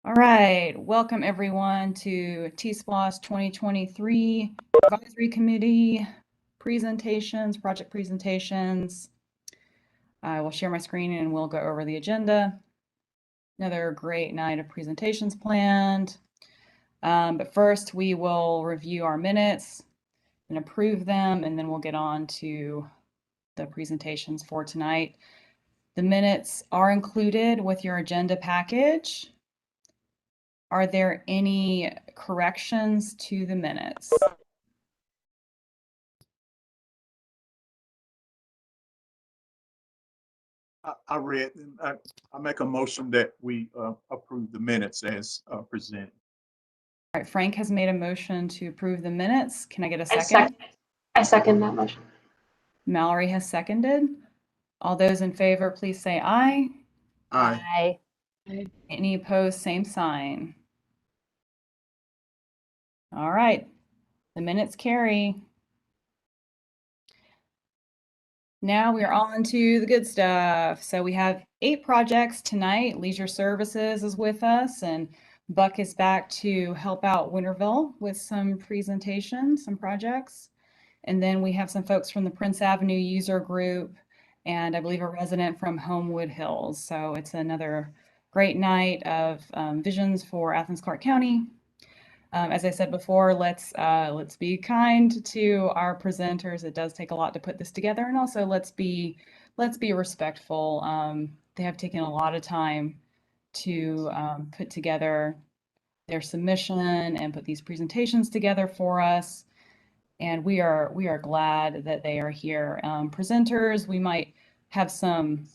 All right, welcome everyone to TSPLOST 2023 Advisory Committee presentations, project presentations. I will share my screen and we'll go over the agenda. Another great night of presentations planned. But first we will review our minutes and approve them, and then we'll get on to the presentations for tonight. The minutes are included with your agenda package. Are there any corrections to the minutes? I read, I make a motion that we approve the minutes as presented. All right, Frank has made a motion to approve the minutes. Can I get a second? I second that motion. Mallory has seconded. All those in favor, please say aye. Aye. Any opposed, same sign. All right, the minutes carry. Now we are on to the good stuff. So we have 8 projects tonight. Leisure Services is with us, and Buck is back to help out Winterville with some presentations, some projects. And then we have some folks from the Prince Avenue user group, and I believe a resident from Homewood Hills. So it's another great night of visions for Athens-Clarke County. As I said before, let's be kind to our presenters. It does take a lot to put this together, and also let's be respectful. They have taken a lot of time to put together their submission and put these presentations together for us, and we are glad that they are here. Presenters, we might have some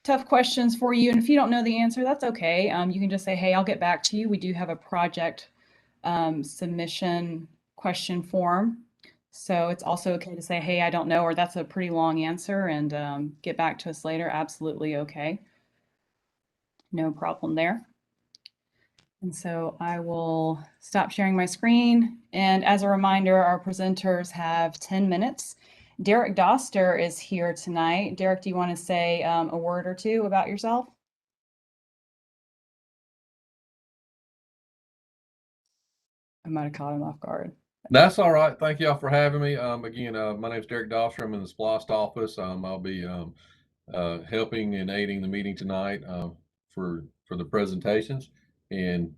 tough questions for you, and if you don't know the answer, that's okay. You can just say, hey, I'll get back to you. We do have a project submission question form. So it's also okay to say, hey, I don't know, or that's a pretty long answer, and get back to us later. Absolutely okay. No problem there. And so I will stop sharing my screen. And as a reminder, our presenters have 10 minutes. Derek Doster is here tonight. Derek, do you want to say a word or two about yourself? I might have caught him off guard. That's all right. Thank y'all for having me. Again, my name is Derek Doster. I'm in the TSPLOST office. I'll be helping and aiding the meeting tonight for the presentations, and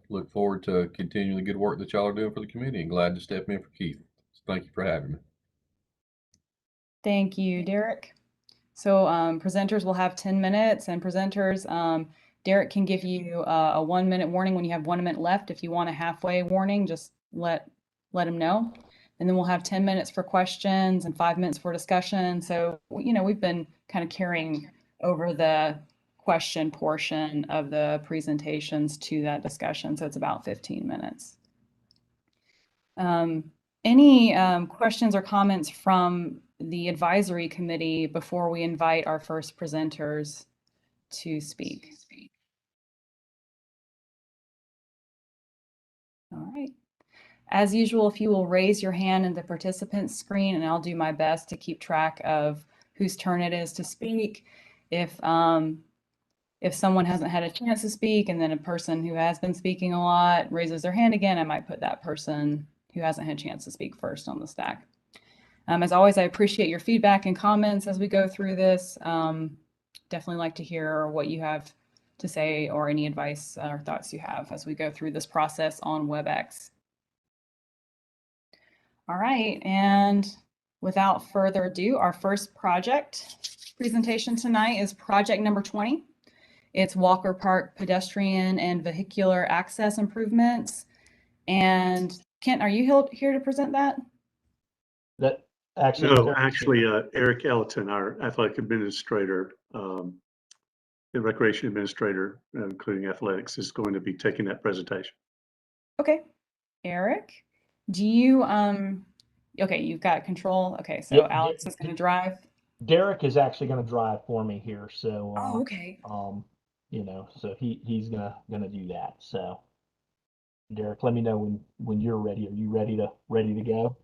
look forward to continuing the good work that y'all are doing for the community, and glad to step in for Keith. So thank you for having me. Thank you, Derek. So presenters will have 10 minutes, and presenters, Derek can give you a 1-minute warning when you have 1 minute left. If you want a halfway warning, just let him know. And then we'll have 10 minutes for questions and 5 minutes for discussion. So, you know, we've been kind of carrying over the question portion of the presentations to that discussion. So it's about 15 minutes. Any questions or comments from the advisory committee before we invite our first presenters to speak? All right. As usual, if you will raise your hand in the participants screen, and I'll do my best to keep track of whose turn it is to speak. If someone hasn't had a chance to speak, and then a person who has been speaking a lot raises their hand again, I might put that person who hasn't had a chance to speak first on the stack. As always, I appreciate your feedback and comments as we go through this. Definitely like to hear what you have to say or any advice or thoughts you have as we go through this process on WebEx. All right, and without further ado, our first project presentation tonight is project number 20. It's Walker Park pedestrian and vehicular access improvements. And Kent, are you here to present that? That actually, no, actually, Eric Ellington, our athletic administrator, the recreation administrator, including athletics, is going to be taking that presentation. Okay, Eric, do you okay, you've got control. Okay, so yep. Alex is going to drive. Derek is actually going to drive for me here, so oh, okay. You know, so he's gonna do that. So Derek, let me know when you're ready. Are you ready to go?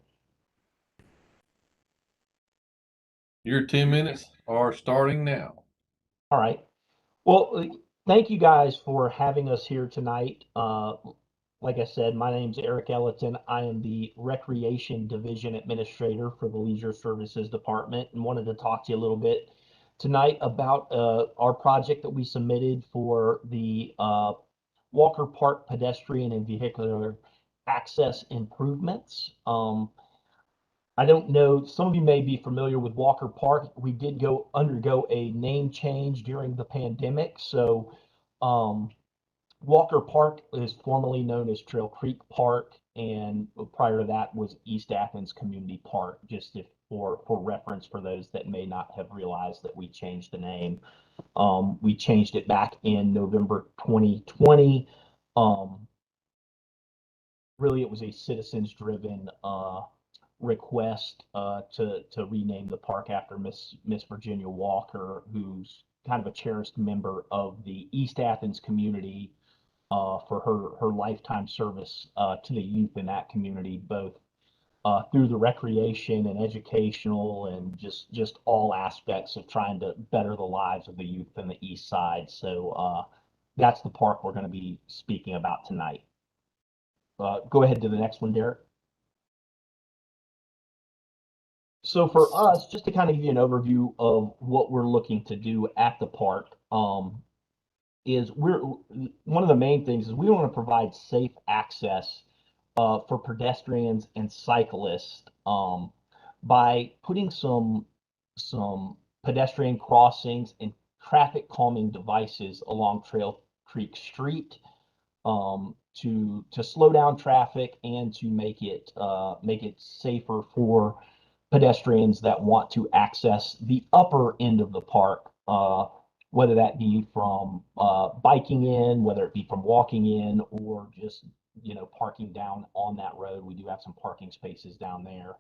Your 10 minutes are starting now. All right. Well, thank you guys for having us here tonight. Like I said, my name's Eric Ellerton. I am the Recreation Division Administrator for the Leisure Services Department, and wanted to talk to you a little bit tonight about our project that we submitted for the Walker Park pedestrian and vehicular access improvements. I don't know, some of you may be familiar with Walker Park. We did undergo a name change during the pandemic. So Walker Park is formerly known as Trail Creek Park, and prior to that was East Athens Community Park, just for reference for those that may not have realized that we changed the name. We changed it back in November 2020. Really, it was a citizens-driven request to rename the park after Miss Virginia Walker, who's kind of a cherished member of the East Athens community for her lifetime service to the youth in that community, both through the recreation and educational and just all aspects of trying to better the lives of the youth in the East Side. So that's the park we're going to be speaking about tonight. Go ahead to the next one, Derek. So for us, just to kind of give you an overview of what we're looking to do at the park, is one of the main things is we want to provide safe access for pedestrians and cyclists by putting some pedestrian crossings and traffic calming devices along Trail Creek Street to slow down traffic and to make it safer for pedestrians that want to access the upper end of the park, whether that be from biking in, whether it be from walking in, or just parking down on that road. We do have some parking spaces down there,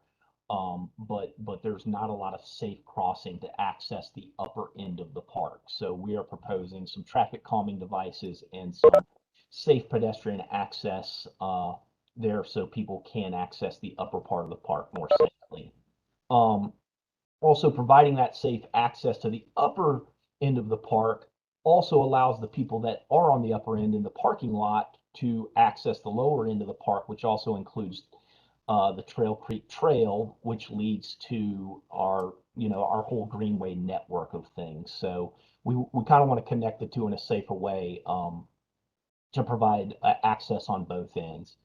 but there's not a lot of safe crossing to access the upper end of the park. So we are proposing some traffic calming devices and some safe pedestrian access there, so people can access the upper part of the park more safely. Also, providing that safe access to the upper end of the park also allows the people that are on the upper end in the parking lot to access the lower end of the park, which also includes the Trail Creek Trail, which leads to our whole greenway network of things. So we kind of want to connect the two in a safer way to provide access on both ends.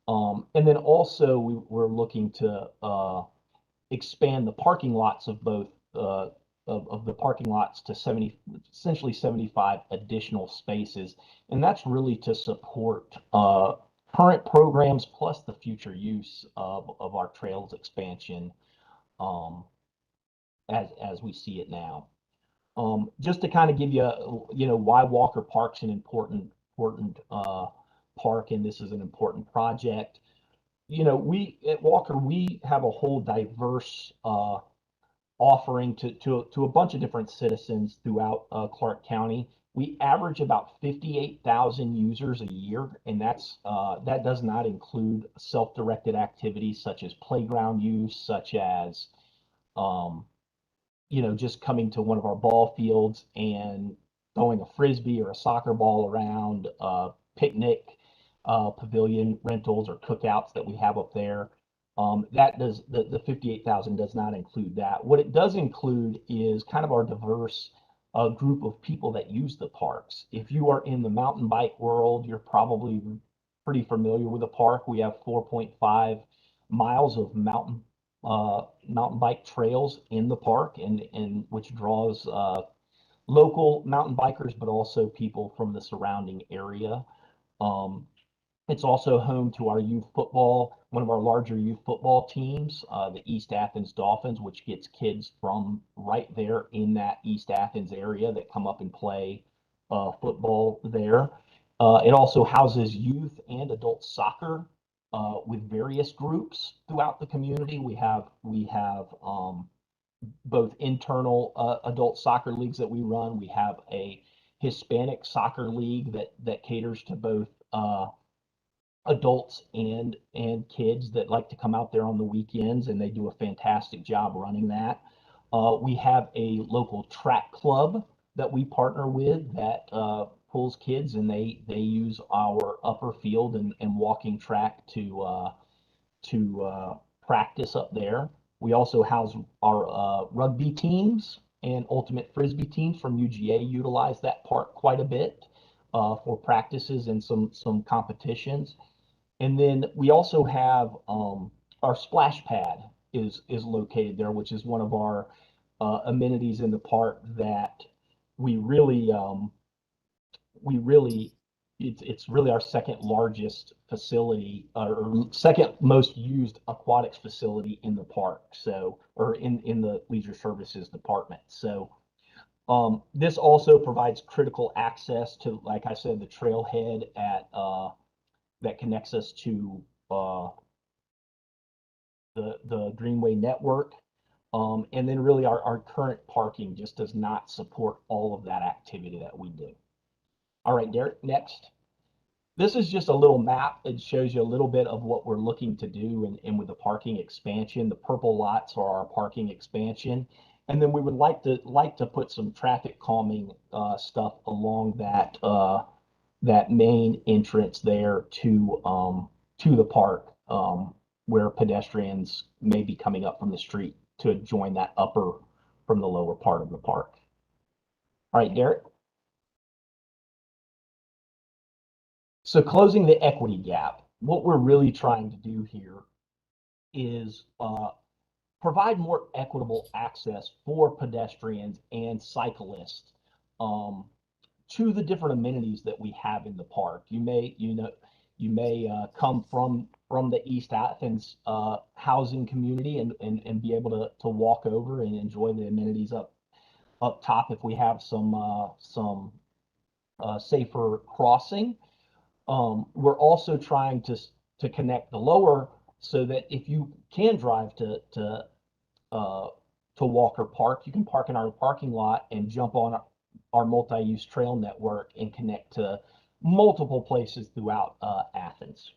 And then also we're looking to expand the parking lots of both of the parking lots to essentially 75 additional spaces, and that's really to support current programs plus the future use of our trails expansion as we see it now. Just to kind of give you why Walker Park's an important park, and this is an important project. We at Walker, we have a whole diverse offering to a bunch of different citizens throughout Clarke County. We average about 58,000 users a year, and that does not include self-directed activities such as playground use, such as just coming to one of our ball fields and throwing a frisbee or a soccer ball around, picnic pavilion rentals or cookouts that we have up there. That does the 58,000 does not include that. What it does include is kind of our diverse group of people that use the parks. If you are in the mountain bike world, you're probably pretty familiar with the park. We have 4.5 miles of mountain bike trails in the park, and which draws local mountain bikers, but also people from the surrounding area. It's also home to our youth football, one of our larger youth football teams, the East Athens Dolphins, which gets kids from right there in that East Athens area that come up and play football there. It also houses youth and adult soccer with various groups throughout the community. We have both internal adult soccer leagues that we run. We have a Hispanic soccer league that caters to both adults and kids that like to come out there on the weekends, and they do a fantastic job running that. We have a local track club that we partner with that schools kids, and they use our upper field and walking track to practice up there. We also house our rugby teams and ultimate frisbee teams from UGA utilize that park quite a bit for practices and some competitions. And then we also have our splash pad is located there, which is one of our amenities in the park that we really it's really our second largest facility or second most used aquatics facility in the park. So, or in the leisure services department. So this also provides critical access to, like I said, the trailhead at that connects us to the Greenway network. And then really our current parking just does not support all of that activity that we do. All right, Derek, next. This is just a little map. It shows you a little bit of what we're looking to do and with the parking expansion. The purple lots are our parking expansion. And then we would like to put some traffic calming stuff along that main entrance there to the park, where pedestrians may be coming up from the street to join that upper from the lower part of the park. All right, Derek. So closing the equity gap, what we're really trying to do here is provide more equitable access for pedestrians and cyclists to the different amenities that we have in the park. You may come from the East Athens housing community and be able to walk over and enjoy the amenities up top if we have some safer crossing. We're also trying to connect the lower so that if you can drive to Walker Park, you can park in our parking lot and jump on our multi-use trail network and connect to multiple places throughout Athens.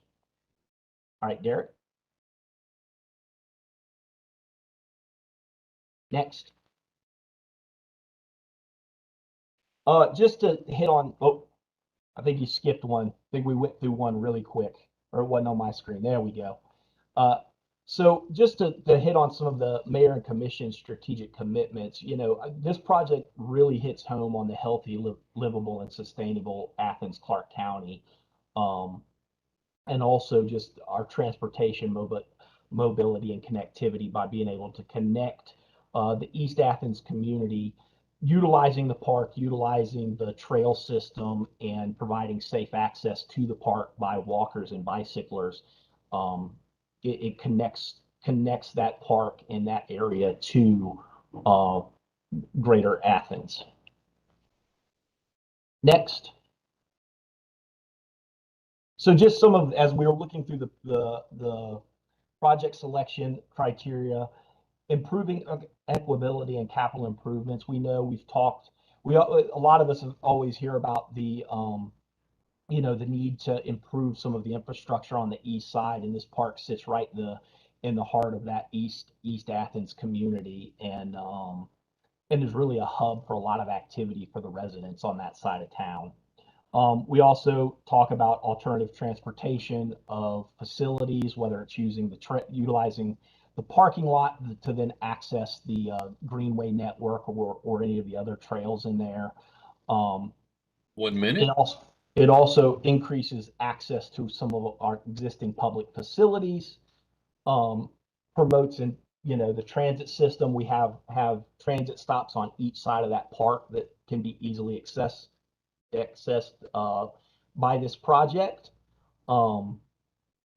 All right, Derek. Next. Just to hit on, oh, I think you skipped one. I think we went through one really quick, or it wasn't on my screen. There we go. So just to hit on some of the mayor and commission strategic commitments, this project really hits home on the healthy, livable, and sustainable Athens-Clarke County, and also just our transportation mobility and connectivity by being able to connect the East Athens community, utilizing the park, utilizing the trail system, and providing safe access to the park by walkers and bicyclers. It connects that park in that area to greater Athens. Next. So just some of, as we were looking through the project selection criteria, improving equitability and capital improvements. We know we've talked, a lot of us always hear about the the need to improve some of the infrastructure on the east side, and this park sits right in the heart of that East Athens community, and is really a hub for a lot of activity for the residents on that side of town. We also talk about alternative transportation of facilities, whether it's utilizing the parking lot to then access the Greenway network or any of the other trails in there. 1 minute. It also increases access to some of our existing public facilities, promotes the transit system. We have transit stops on each side of that park that can be easily accessed by this project.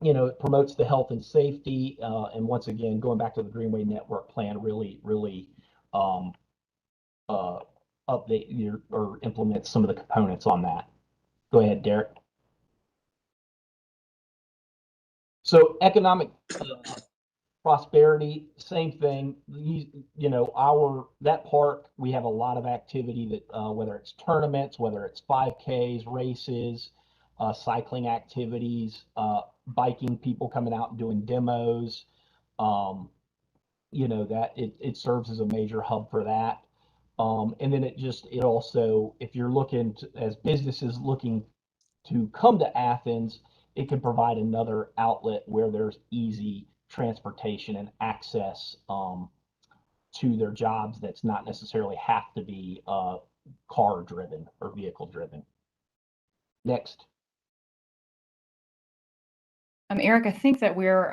It promotes the health and safety, and once again, going back to the Greenway Network plan, really update or implement some of the components on that. Go ahead, Derek. So economic prosperity, same thing. That park, we have a lot of activity that whether it's tournaments, whether it's 5Ks, races, cycling activities, biking, people coming out and doing demos. That it serves as a major hub for that. And then it also, if you're looking to, as businesses looking to come to Athens, it can provide another outlet where there's easy transportation and access to their jobs that's not necessarily have to be car driven or vehicle driven. Next. Eric, I think that we're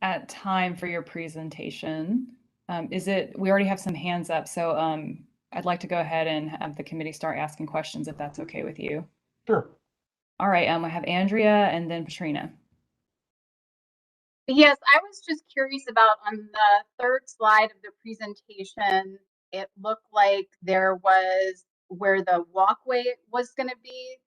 at time for your presentation. We already have some hands up, so I'd like to go ahead and have the committee start asking questions if that's okay with you. Sure. All right, I have Andrea and then Patrina. Yes, I was just curious about on the third slide of the presentation, it looked like there was where the walkway was going to be.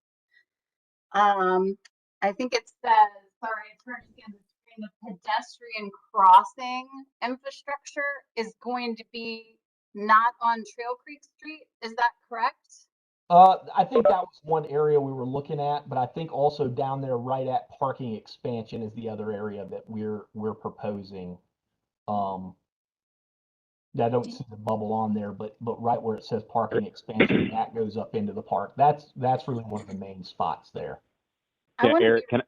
I think it says, sorry, it's hard to see on the screen, the pedestrian crossing infrastructure is going to be not on Trail Creek Street. Is that correct? I think that was one area we were looking at, but I think also down there right at parking expansion is the other area that we're proposing. I don't see the bubble on there, but right where it says parking expansion, that goes up into the park. That's really one of the main spots there. Yeah, Eric, can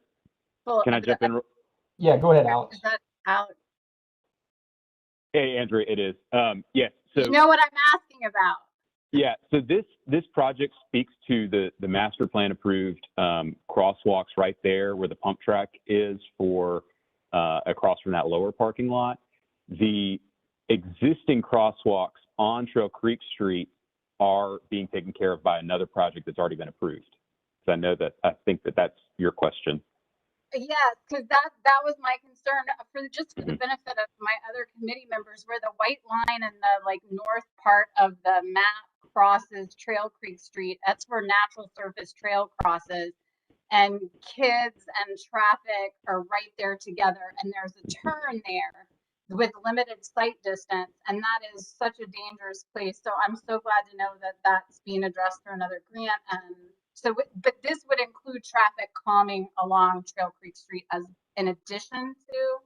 I jump in? Yeah, go ahead, Alex. Is that out? Hey, Andrew, it is. Yes. So You know what I'm asking about. yeah, so this project speaks to the master plan approved crosswalks right there where the pump track is for across from that lower parking lot. The existing crosswalks on Trail Creek Street are being taken care of by another project that's already been approved. So I think that's your question. Yes, because that was my concern for the benefit of my other committee members, where the white line in the north part of the map crosses Trail Creek Street. That's where natural surface trail crosses, and kids and traffic are right there together. And there's a turn there with limited sight distance, and that is such a dangerous place. So I'm so glad to know that that's being addressed through another grant. And so, but this would include traffic calming along Trail Creek Street as in addition to?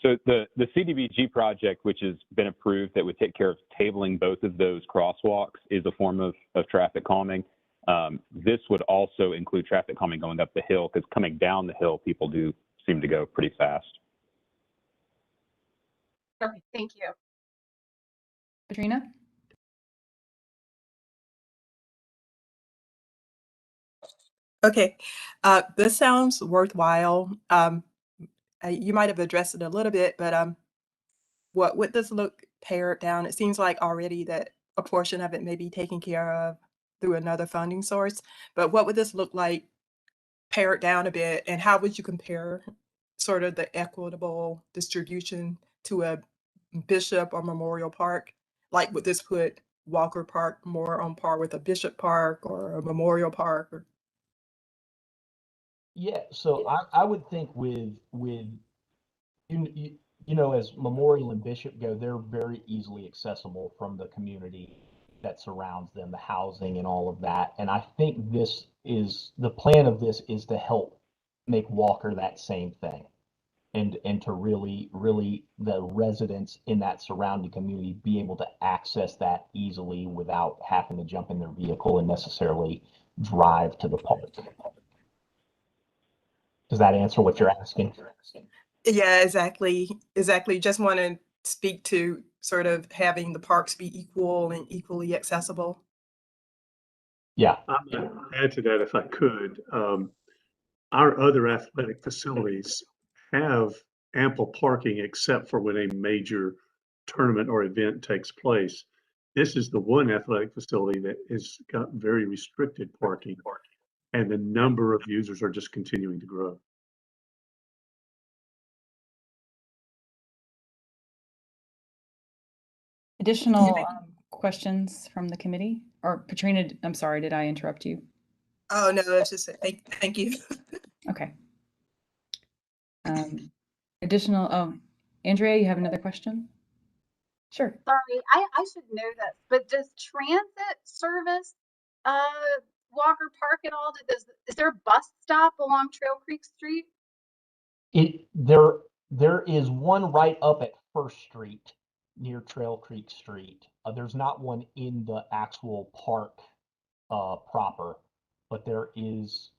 So the CDBG project, which has been approved, that would take care of tabling both of those crosswalks, is a form of traffic calming. This would also include traffic calming going up the hill, because coming down the hill, people do seem to go pretty fast. Okay, thank you. Patrina? Okay, this sounds worthwhile. You might have addressed it a little bit, but what would this look pared down? It seems like already that a portion of it may be taken care of through another funding source, but what would this look like pared down a bit, and how would you compare sort of the equitable distribution to a Bishop or Memorial Park? Like, would this put Walker Park more on par with a Bishop Park or a Memorial Park? Or... Yeah, so I would think with you know, as Memorial and Bishop go, they're very easily accessible from the community that surrounds them, the housing and all of that. And I think the plan of this is to help make Walker that same thing. And to really the residents in that surrounding community be able to access that easily without having to jump in their vehicle and necessarily drive to the park. Does that answer what you're asking? Yeah, exactly. Just want to speak to sort of having the parks be equal and equally accessible. Yeah. I'm going to add to that if I could. Our other athletic facilities have ample parking except for when a major tournament or event takes place. This is the one athletic facility that has got very restricted parking, and the number of users are just continuing to grow. Additional questions from the committee? Or Patrina, I'm sorry, did I interrupt you? Oh, no, that's just it. Thank you. Okay. Andrea, you have another question? Sure. Sorry, I should know this, but does transit service Walker Park at all? Is there a bus stop along Trail Creek Street? There is one right up at First Street near Trail Creek Street. There's not one in the actual park proper, but there's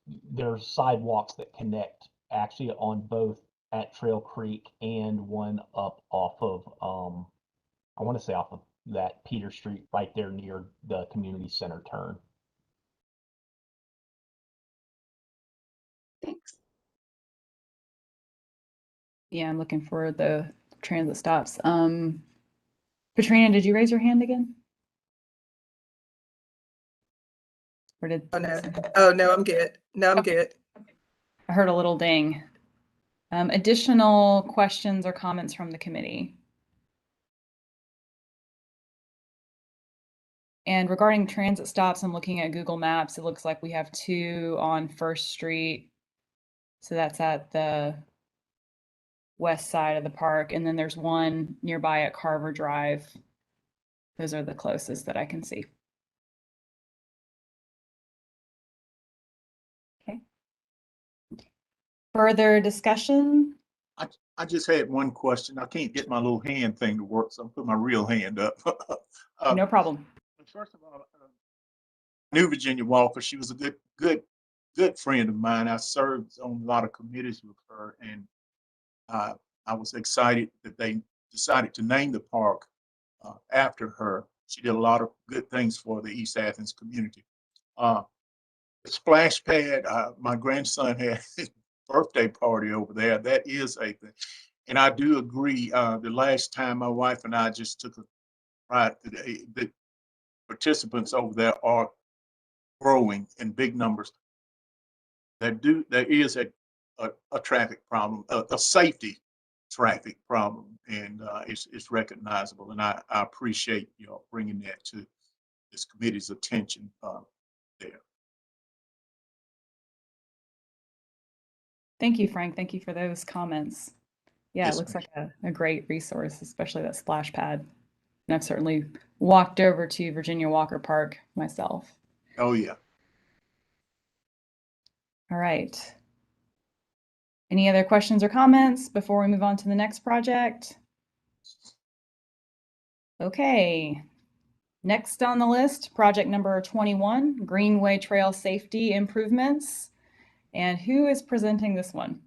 sidewalks that connect actually on both at Trail Creek and one up off of I want to say off of that Peter Street right there near the community center turn. Thanks. Yeah, I'm looking for the transit stops. Katrina, did you raise your hand again? Or did Oh no. Oh no, I'm good. No, I'm good. I heard a little ding? Additional questions or comments from the committee? And regarding transit stops, I'm looking at Google Maps. It looks like we have 2 on First Street. So that's at the west side of the park. And then there's one nearby at Carver Drive. Those are the closest that I can see. Okay. Further discussion? I just had one question. I can't get my little hand thing to work, so I'm putting my real hand up. No problem. First of all, I knew Virginia Walker. She was a good friend of mine. I served on a lot of committees with her, and I was excited that they decided to name the park after her. She did a lot of good things for the East Athens community. The splash pad, my grandson had his birthday party over there. That is a thing. And I do agree. The last time my wife and I just took a ride today, the participants over there are growing in big numbers. There is a traffic problem, a safety traffic problem, and it's recognizable. And I appreciate you know bringing that to this committee's attention there. Thank you, Frank. Thank you for those comments. Yeah, it Yes, looks ma'am. like a great resource, especially that splash pad. And I've certainly walked over to Virginia Walker Park myself. Oh yeah. All right. Any other questions or comments before we move on to the next project? Okay. Next on the list, project number 21, Greenway Trail Safety Improvements. And who is presenting this one?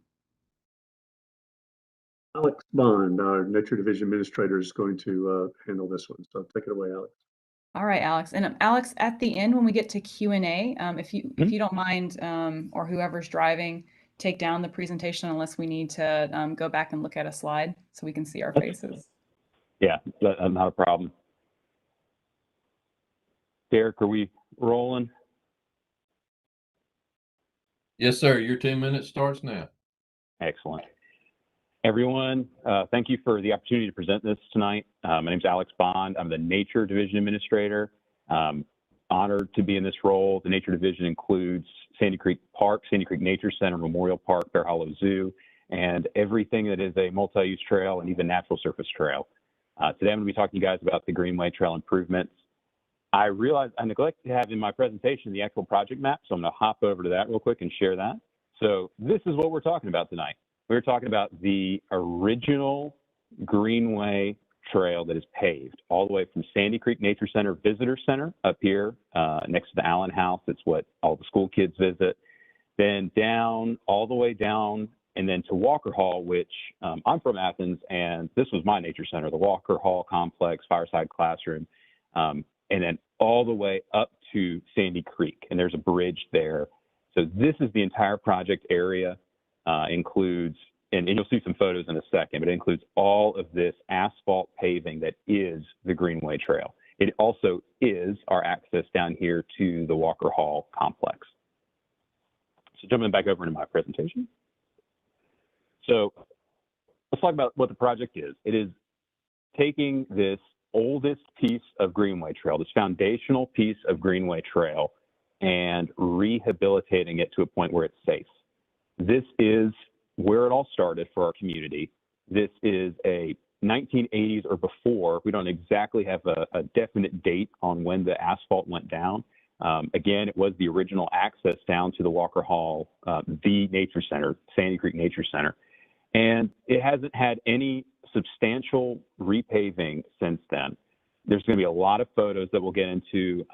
Alex Bond, our Nature Division Administrator, is going to handle this one. So take it away, Alex. All right, Alex. And Alex, at the end, when we get to Q&A, if you don't mind, or whoever's driving, take down the presentation unless we need to go back and look at a slide so we can see our faces. Yeah, not a problem. Derek, are we rolling? Yes, sir. Your 10 minutes starts now. Excellent. Everyone, thank you for the opportunity to present this tonight. My name is Alex Bond. I'm the Nature Division Administrator. Honored to be in this role. The Nature Division includes Sandy Creek Park, Sandy Creek Nature Center, Memorial Park, Bear Hollow Zoo, and everything that is a multi-use trail and even natural surface trail. Today I'm going to be talking to you guys about the Greenway Trail improvements. I realized I neglected to have in my presentation the actual project map, so I'm going to hop over to that real quick and share that. So this is what we're talking about tonight. We're talking about the original Greenway Trail that is paved all the way from Sandy Creek Nature Center Visitor Center up here next to the Allen House. It's what all the school kids visit. Then down, all the way down, and then to Walker Hall, which I'm from Athens, and this was my nature center, the Walker Hall Complex, Fireside Classroom, and then all the way up to Sandy Creek, and there's a bridge there. So this is the entire project area. Includes, and you'll see some photos in a second, but it includes all of this asphalt paving that is the Greenway Trail. It also is our access down here to the Walker Hall complex. So jumping back over into my presentation. So let's talk about what the project is. It is taking this oldest piece of Greenway Trail, this foundational piece of Greenway Trail, and rehabilitating it to a point where it's safe. This is where it all started for our community. This is a 1980s or before. We don't exactly have a definite date on when the asphalt went down. Again, it was the original access down to the Walker Hall, the Nature Center, Sandy Creek Nature Center. And it hasn't had any substantial repaving since then. There's going to be a lot of photos that we'll get into.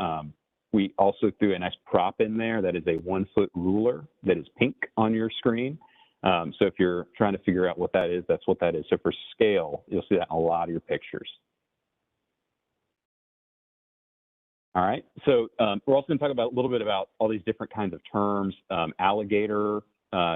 We also threw a nice prop in there that is a 1-foot ruler that is pink on your screen. So if you're trying to figure out what that is, that's what that is. So for scale, you'll see that in a lot of your pictures. All right, so we're also going to talk about a little bit about all these different kinds of terms. Alligator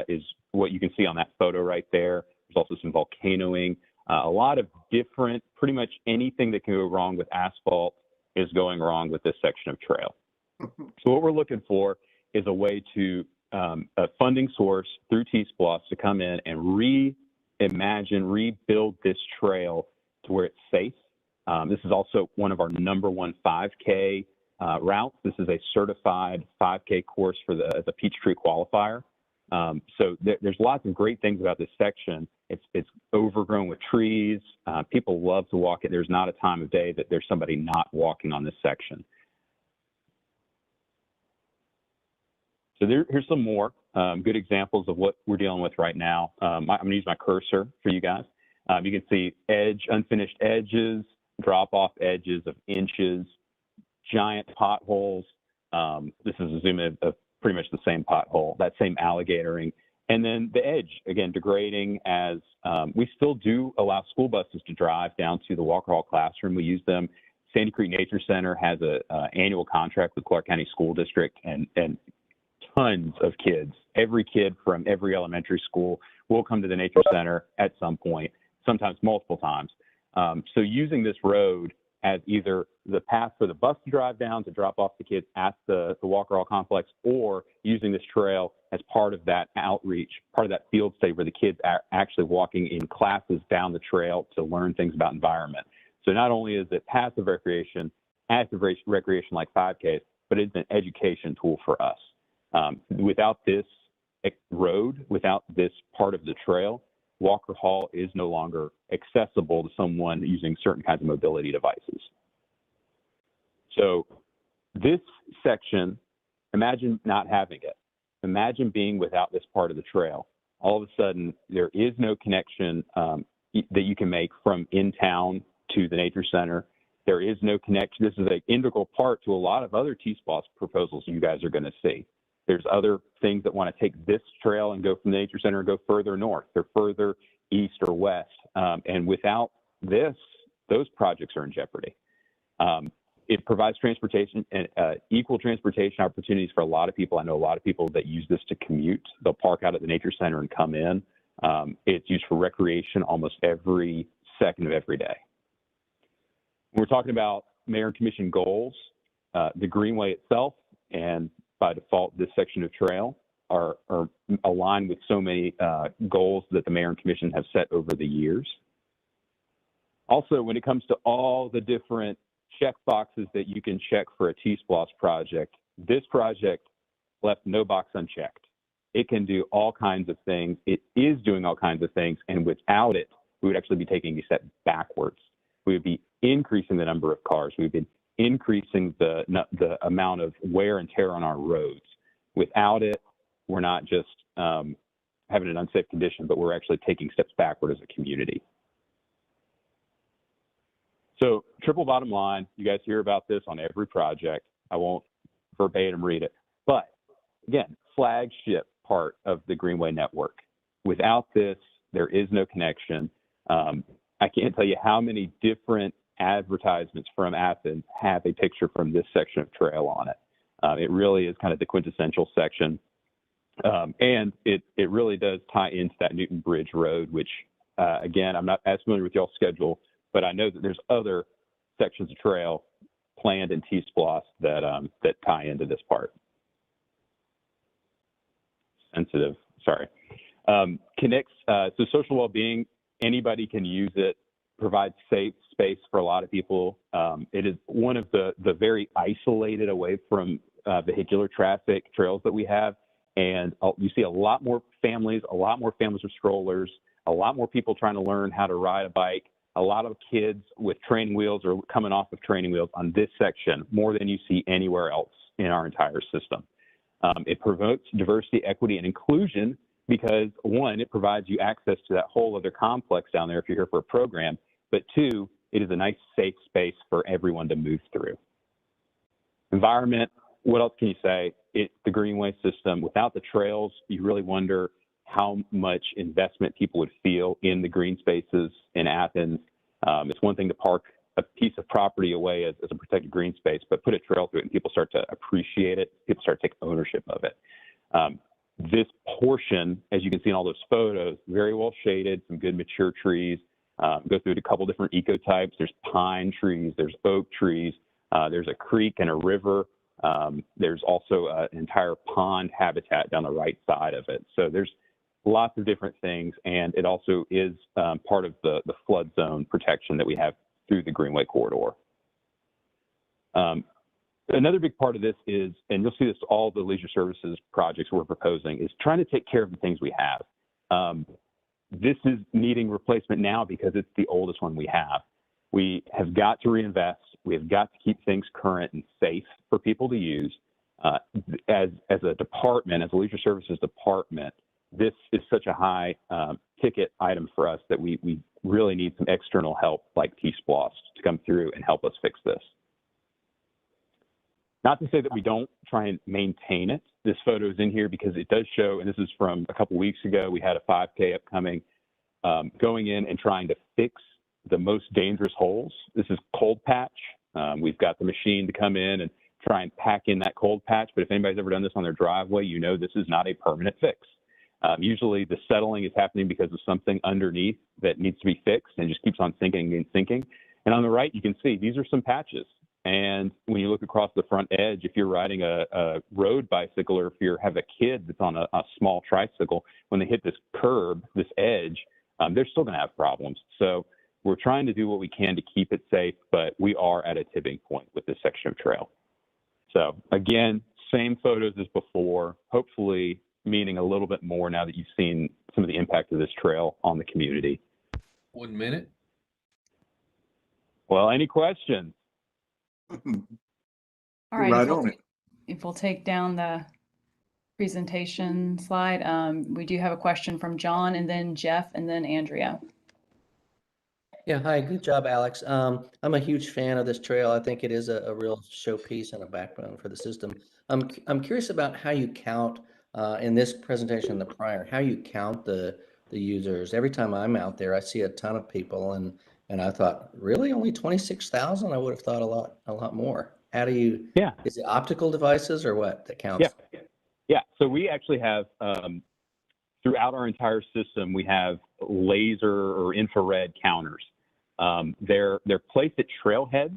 is what you can see on that photo right there. There's also some volcanoing. A lot of different, pretty much anything that can go wrong with asphalt is going wrong with this section of trail. So what we're looking for is a way to, a funding source through TSPLOST to come in and reimagine, rebuild this trail to where it's safe. This is also one of our #1 5K routes. This is a certified 5K course for the Peachtree qualifier. So there's lots of great things about this section. It's overgrown with trees. People love to walk it. There's not a time of day that there's somebody not walking on this section. So here's some more good examples of what we're dealing with right now. I'm going to use my cursor for you guys. You can see unfinished edges, drop-off edges of inches, giant potholes. This is a zoom in of pretty much the same pothole, that same alligatoring. And then the edge, again, degrading as we still do allow school buses to drive down to the Walker Hall classroom. We use them. Sandy Creek Nature Center has an annual contract with Clarke County School District, and tons of kids, every kid from every elementary school will come to the Nature Center at some point, sometimes multiple times. So using this road as either the path for the bus to drive down to drop off the kids at the Walker Hall complex, or using this trail as part of that outreach, part of that field study where the kids are actually walking in classes down the trail to learn things about environment. So not only is it passive recreation, active recreation like 5Ks, but it's an education tool for us. Without this road, without this part of the trail, Walker Hall is no longer accessible to someone using certain kinds of mobility devices. So this section, imagine not having it. Imagine being without this part of the trail. All of a sudden, there is no connection that you can make from in town to the Nature Center. There is no connection. This is an integral part to a lot of other TSPLOST proposals you guys are going to see. There's other things that want to take this trail and go from the Nature Center and go further north or further east or west. And without this, those projects are in jeopardy. It provides transportation and equal transportation opportunities for a lot of people. I know a lot of people that use this to commute. They'll park out at the Nature Center and come in. It's used for recreation almost every second of every day. When we're talking about mayor and commission goals, the Greenway itself and by default, this section of trail are aligned with so many goals that the mayor and commission have set over the years. Also, when it comes to all the different check boxes that you can check for a TSPLOST project, this project left no box unchecked. It can do all kinds of things. It is doing all kinds of things, and without it, we would actually be taking a step backwards. We would be increasing the number of cars. We've been increasing the amount of wear and tear on our roads. Without it, we're not just having an unsafe condition, but we're actually taking steps backward as a community. So triple bottom line, you guys hear about this on every project. I won't verbatim read it, but again, flagship part of the Greenway network. Without this, there is no connection. I can't tell you how many different advertisements from Athens have a picture from this section of trail on it. It really is kind of the quintessential section. And it really does tie into that Newton Bridge Road, which, again, I'm not as familiar with y'all's schedule, but I know that there's other sections of trail planned in TSPLOST that tie into this part. Sensitive, sorry. Connects, so social well-being, anybody can use it, provides safe space for a lot of people. It is one of the very isolated away from vehicular traffic trails that we have. And you see a lot more families with strollers, a lot more people trying to learn how to ride a bike, a lot of kids with training wheels or coming off of training wheels on this section, more than you see anywhere else in our entire system. It promotes diversity, equity, and inclusion because one, it provides you access to that whole other complex down there if you're here for a program, but two, it is a nice safe space for everyone to move through. Environment, what else can you say? The greenway system, without the trails, you really wonder how much investment people would feel in the green spaces in Athens. It's one thing to park a piece of property away as a protected green space, but put a trail through it and people start to appreciate it. People start to take ownership of it. This portion, as you can see in all those photos, very well shaded, some good mature trees. Go through a couple different ecotypes. There's pine trees, there's oak trees, there's a creek and a river. There's also an entire pond habitat down the right side of it. So there's lots of different things, and it also is part of the flood zone protection that we have through the Greenway corridor. Another big part of this is, and you'll see this all the leisure services projects we're proposing, is trying to take care of the things we have. This is needing replacement now because it's the oldest one we have. We have got to reinvest. We have got to keep things current and safe for people to use. As a department, as a leisure services department, this is such a high ticket item for us that we really need some external help like TSPLOST to come through and help us fix this. Not to say that we don't try and maintain it. This photo is in here because it does show, and this is from a couple weeks ago, we had a 5K upcoming, going in and trying to fix the most dangerous holes. This is cold patch. We've got the machine to come in and try and pack in that cold patch, but if anybody's ever done this on their driveway, you know this is not a permanent fix. Usually the settling is happening because of something underneath that needs to be fixed and just keeps on sinking and sinking. And on the right, you can see these are some patches. And when you look across the front edge, if you're riding a road bicycle or if you have a kid that's on a small tricycle, when they hit this curb, this edge, they're still going to have problems. So we're trying to do what we can to keep it safe, but we are at a tipping point with this section of trail. So again, same photos as before, hopefully meaning a little bit more now that you've seen some of the impact of this trail on the community. 1 minute. Well, any questions? All right, Right on it. if we'll take down the presentation slide, we do have a question from John and then Jeff and then Andrea. Yeah, hi, good job, Alex. I'm a huge fan of this trail. I think it is a real showpiece and a backbone for the system. I'm curious about how you count in this presentation and the prior, how you count the users. Every time I'm out there, I see a ton of people, and I thought, really, only 26,000? I would have thought a lot more. How do you? Yeah. Is it optical devices or what that counts? Yeah. So we actually have throughout our entire system, we have laser or infrared counters. They're placed at trailheads,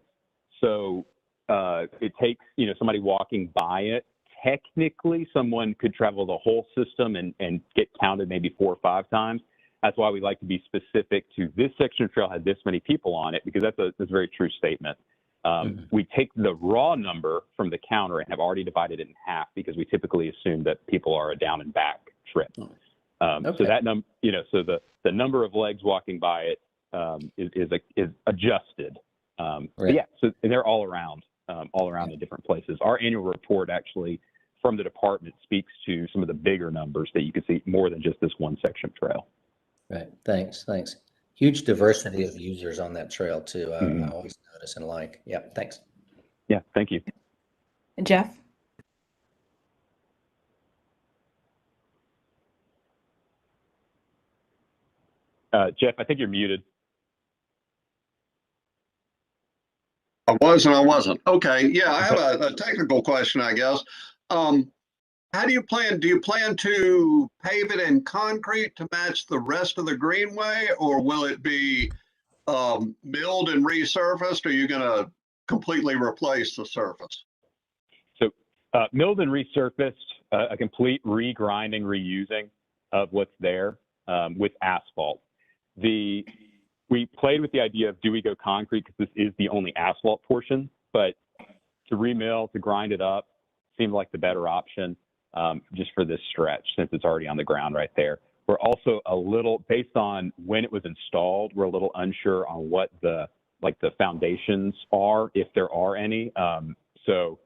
so it takes somebody walking by it. Technically, someone could travel the whole system and get counted maybe 4 or 5 times. That's why we like to be specific to this section of trail had this many people on it, because that's a very true statement. We take the raw number from the counter and have already divided it in half because we typically assume that people are a down and back trip. Okay. So that number, so the number of legs walking by it is adjusted. Right. But yeah, so and they're all around the different places. Our annual report actually from the department speaks to some of the bigger numbers that you can see more than just this one section of trail. Right. Thanks. Huge diversity of users on that trail too. I always notice and like. Yeah. Thanks. Yeah. Thank you. And Jeff? Jeff, I think you're muted. I was and I wasn't. Okay. Yeah, I have a technical question, I guess. How do you plan to pave it in concrete to match the rest of the greenway, or will it be milled and resurfaced? Or are you going to completely replace the surface? So milled and resurfaced, a complete regrinding, reusing of what's there with asphalt. We played with the idea of, do we go concrete because this is the only asphalt portion, but to remill, to grind it up seemed like the better option just for this stretch since it's already on the ground right there. We're also a little, based on when it was installed, we're a little unsure on what the foundations are, if there are any. So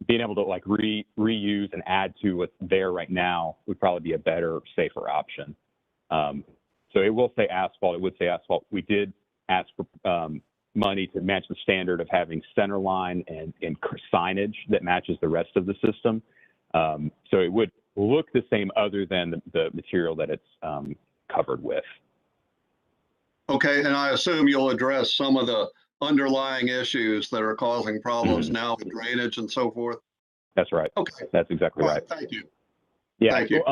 being able to like reuse and add to what's there right now would probably be a better, safer option. So it will say asphalt. It would say asphalt. We did ask for money to match the standard of having center line and signage that matches the rest of the system. So it would look the same other than the material that it's covered with. Okay, and I assume you'll address some of the underlying issues that are causing problems now with drainage and so forth? That's right. Okay. That's exactly All right. Thank you. Yeah. Thank you.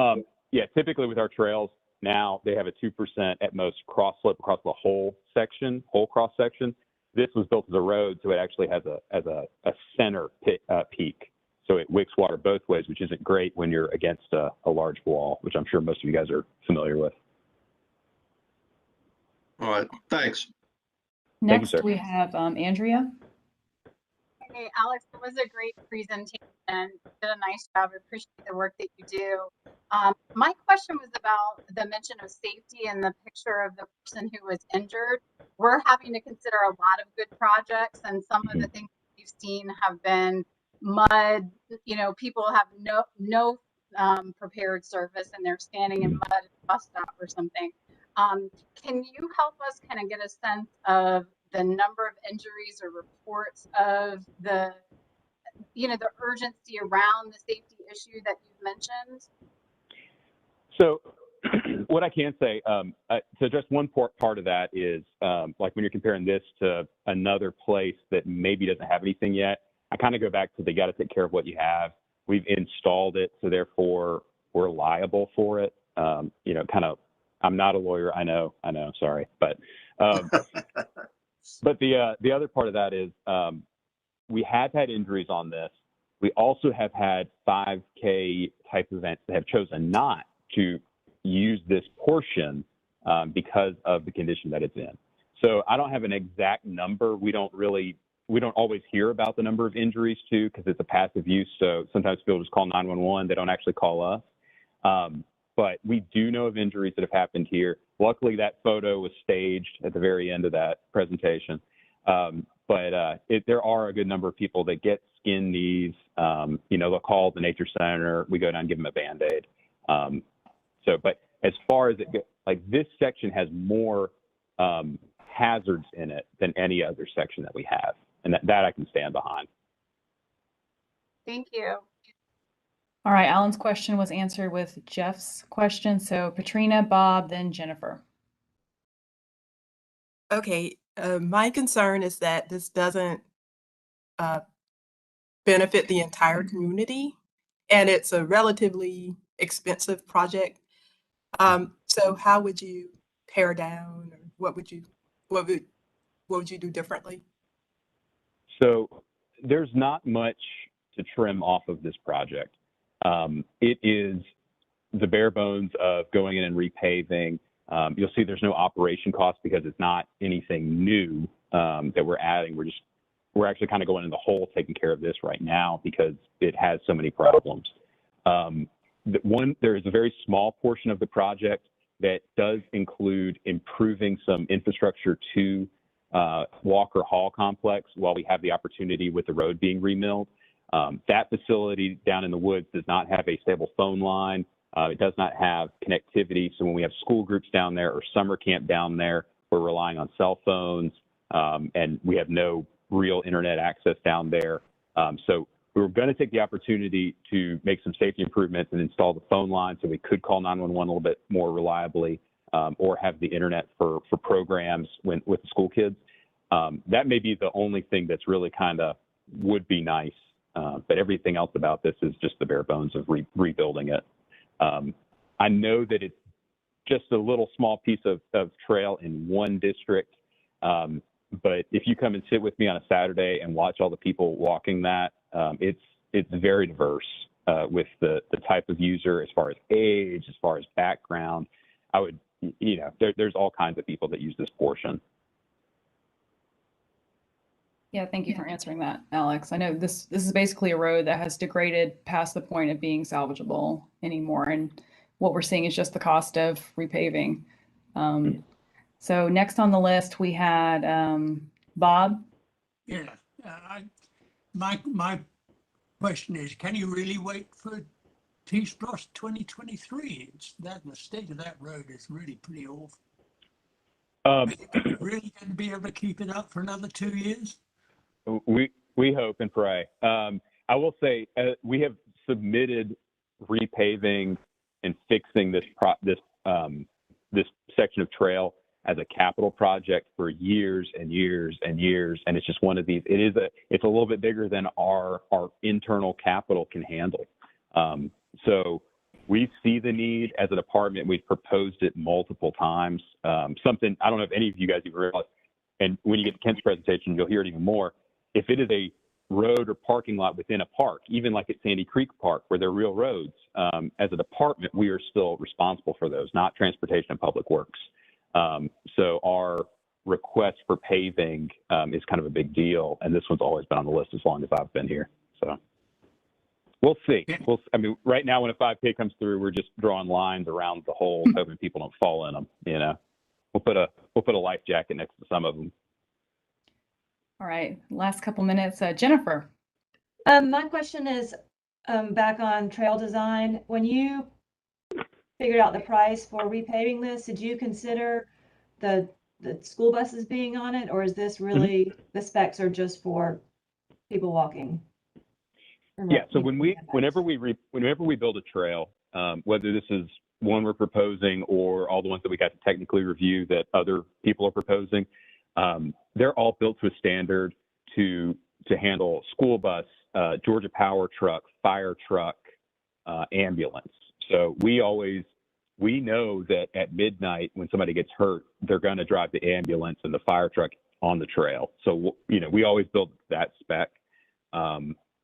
Yeah, typically with our trails now, they have a 2% at most cross slope across the whole section, whole cross section. This was built as a road, so it actually has a center peak. So it wicks water both ways, which isn't great when you're against a large wall, which I'm sure most of you guys are familiar with. All right, thanks. Next, sir. we have Andrea. Hey, Alex, it was a great presentation. You did a nice job. I appreciate the work that you do. My question was about the mention of safety and the picture of the person who was injured. We're having to consider a lot of good projects, and some of the things we've seen have been mud. You know, people have no prepared surface, and they're standing in mud at a bus stop or something. Can you help us kind of get a sense of the number of injuries or reports of the urgency around the safety issue that you've mentioned? So what I can say, to address one part of that is, like when you're comparing this to another place that maybe doesn't have anything yet, I kind of go back to they got to take care of what you have. We've installed it, so therefore we're liable for it. You know, kind of, I'm not a lawyer, I know, sorry. But but the other part of that is we have had injuries on this. We also have had 5K type events that have chosen not to use this portion because of the condition that it's in. So I don't have an exact number. We don't always hear about the number of injuries too, because it's a passive use. So sometimes people just call 911. They don't actually call us. But we do know of injuries that have happened here. Luckily, that photo was staged at the very end of that presentation. But there are a good number of people that get skinned knees. You know, they'll call the nature center. We go down and give them a Band-Aid. But as far as it goes, like this section has more hazards in it than any other section that we have. And that I can stand behind. Thank you. All right, Alan's question was answered with Jeff's question. So Katrina, Bob, then Jennifer. Okay, my concern is that this doesn't benefit the entire community, and it's a relatively expensive project. So how would you pare down, or what would you do differently? So there's not much to trim off of this project. It is the bare bones of going in and repaving. You'll see there's no operation cost because it's not anything new that we're adding. We're actually kind of going in the hole taking care of this right now because it has so many problems. There is a very small portion of the project that does include improving some infrastructure to Walker Hall complex while we have the opportunity with the road being remilled. That facility down in the woods does not have a stable phone line. It does not have connectivity. So when we have school groups down there or summer camp down there, we're relying on cell phones and we have no real internet access down there. So we were going to take the opportunity to make some safety improvements and install the phone line so we could call 911 a little bit more reliably or have the internet for programs with the school kids. That may be the only thing that's really kind of would be nice. But everything else about this is just the bare bones of rebuilding it. I know that it's just a little small piece of trail in one district. But if you come and sit with me on a Saturday and watch all the people walking that, it's very diverse with the type of user as far as age, as far as background. I would, you know, there's all kinds of people that use this portion. Yeah, thank you for answering that, Alex. I know this is basically a road that has degraded past the point of being salvageable anymore. And what we're seeing is just the cost of repaving. So next on the list, we had Bob. Yeah, my question is, can you really wait for TSPLOST 2023? It's that the state of that road is really pretty awful. Are you really going to be able to keep it up for another 2 years? We hope and pray. I will say we have submitted repaving and fixing this section of trail as a capital project for years and years and years, and it's just one of these. It's a little bit bigger than our internal capital can handle. So we see the need as a department. We've proposed it multiple times. Something I don't know if any of you guys even realize, and when you get to Kent's presentation, you'll hear it even more. If it is a road or parking lot within a park, even like at Sandy Creek Park, where they're real roads, as a department, we are still responsible for those, not Transportation and Public Works. So our request for paving is kind of a big deal, and this one's always been on the list as long as I've been here. So we'll see. I mean, right now when a 5K comes through, we're just drawing lines around the holes, hoping people don't fall in them. You know, we'll put a life jacket next to some of them. All right, last couple minutes, Jennifer. My question is back on trail design. When you figured out the price for repaving this, did you consider the school buses being on it, or is this really the specs are just for people walking? Yeah. So whenever we build a trail, whether this is one we're proposing or all the ones that we got to technically review that other people are proposing, they're all built to a standard to handle school bus, Georgia Power truck, fire truck, ambulance. So we know that at midnight when somebody gets hurt, they're going to drive the ambulance and the fire truck on the trail. So, you know, we always build that spec.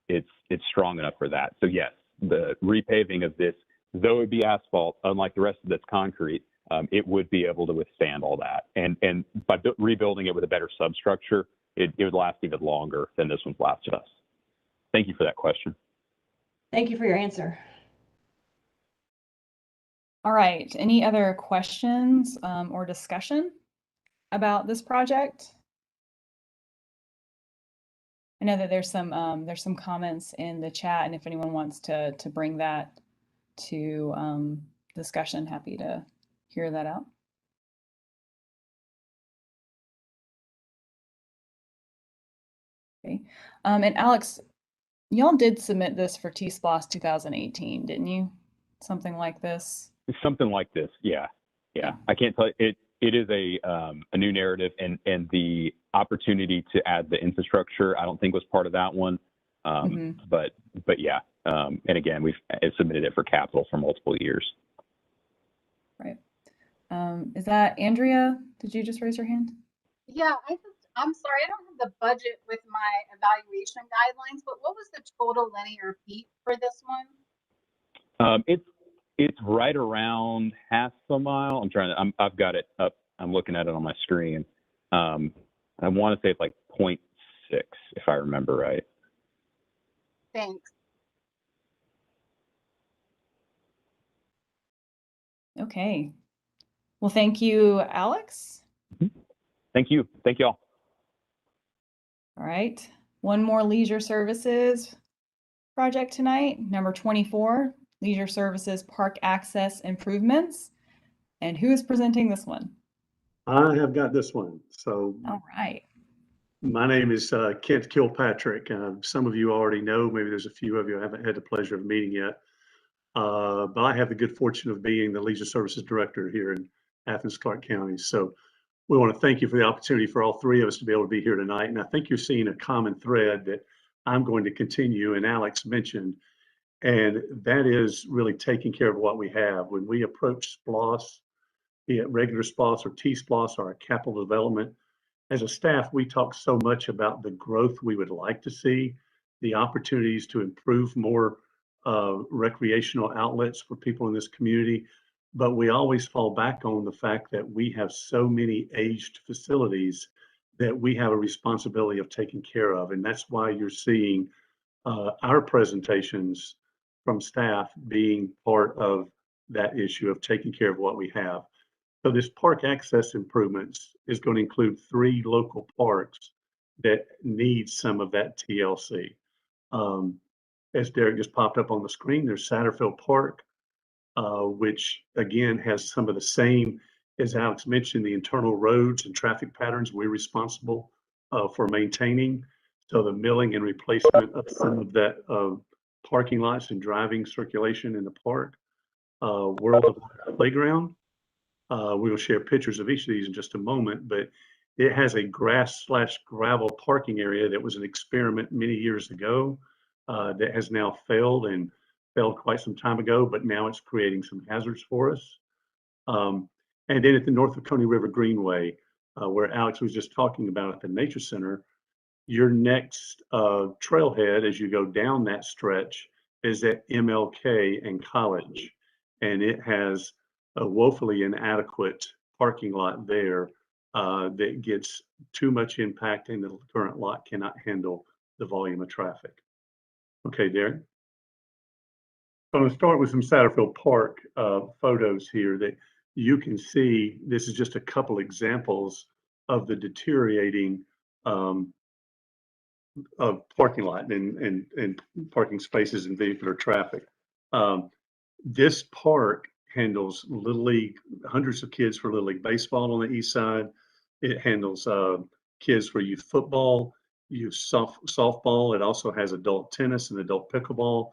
It's strong enough for that. So yes, the repaving of this, though it be asphalt, unlike the rest of that's concrete, it would be able to withstand all that. And by rebuilding it with a better substructure, it would last even longer than this one's lasted us. Thank you for that question. Thank you for your answer. All right, any other questions or discussion about this project? I know that there's some comments in the chat, and if anyone wants to bring that to discussion, happy to hear that out. Okay, and Alex, y'all did submit this for TSPLOST 2018, didn't you? Something like this. Something like this, yeah. I can't tell you. It is a new narrative, and the opportunity to add the infrastructure, I don't think was part of that one. But yeah, and again, we've submitted it for capital for multiple years. Right. Is that Andrea? Did you just raise your hand? Yeah, I'm sorry, I don't have the budget with my evaluation guidelines, but what was the total linear feet for this one? It's right around half a mile. I've got it up. I'm looking at it on my screen. I want to say it's like 0.6, if I remember right. Thanks. Okay. Well, thank you, Alex. Thank you. Thank y'all. All right. One more leisure services project tonight, number 24, leisure services park access improvements. And who is presenting this one? I have got this one. So, all right. My name is Kent Kilpatrick. Some of you already know, maybe there's a few of you I haven't had the pleasure of meeting yet. But I have the good fortune of being the Leisure Services Director here in Athens-Clarke County. So we want to thank you for the opportunity for all three of us to be able to be here tonight. And I think you're seeing a common thread that I'm going to continue, and Alex mentioned, and that is really taking care of what we have. When we approach SPLOST, be it regular SPLOST or T-SPLOST or our capital development, as a staff, we talk so much about the growth we would like to see, the opportunities to improve more recreational outlets for people in this community. But we always fall back on the fact that we have so many aged facilities that we have a responsibility of taking care of. And that's why you're seeing our presentations from staff being part of that issue of taking care of what we have. So this park access improvements is going to include 3 local parks that need some of that TLC. as Derek just popped up on the screen, there's Satterfield Park, which again has some of the same, as Alex mentioned, the internal roads and traffic patterns we're responsible for maintaining. So the milling and replacement of some of that parking lots and driving circulation in the park. World of Wonder Playground. We will share pictures of each of these in just a moment, but it has a grass/gravel parking area that was an experiment many years ago that has now failed and failed quite some time ago, but now it's creating some hazards for us. And then at the North Coney River Greenway, where Alex was just talking about at the Nature Center, your next trailhead as you go down that stretch is at MLK and College. And it has a woefully inadequate parking lot there that gets too much impact and the current lot cannot handle the volume of traffic. Okay, Derek. I'm going to start with some Satterfield Park photos here that you can see. This is just a couple examples of the deteriorating of parking lot and parking spaces and vehicular traffic. This park handles Little League, hundreds of kids for Little League baseball on the east side. It handles kids for youth football, youth softball. It also has adult tennis and adult pickleball.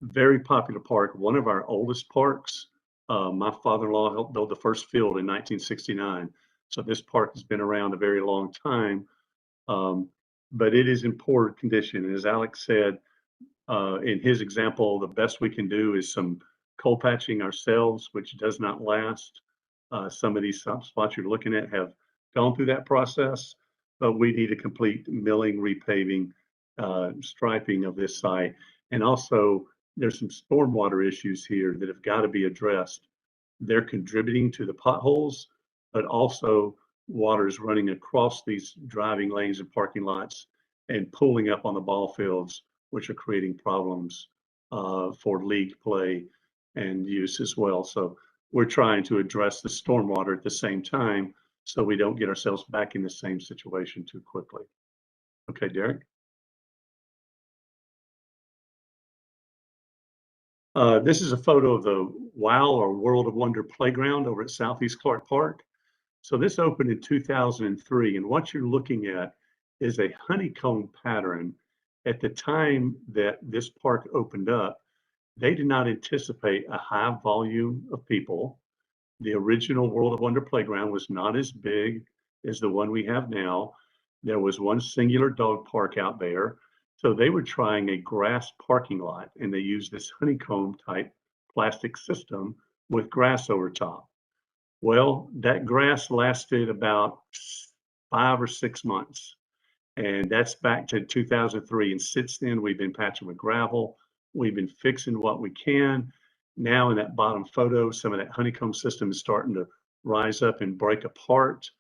Very popular park, one of our oldest parks. My father-in-law helped build the first field in 1969. So this park has been around a very long time, but it is in poor condition. And as Alex said, in his example, the best we can do is some coal patching ourselves, which does not last. Some of these spots you're looking at have gone through that process, but we need a complete milling, repaving, striping of this site. And also there's some stormwater issues here that have got to be addressed. They're contributing to the potholes, but also water is running across these driving lanes and parking lots and pooling up on the ball fields, which are creating problems for league play and use as well. So we're trying to address the stormwater at the same time so we don't get ourselves back in the same situation too quickly. Okay, Derek. This is a photo of the WOW or World of Wonder Playground over at Southeast Clarke Park. So this opened in 2003, and what you're looking at is a honeycomb pattern. At the time that this park opened up, they did not anticipate a high volume of people. The original World of Wonder Playground was not as big as the one we have now. There was one singular dog park out there. So they were trying a grass parking lot, and they used this honeycomb type plastic system with grass over top. Well, that grass lasted about 5 or 6 months. And that's back to 2003. And since then, we've been patching with gravel. We've been fixing what we can. Now in that bottom photo, some of that honeycomb system is starting to rise up and break apart.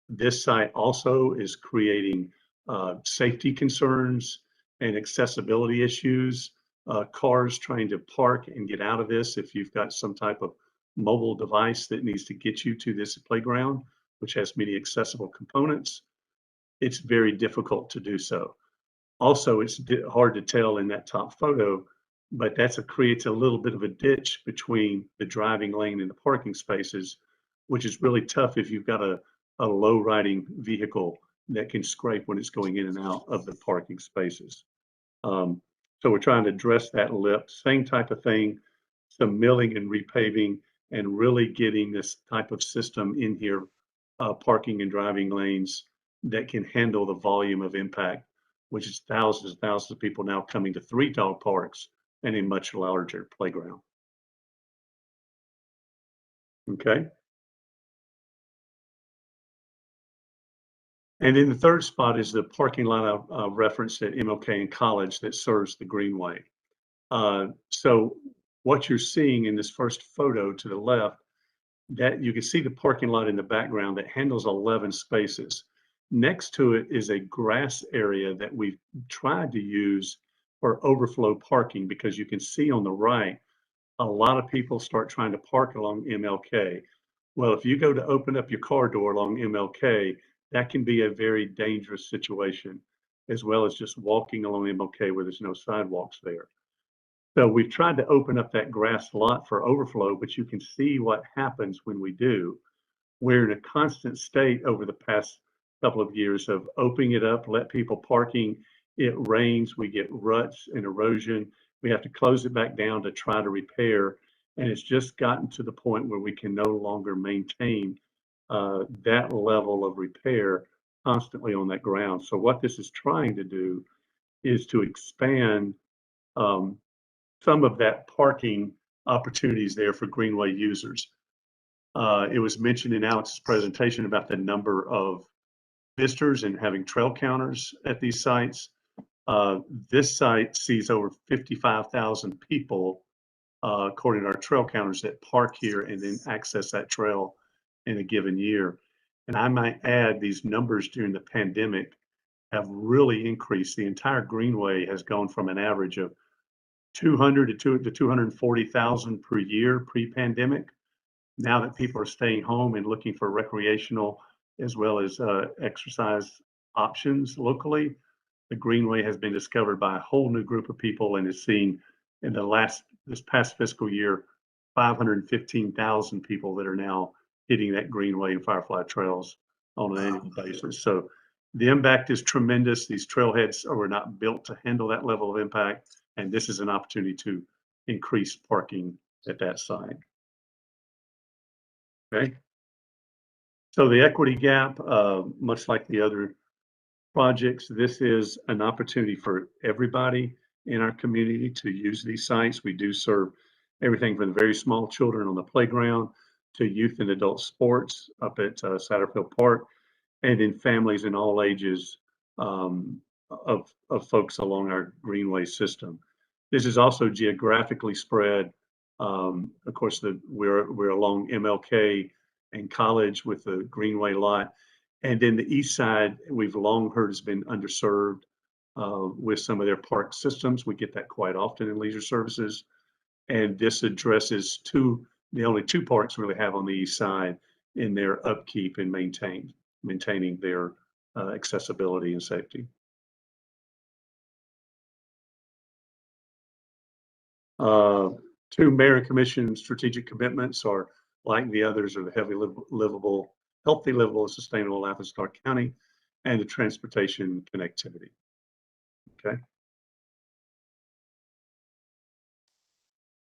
This site also is creating safety concerns and accessibility issues. Cars trying to park and get out of this if you've got some type of mobile device that needs to get you to this playground, which has many accessible components. It's very difficult to do so. Also, it's hard to tell in that top photo, but creates a little bit of a ditch between the driving lane and the parking spaces, which is really tough if you've got a low riding vehicle that can scrape when it's going in and out of the parking spaces. So we're trying to address that lip, same type of thing, some milling and repaving, and really getting this type of system in here, parking and driving lanes that can handle the volume of impact, which is thousands and thousands of people now coming to 3 dog parks and a much larger playground. Okay. And then the third spot is the parking lot I referenced at MLK and College that serves the Greenway. So what you're seeing in this first photo to the left, that you can see the parking lot in the background that handles 11 spaces. Next to it is a grass area that we've tried to use for overflow parking, because you can see on the right, a lot of people start trying to park along MLK. Well, if you go to open up your car door along MLK, that can be a very dangerous situation. as well as just walking along MLK where there's no sidewalks there. So we've tried to open up that grass lot for overflow, but you can see what happens when we do. We're in a constant state over the past couple of years of opening it up, let people parking. It rains, we get ruts and erosion. We have to close it back down to try to repair. And it's just gotten to the point where we can no longer maintain that level of repair constantly on that ground. So what this is trying to do is to expand some of that parking opportunities there for Greenway users. It was mentioned in Alex's presentation about the number of visitors and having trail counters at these sites. This site sees over 55,000 people, according to our trail counters, that park here and then access that trail in a given year. And I might add, these numbers during the pandemic have really increased. The entire Greenway has gone from an average of 200 to 240,000 per year pre-pandemic. Now that people are staying home and looking for recreational as well as exercise options locally, the Greenway has been discovered by a whole new group of people and is seeing in this past fiscal year, 515,000 people that are now hitting that Greenway and Firefly trails on an annual basis. So the impact is tremendous. These trailheads were not built to handle that level of impact, and this is an opportunity to increase parking at that site. Okay. So the equity gap, much like the other projects, this is an opportunity for everybody in our community to use these sites. We do serve everything from the very small children on the playground to youth and adult sports up at Satterfield Park, and in families in all ages of folks along our Greenway system. This is also geographically spread. Of course, we're along MLK and College with the Greenway lot. And then the east side, we've long heard has been underserved with some of their park systems. We get that quite often in leisure services. And this addresses the only two parks we really have on the east side in their upkeep and maintaining their accessibility and safety. Two mayor and commission strategic commitments are, like the others, are the healthy, livable, and sustainable Athens-Clarke County, and the transportation connectivity. Okay.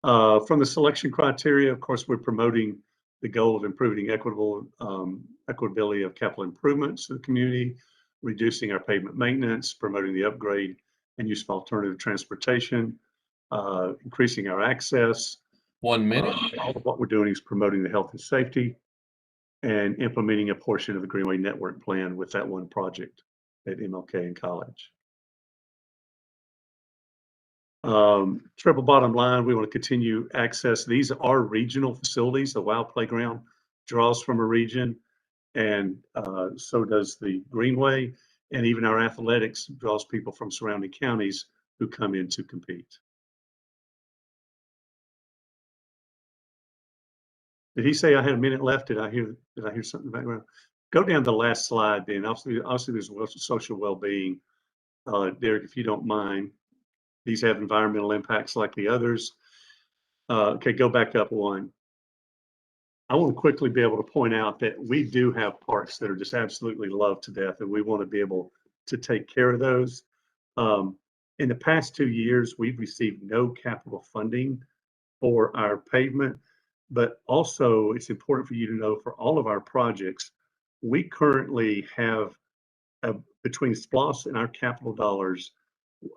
From the selection criteria, of course, we're promoting the goal of improving equitability of capital improvements to the community, reducing our pavement maintenance, promoting the upgrade and use of alternative transportation, increasing our access. 1 minute. All of what we're doing is promoting the health and safety and implementing a portion of the Greenway Network plan with that one project at MLK and College. Triple bottom line, we want to continue access. These are regional facilities. The WOW Playground draws from a region, and so does the Greenway, and even our athletics draws people from surrounding counties who come in to compete. Did he say I had a minute left? Did I hear something in the background? Go down to the last slide then. Obviously there's social well-being. Derek, if you don't mind. These have environmental impacts like the others. Okay, go back up one. I want to quickly be able to point out that we do have parks that are just absolutely loved to death, and we want to be able to take care of those. In the past 2 years, we've received no capital funding for our pavement, but also it's important for you to know for all of our projects, we currently have between TSPLOST and our capital dollars,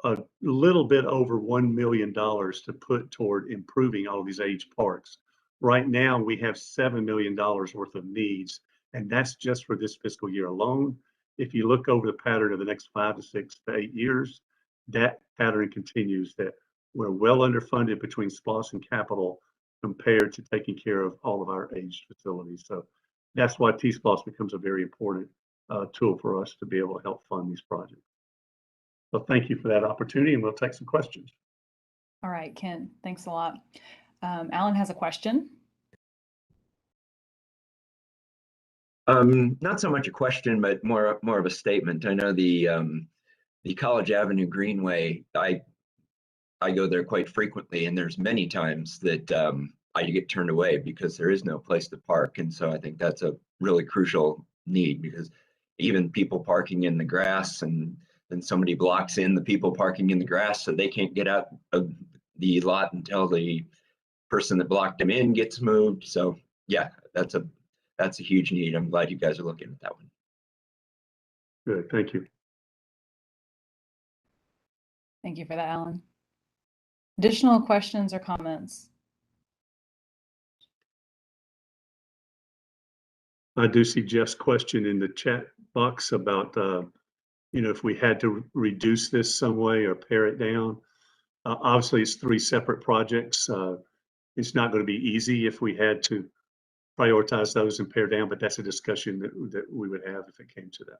a little bit over $1 million to put toward improving all of these aged parks. Right now, we have $7 million worth of needs, and that's just for this fiscal year alone. If you look over the pattern of the next 5 to 6 to 8 years, that pattern continues, that we're well underfunded between TSPLOST and capital compared to taking care of all of our aged facilities. So that's why TSPLOST becomes a very important tool for us to be able to help fund these projects. So thank you for that opportunity, and we'll take some questions. All right, Ken, thanks a lot. Alan has a question. Not so much a question, but more of a statement. I know the the College Avenue Greenway, I go there quite frequently, and there's many times that I get turned away because there is no place to park. And so I think that's a really crucial need, because even people parking in the grass, and then somebody blocks in the people parking in the grass, so they can't get out of the lot until the person that blocked them in gets moved. So yeah, that's a huge need. I'm glad you guys are looking at that one. Good, thank you. Thank you for that, Alan. Additional questions or comments? I do see Jeff's question in the chat box about, if we had to reduce this some way or pare it down. Obviously, it's 3 separate projects. It's not going to be easy if we had to prioritize those and pare down, but that's a discussion that we would have if it came to that.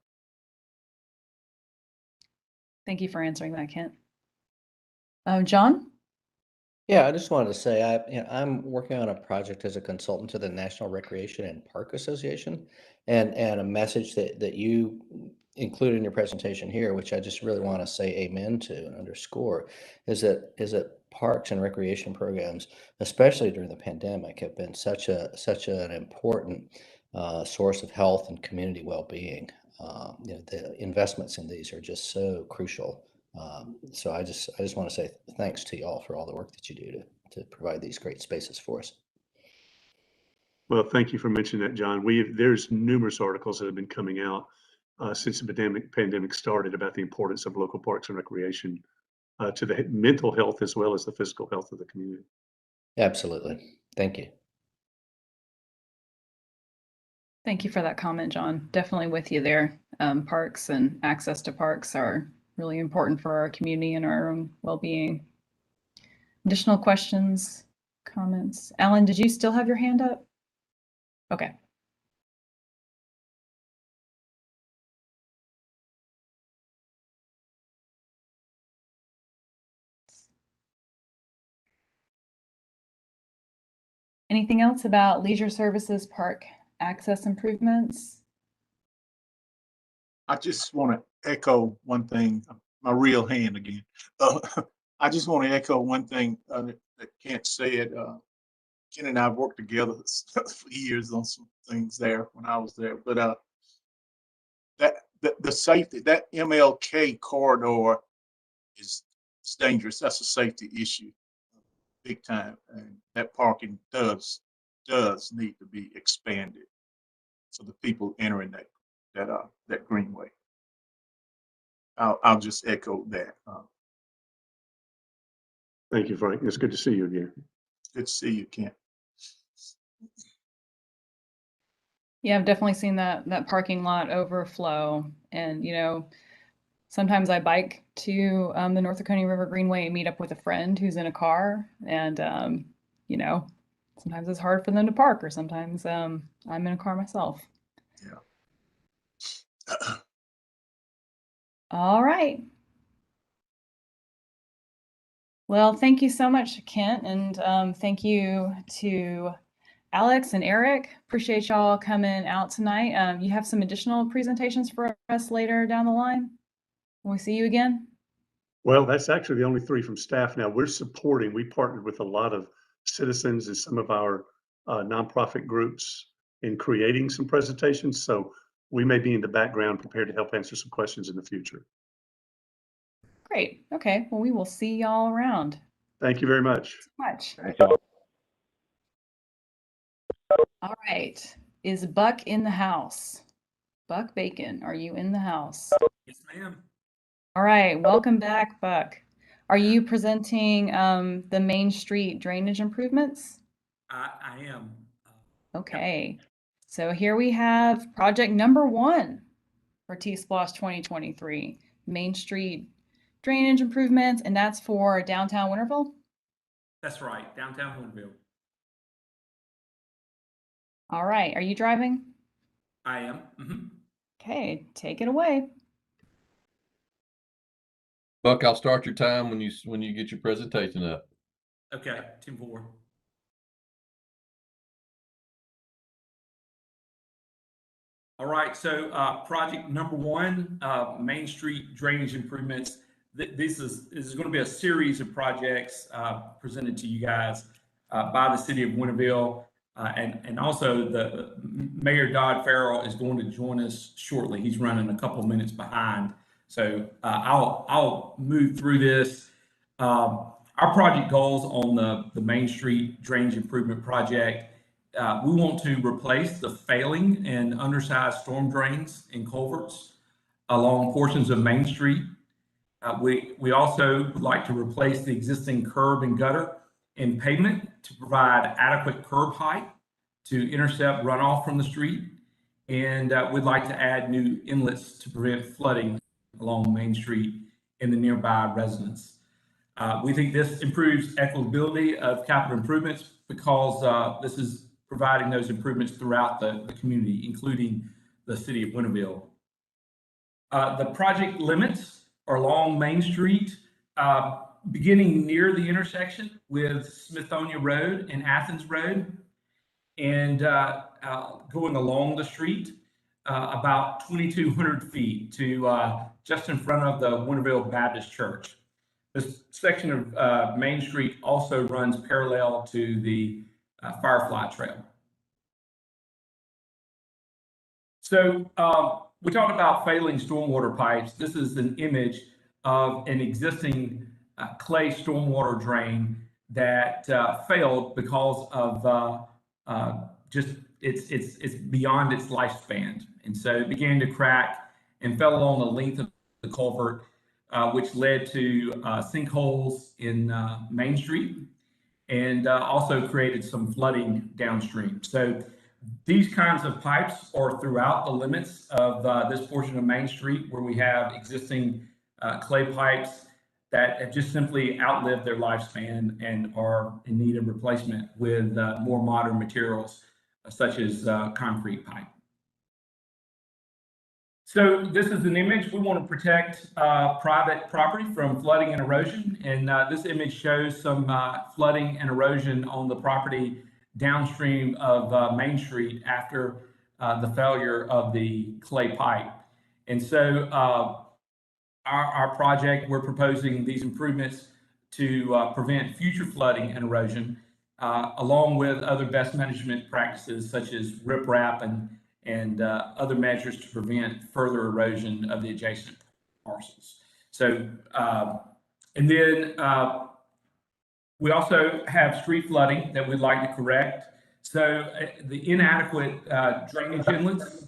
Thank you for answering that, Kent. John? Yeah, I just wanted to say I'm working on a project as a consultant to the National Recreation and Park Association, and a message that you included in your presentation here, which I just really want to say amen to and underscore, is that parks and recreation programs, especially during the pandemic, have been such an important source of health and community well-being. The investments in these are just so crucial. So I just want to say thanks to y'all for all the work that you do to provide these great spaces for us. Well, thank you for mentioning that, John. There's numerous articles that have been coming out since the pandemic started about the importance of local parks and recreation to the mental health as well as the physical health of the community. Absolutely. Thank you. Thank you for that comment, John. Definitely with you there. Parks and access to parks are really important for our community and our own well-being. Additional questions, comments? Alan, did you still have your hand up? Okay. Anything else about leisure services park access improvements? I just want to echo one thing, my real hand again. I just want to echo one thing that Kent said. Ken and I have worked together for years on some things there when I was there, but the safety, that MLK corridor is dangerous. That's a safety issue, big time, and that parking does need to be expanded so the people entering that greenway. I'll just echo that. Thank you, Frank. It's good to see you again. Good to see you, Kent. Yeah, I've definitely seen that parking lot overflow, and sometimes I bike to the North Oconee River Greenway and meet up with a friend who's in a car, and sometimes it's hard for them to park, or sometimes I'm in a car myself. Yeah. All right. Well, thank you so much, Kent, and thank you to Alex and Eric. Appreciate y'all coming out tonight. You have some additional presentations for us later down the line when we see you again? Well, that's actually the only 3 from staff now. We partnered with a lot of citizens and some of our nonprofit groups in creating some presentations. So we may be in the background prepared to help answer some questions in the future. Great. Okay. Well, we will see y'all around. Thank you very much. Much. All right. Is Buck in the house? Buck Bacon, are you in the house? Yes, ma'am. All right. Welcome back, Buck. Are you presenting the Main Street drainage improvements? I am. Okay. So here we have project number 1 for TSPLOST 2023, Main Street drainage improvements, and that's for downtown Winterville? That's right, downtown Winterville. All right. Are you driving? I am. Mm-hmm. Okay, take it away. Buck, I'll start your time when you get your presentation up. Okay, 10-4. All right, so project number one, Main Street drainage improvements. This is going to be a series of projects presented to you guys by the city of Winterville. And also the Mayor Dodd Farrell is going to join us shortly. He's running a couple minutes behind. So I'll move through this. Our project goals on the Main Street drainage improvement project. We want to replace the failing and undersized storm drains and culverts along portions of Main Street. We also would like to replace the existing curb and gutter and pavement to provide adequate curb height to intercept runoff from the street. And we'd like to add new inlets to prevent flooding along Main Street in the nearby residents. We think this improves equitability of capital improvements because this is providing those improvements throughout the community, including the city of Winterville. The project limits are along Main Street, beginning near the intersection with Smithonia Road and Athens Road, and going along the street about 2,200 feet to just in front of the Winterville Baptist Church. This section of Main Street also runs parallel to the Firefly Trail. So we talked about failing stormwater pipes. This is an image of an existing clay stormwater drain that failed because of just it's beyond its lifespan, and so it began to crack and fell along the length of the culvert, which led to sinkholes in Main Street, and also created some flooding downstream. So these kinds of pipes are throughout the limits of this portion of Main Street, where we have existing clay pipes that have just simply outlived their lifespan and are in need of replacement with more modern materials, such as concrete pipe. So this is an image. We want to protect private property from flooding and erosion. And this image shows some flooding and erosion on the property downstream of Main Street after the failure of the clay pipe. And so our project, we're proposing these improvements to prevent future flooding and erosion, along with other best management practices such as riprap and other measures to prevent further erosion of the adjacent parcels. So, and then we also have street flooding that we'd like to correct. So the inadequate drainage inlets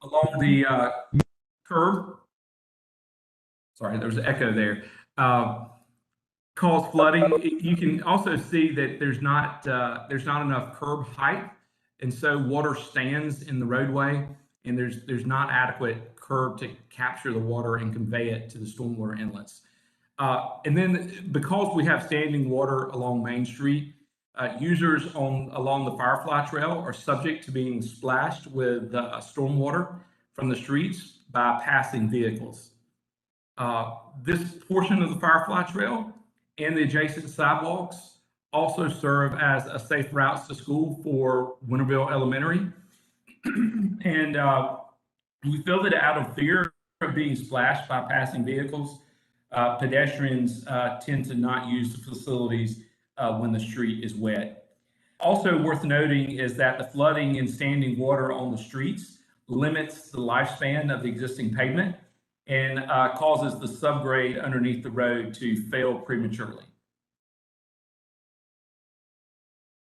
along the curb, sorry, there was an echo there, cause flooding. You can also see that there's not enough curb height, and so water stands in the roadway, and there's not adequate curb to capture the water and convey it to the stormwater inlets. And then because we have standing water along Main Street, users along the Firefly Trail are subject to being splashed with stormwater from the streets by passing vehicles. This portion of the Firefly Trail and the adjacent sidewalks also serve as a safe routes to school for Winterville Elementary. And we feel that out of fear of being splashed by passing vehicles, pedestrians tend to not use the facilities when the street is wet. Also worth noting is that the flooding and standing water on the streets limits the lifespan of the existing pavement and causes the subgrade underneath the road to fail prematurely.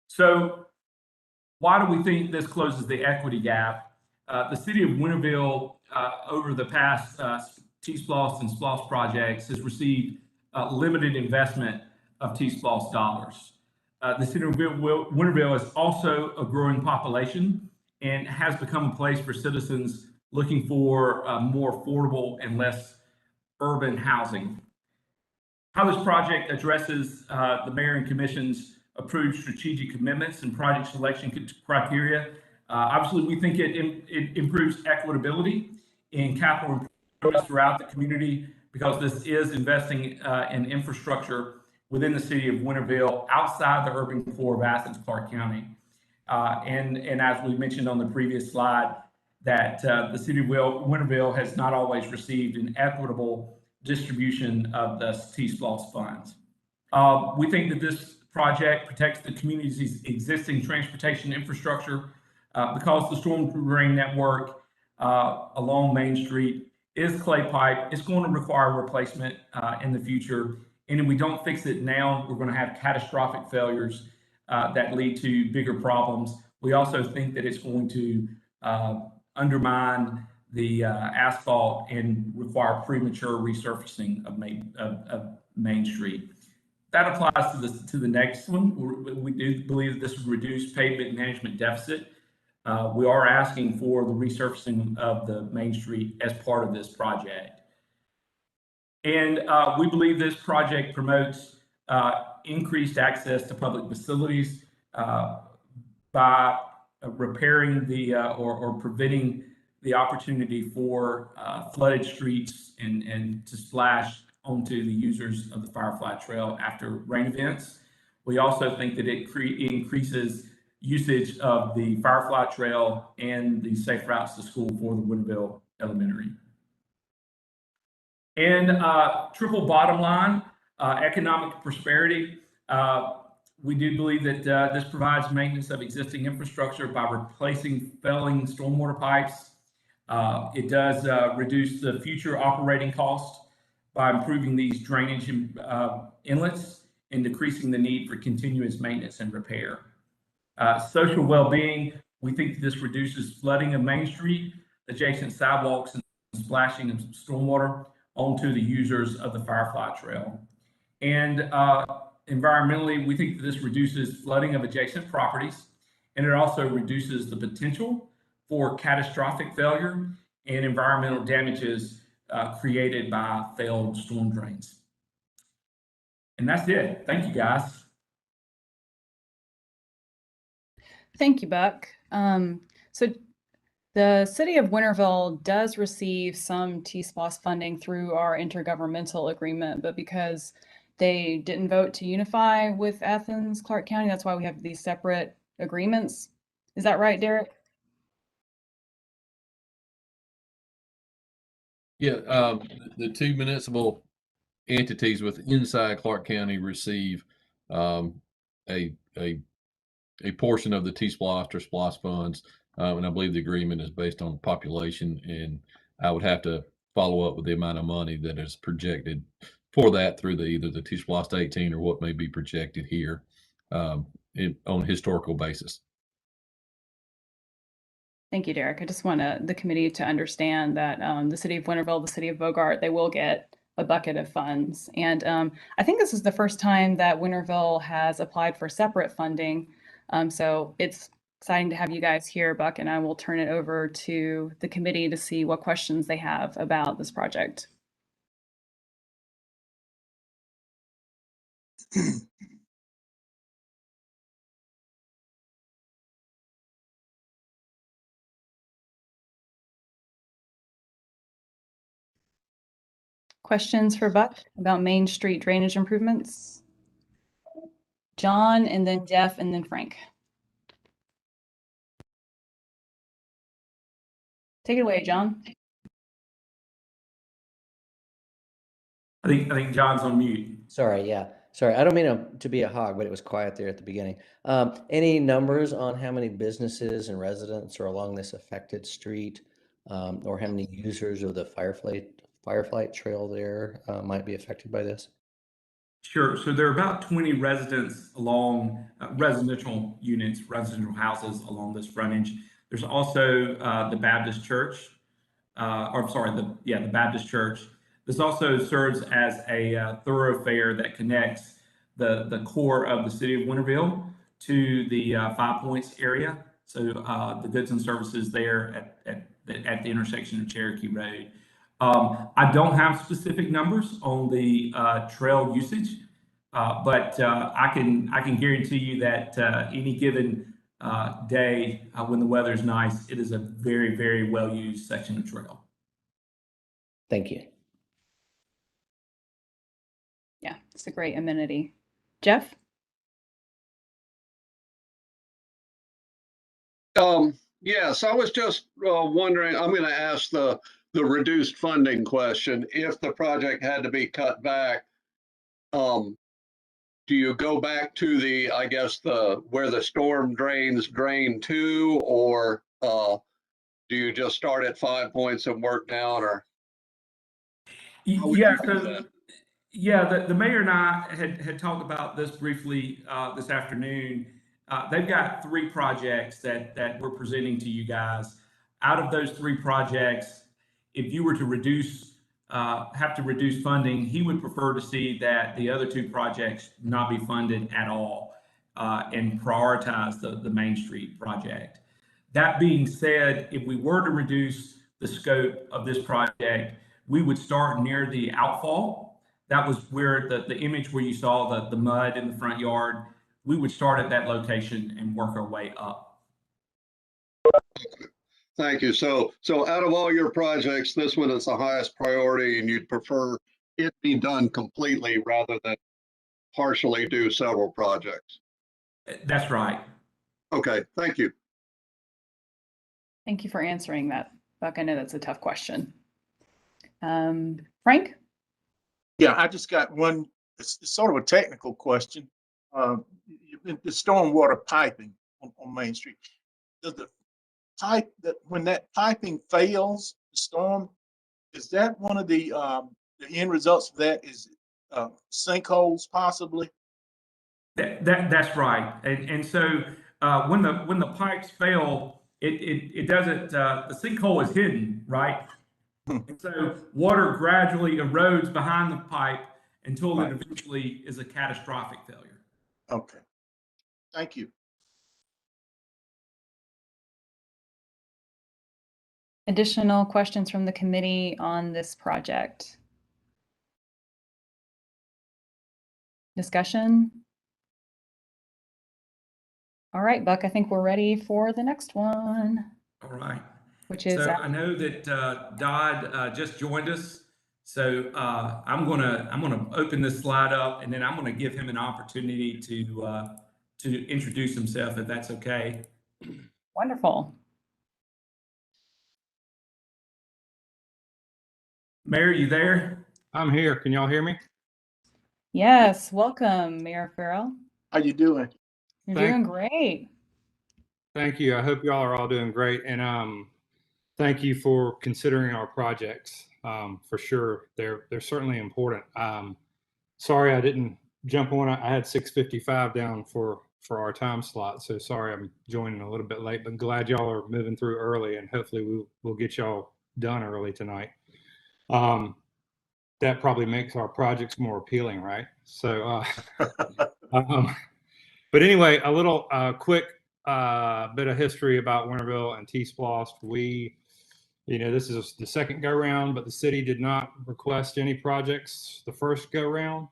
So why do we think this closes the equity gap? The city of Winterville, over the past TSPLOST and SPLOST projects, has received limited investment of TSPLOST dollars. The city of Winterville is also a growing population and has become a place for citizens looking for more affordable and less urban housing. How this project addresses the mayor and commission's approved strategic commitments and project selection criteria. Obviously, we think it improves equitability in capital improvements throughout the community because this is investing in infrastructure within the city of Winterville outside the urban core of Athens-Clarke County. And as we mentioned on the previous slide, that the city of Winterville has not always received an equitable distribution of the TSPLOST funds. We think that this project protects the community's existing transportation infrastructure because the storm drain network along Main Street is clay pipe. It's going to require replacement in the future. And if we don't fix it now, we're going to have catastrophic failures that lead to bigger problems. We also think that it's going to undermine the asphalt and require premature resurfacing of Main Street. That applies to the next one. We do believe that this would reduce pavement management deficit. We are asking for the resurfacing of the Main Street as part of this project. And we believe this project promotes increased access to public facilities by repairing or preventing the opportunity for flooded streets and to splash onto the users of the Firefly Trail after rain events. We also think that it increases usage of the Firefly Trail and the safe routes to school for the Winterville Elementary. And triple bottom line, economic prosperity. We do believe that this provides maintenance of existing infrastructure by replacing failing stormwater pipes. It does reduce the future operating cost by improving these drainage inlets and decreasing the need for continuous maintenance and repair. Social well-being, we think this reduces flooding of Main Street, adjacent sidewalks, and splashing of stormwater onto the users of the Firefly Trail. And environmentally, we think that this reduces flooding of adjacent properties, and it also reduces the potential for catastrophic failure and environmental damages created by failed storm drains. And that's it. Thank you, guys. Thank you, Buck. So the city of Winterville does receive some TSPLOST funding through our intergovernmental agreement, but because they didn't vote to unify with Athens-Clarke County, that's why we have these separate agreements. Is that right, Derek? Yeah, the two municipal entities with inside Clarke County receive a portion of the TSPLOST or SPLOST funds, and I believe the agreement is based on population, and I would have to follow up with the amount of money that is projected for that through either the TSPLOST 18 or what may be projected here on a historical basis. Thank you, Derek. I just want the committee to understand that the city of Winterville, the city of Bogart, they will get a bucket of funds. And I think this is the first time that Winterville has applied for separate funding. So it's exciting to have you guys here, Buck, and I will turn it over to the committee to see what questions they have about this project. Questions for Buck about Main Street drainage improvements? John, and then Jeff, and then Frank. Take it away, John. I think John's on mute. Sorry, yeah. Sorry, I don't mean to be a hog, but it was quiet there at the beginning. Any numbers on how many businesses and residents are along this affected street, or how many users of the Firefly Trail there might be affected by this? Sure. So there are about 20 residents along residential units, residential houses along this frontage. There's also the Baptist Church, the Baptist Church. This also serves as a thoroughfare that connects the core of the city of Winterville to the Five Points area. So the goods and services there at the intersection of Cherokee Road. I don't have specific numbers on the trail usage, but I can guarantee you that any given day when the weather's nice, it is a very, very well used section of trail. Thank you. Yeah, it's a great amenity. Jeff? Yes, I was just wondering, I'm going to ask the reduced funding question. If the project had to be cut back, do you go back to the, I guess, where the storm drains drain to, or do you just start at 5 points and work down, or how would Yeah, you do so that? yeah, the mayor and I had talked about this briefly this afternoon. They've got 3 projects that we're presenting to you guys. Out of those 3 projects, if you were to have to reduce funding, he would prefer to see that the other 2 projects not be funded at all and prioritize the Main Street project. That being said, if we were to reduce the scope of this project, we would start near the outfall. That was where the image where you saw the mud in the front yard. We would start at that location and work our way up. Thank you. So out of all your projects, this one is the highest priority, and you'd prefer it be done completely rather than partially do several projects. That's right. Okay, thank you. Thank you for answering that, Buck. I know that's a tough question. Frank? Yeah, I just got one, it's sort of a technical question. The stormwater piping on Main Street. Does the pipe, when that piping fails, the storm, is that one of the end results of that is sinkholes possibly? That's right. And so when the pipes fail, it doesn't, the sinkhole is hidden, right? And so water gradually erodes behind the pipe until it eventually is a catastrophic failure. Okay. Thank you. Additional questions from the committee on this project? Discussion? All right, Buck, I think we're ready for the next one. All right. Which is, so I know that Dodd just joined us. So I'm gonna open this slide up, and then I'm gonna give him an opportunity to introduce himself, if that's okay. Wonderful. Mayor, you there? I'm here. Can y'all hear me? Yes, welcome, Mayor Farrell. How you doing? You're doing great. Thank you. I hope y'all are all doing great. And thank you for considering our projects. For sure, they're certainly important. Sorry I didn't jump on. I had 6:55 down for our time slot. So sorry I'm joining a little bit late, but glad y'all are moving through early, and hopefully we'll get y'all done early tonight. That probably makes our projects more appealing, right? So, but anyway, a little quick bit of history about Winterville and TSPLOST. This is the second go round, but the city did not request any projects the first go round.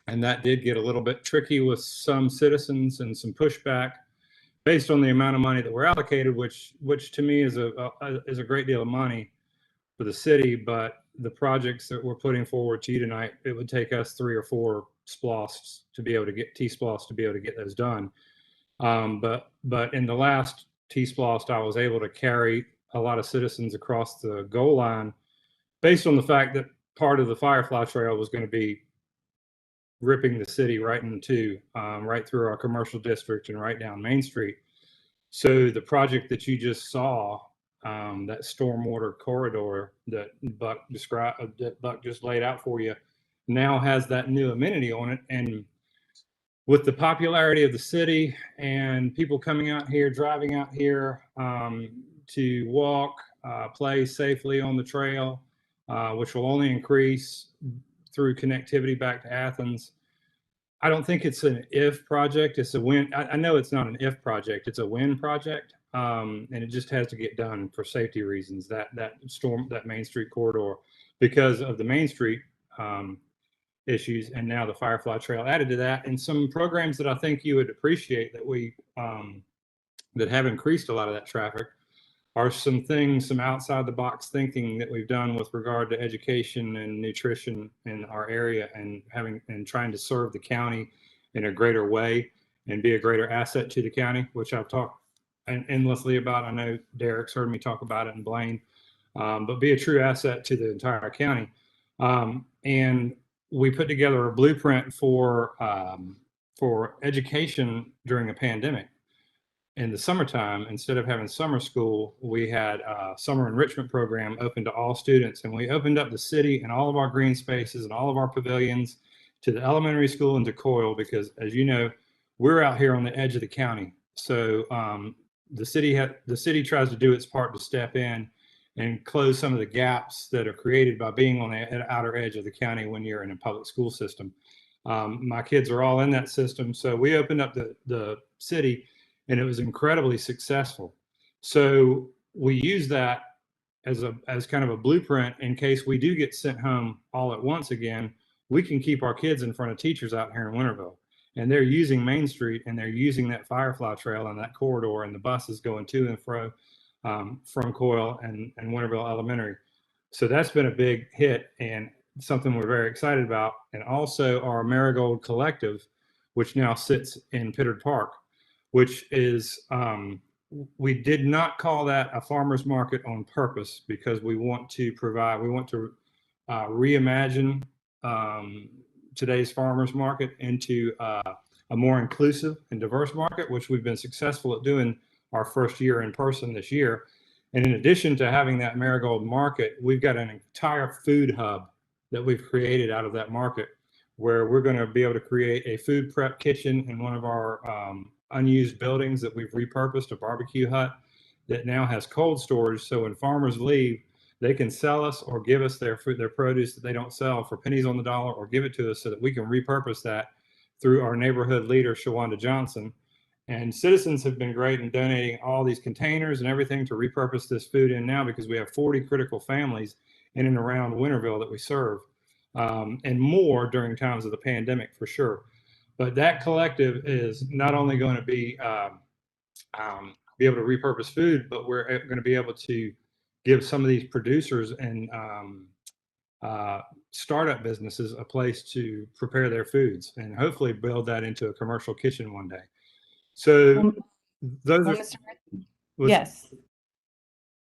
And that did get a little bit tricky with some citizens and some pushback based on the amount of money that we're allocated, which to me is a great deal of money for the city. But the projects that we're putting forward to you tonight, it would take us 3 or 4 TSPLOST to be able to get those done. But in the last TSPLOST, I was able to carry a lot of citizens across the goal line based on the fact that part of the Firefly Trail was going to be ripping the city right in two, right through our commercial district and right down Main Street. So the project that you just saw, that stormwater corridor that Buck just laid out for you, now has that new amenity on it. And with the popularity of the city and people coming out here, driving out here to walk, play safely on the trail, which will only increase through connectivity back to Athens. I don't think it's an if project. It's a when. I know it's not an if project. It's a when project, and it just has to get done for safety reasons. That Main Street corridor, because of the Main Street issues, and now the Firefly Trail added to that, and some programs that I think you would appreciate that have increased a lot of that traffic are some outside the box thinking that we've done with regard to education and nutrition in our area, and trying to serve the county in a greater way and be a greater asset to the county, which I've talked endlessly about. I know Derek's heard me talk about it, and Blaine, but be a true asset to the entire county. And we put together a blueprint for education during a pandemic. In the summertime, instead of having summer school, we had a summer enrichment program open to all students. And we opened up the city and all of our green spaces and all of our pavilions to the elementary school and to Coyle, because as you know, we're out here on the edge of the county. So the city tries to do its part to step in and close some of the gaps that are created by being on the outer edge of the county when you're in a public school system. My kids are all in that system. So we opened up the city, and it was incredibly successful. So we use that as kind of a blueprint in case we do get sent home all at once again. We can keep our kids in front of teachers out here in Winterville, and they're using Main Street, and they're using that Firefly Trail and that corridor, and the buses going to and fro from Coyle and Winterville Elementary. So that's been a big hit and something we're very excited about. And also our Marigold Collective, which now sits in Pittard Park, which is, we did not call that a farmer's market on purpose, because we want to reimagine today's farmer's market into a more inclusive and diverse market, which we've been successful at doing our first year in person this year. And in addition to having that Marigold market, we've got an entire food hub that we've created out of that market, where we're going to be able to create a food prep kitchen in one of our unused buildings that we've repurposed, a barbecue hut that now has cold storage. So when farmers leave, they can sell us or give us their food, their produce that they don't sell for pennies on the dollar, or give it to us so that we can repurpose that through our neighborhood leader, Shawanda Johnson. And citizens have been great in donating all these containers and everything to repurpose this food in now, because we have 40 critical families in and around Winterville that we serve, and more during times of the pandemic for sure. But that collective is not only going to be able to repurpose food, but we're going to be able to give some of these producers and startup businesses a place to prepare their foods, and hopefully build that into a commercial kitchen one day. So those are. Yes.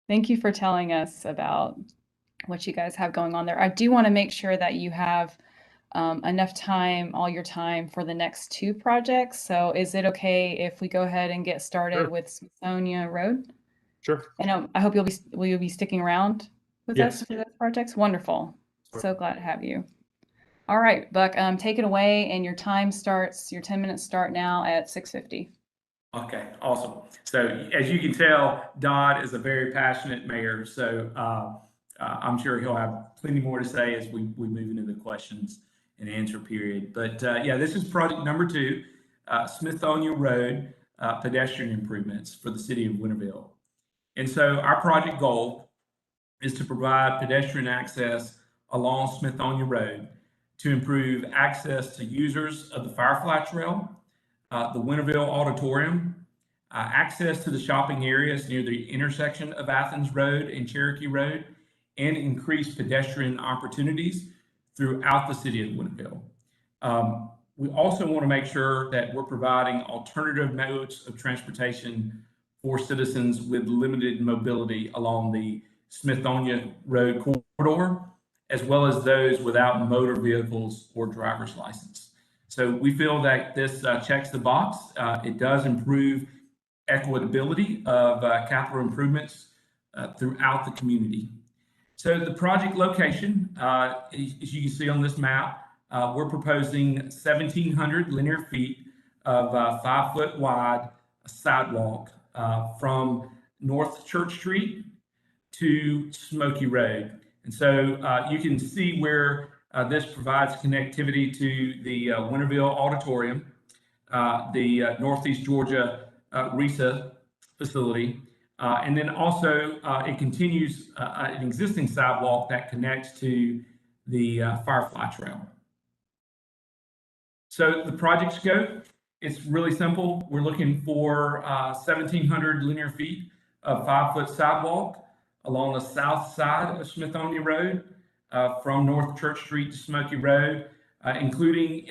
Thank you for telling us about what you guys have going on there. I do want to make sure that you have enough time, all your time, for the next two projects. So is it okay if we go ahead and get started with Smithsonian Road? Sure. And I hope will you be sticking around with us for those projects? Wonderful. Sure. So glad to have you. All right, Buck, take it away, and your time starts, your 10 minutes start now at 6:50. Okay, awesome. So as you can tell, Dodd is a very passionate mayor. So I'm sure he'll have plenty more to say as we move into the questions and answer period. But yeah, this is project number 2, Smithsonian Road pedestrian improvements for the city of Winterville. And so our project goal is to provide pedestrian access along Smithsonian Road to improve access to users of the Firefly Trail, the Winterville Auditorium, access to the shopping areas near the intersection of Athens Road and Cherokee Road, and increase pedestrian opportunities throughout the city of Winterville. We also want to make sure that we're providing alternative modes of transportation for citizens with limited mobility along the Smithsonian Road corridor, as well as those without motor vehicles or driver's license. So we feel that this checks the box. It does improve equitability of capital improvements throughout the community. So the project location, as you can see on this map, we're proposing 1,700 linear feet of 5-foot wide sidewalk from North Church Street to Smoky Road. And so you can see where this provides connectivity to the Winterville Auditorium, the Northeast Georgia RESA facility, and then also it continues an existing sidewalk that connects to the Firefly Trail. So the project scope, it's really simple. We're looking for 1,700 linear feet of 5-foot sidewalk along the south side of Smithsonian Road from North Church Street to Smoky Road, including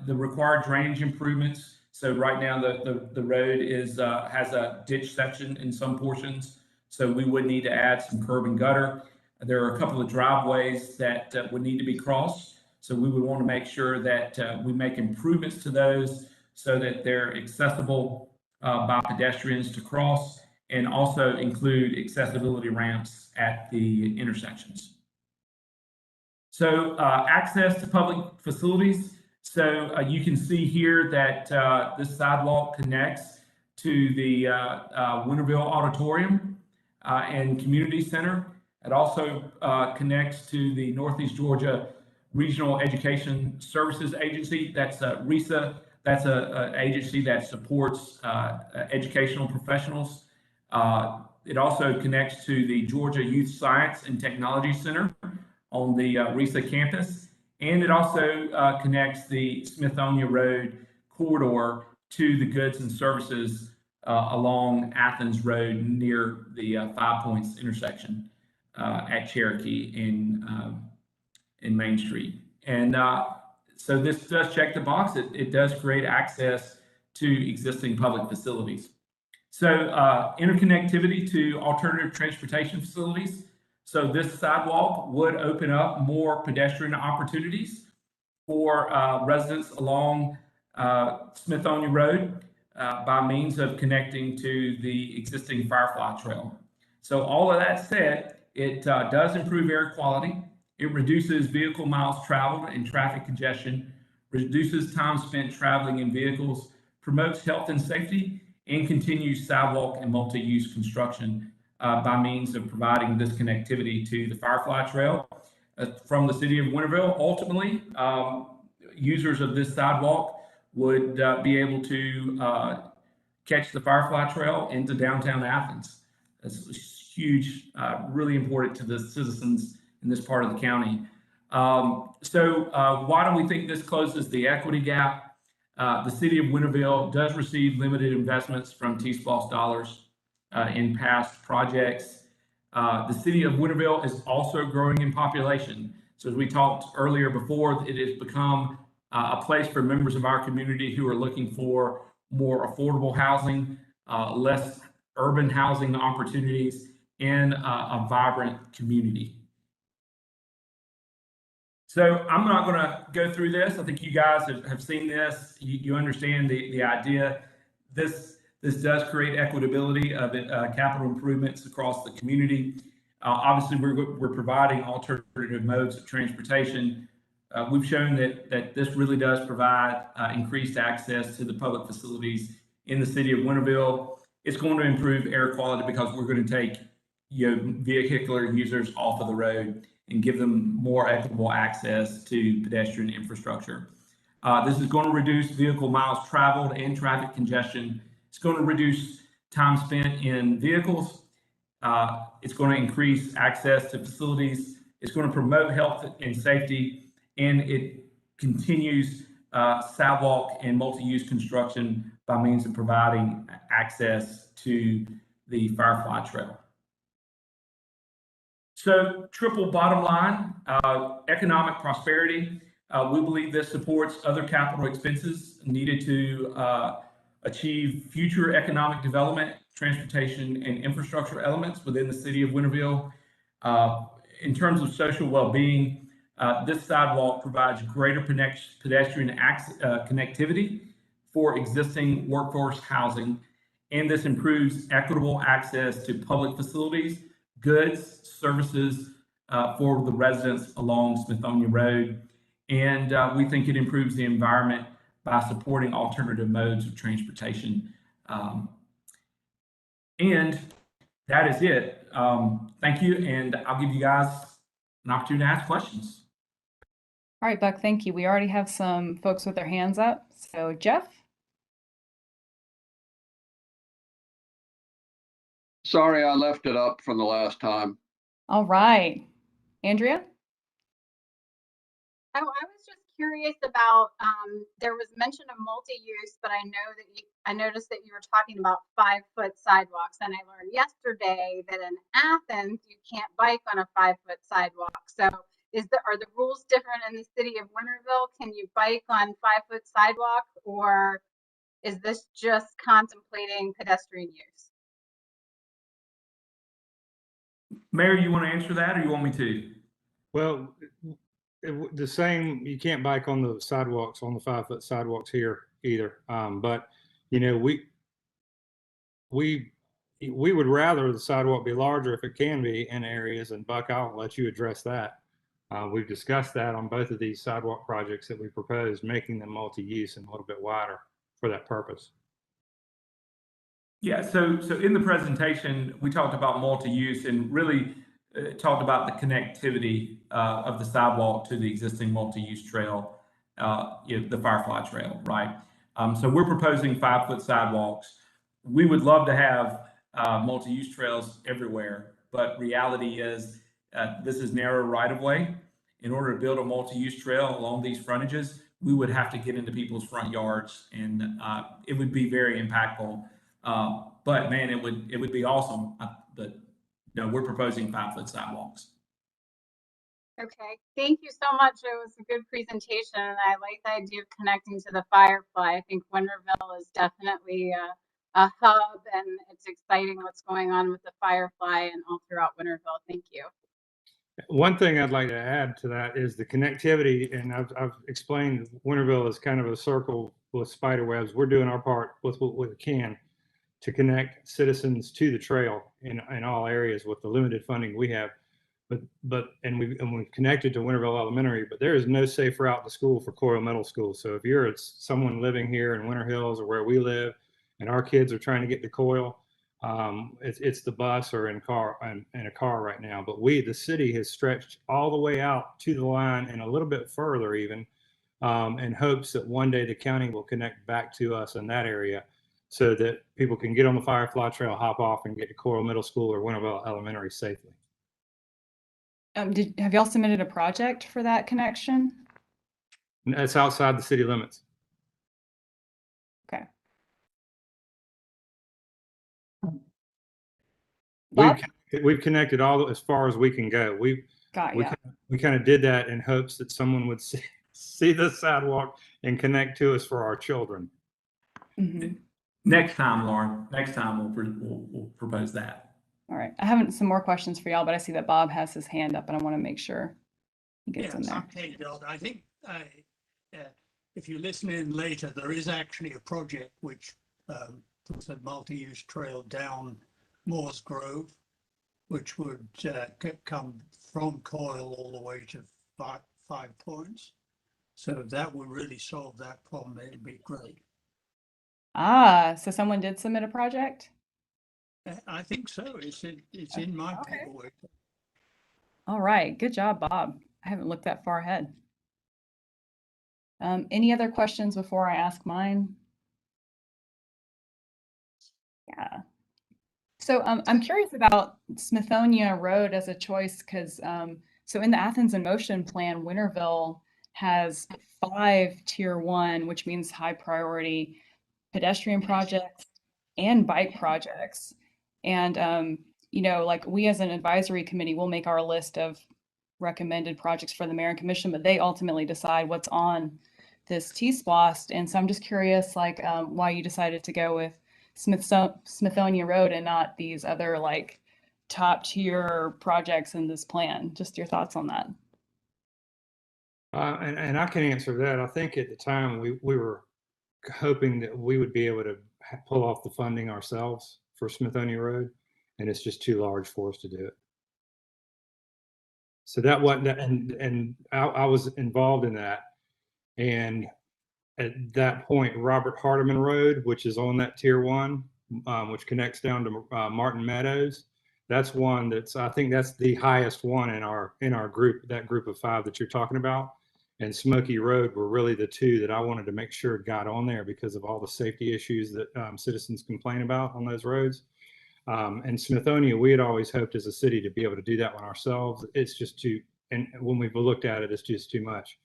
the required drainage improvements So right now the road is has a ditch section in some portions. So we would need to add some curb and gutter. There are a couple of driveways that would need to be crossed. So we would want to make sure that we make improvements to those so that they're accessible by pedestrians to cross, and also include accessibility ramps at the intersections. So access to public facilities. So you can see here that this sidewalk connects to the Winterville Auditorium and Community Center. It also connects to the Northeast Georgia Regional Education Services Agency. That's RESA. That's an agency that supports educational professionals. It also connects to the Georgia Youth Science and Technology Center on the RESA campus. And it also connects the Smithtonia Road corridor to the goods and services along Athens Road near the 5 Points intersection at Cherokee in Main Street. And so this does check the box. It does create access to existing public facilities. So interconnectivity to alternative transportation facilities. So this sidewalk would open up more pedestrian opportunities for residents along Smithtonia Road by means of connecting to the existing Firefly Trail. So all of that said, it does improve air quality. It reduces vehicle miles traveled and traffic congestion, reduces time spent traveling in vehicles, promotes health and safety, and continues sidewalk and multi-use construction by means of providing this connectivity to the Firefly Trail from the city of Winterville. Ultimately, users of this sidewalk would be able to catch the Firefly Trail into downtown Athens. That's huge, really important to the citizens in this part of the county. So why do we think this closes the equity gap? The city of Winterville does receive limited investments from TSPLOST dollars in past projects. The city of Winterville is also growing in population. So as we talked earlier before, it has become a place for members of our community who are looking for more affordable housing, less urban housing opportunities, and a vibrant community. So I'm not going to go through this. I think you guys have seen this. You understand the idea. This does create equitability of capital improvements across the community. Obviously, we're providing alternative modes of transportation. We've shown that this really does provide increased access to the public facilities in the city of Winterville. It's going to improve air quality because we're going to take vehicular users off of the road and give them more equitable access to pedestrian infrastructure. This is going to reduce vehicle miles traveled and traffic congestion. It's going to reduce time spent in vehicles. It's going to increase access to facilities. It's going to promote health and safety, and it continues sidewalk and multi-use construction by means of providing access to the Firefly Trail. So triple bottom line, economic prosperity. We believe this supports other capital expenses needed to achieve future economic development, transportation, and infrastructure elements within the city of Winterville. In terms of social well-being, this sidewalk provides greater pedestrian connectivity for existing workforce housing, and this improves equitable access to public facilities, goods, services for the residents along Smithtonia Road. And we think it improves the environment by supporting alternative modes of transportation. And that is it. Thank you, and I'll give you guys an opportunity to ask questions. All right, Buck, thank you. We already have some folks with their hands up. So Jeff? Sorry, I left it up from the last time. All right. Andrea? I was just curious about, there was mention of multi-use, but I noticed that you were talking about 5-foot sidewalks, and I learned yesterday that in Athens, you can't bike on a 5-foot sidewalk. So are the rules different in the city of Winterville? Can you bike on 5-foot sidewalk, or Is this just contemplating pedestrian use? Mayor, you want to answer that or you want me to? Well, the same, you can't bike on the sidewalks, on the 5-foot sidewalks here either. But, you know, we would rather the sidewalk be larger if it can be in areas, and Buck, I'll let you address that. We've discussed that on both of these sidewalk projects that we proposed, making them multi-use and a little bit wider for that purpose. Yeah, so in the presentation, we talked about multi-use and really talked about the connectivity of the sidewalk to the existing multi-use trail, the Firefly Trail, right? So we're proposing 5-foot sidewalks. We would love to have multi-use trails everywhere, but reality is this is narrow right-of-way. In order to build a multi-use trail along these frontages, we would have to get into people's front yards, and it would be very impactful. But man, it would be awesome. But no, we're proposing 5-foot sidewalks. Okay, thank you so much. It was a good presentation, and I like the idea of connecting to the Firefly. I think Winterville is definitely a hub, and it's exciting what's going on with the Firefly and all throughout Winterville. Thank you. One thing I'd like to add to that is the connectivity, and I've explained Winterville is kind of a circle with spider webs. We're doing our part with what we can to connect citizens to the trail in all areas with the limited funding we have. And we've connected to Winterville Elementary, but there is no safe route to school for Coyle Middle School. So if you're someone living here in Winter Hills or where we live, and our kids are trying to get to Coyle, it's the bus or in a car right now. But the city has stretched all the way out to the line and a little bit further even, in hopes that one day the county will connect back to us in that area, so that people can get on the Firefly Trail, hop off, and get to Coyle Middle School or Winterville Elementary safely. Have y'all submitted a project for that connection? It's outside the city limits. Okay. We've connected all as far as we can go. We kind of did that in hopes that someone would see the sidewalk and connect to us for our children. Mm-hmm. Next time, Lauren. Next time we'll propose that. All right. I have some more questions for y'all, but I see that Bob has his hand up, and I want to make sure he gets in there. Okay, Bill. I think if you listen in later, there is actually a project which puts a multi-use trail down Moores Grove, which would come from Coyle all the way to Five Points. So that would really solve that problem. It'd be great. So someone did submit a project? I think so. It's in my paperwork. All right. Good job, Bob. I haven't looked that far ahead. Any other questions before I ask mine? Yeah. So I'm curious about Smithonia Road as a choice, because so in the Athens in Motion plan, Winterville has 5 tier 1, which means high priority pedestrian projects and bike projects. And you know, like we as an advisory committee will make our list of recommended projects for the mayor and commission, but they ultimately decide what's on this TSPLOST. And so I'm just curious, like, why you decided to go with Smithonia Road and not these other like top tier projects in this plan. Just your thoughts on that. And I can answer that. I think at the time we were hoping that we would be able to pull off the funding ourselves for Smithonia Road, and it's just too large for us to do it. So that wasn't, and I was involved in that. And at that point, Robert Hardiman Road, which is on that tier 1, which connects down to Martin Meadows, that's one I think that's the highest one in our group, that group of 5 that you're talking about. And Smoky Road were really the 2 that I wanted to make sure got on there because of all the safety issues that citizens complain about on those roads. And Smithonia, we had always hoped as a city to be able to do that one ourselves. It's just too, and when we've looked at it, it's just too much.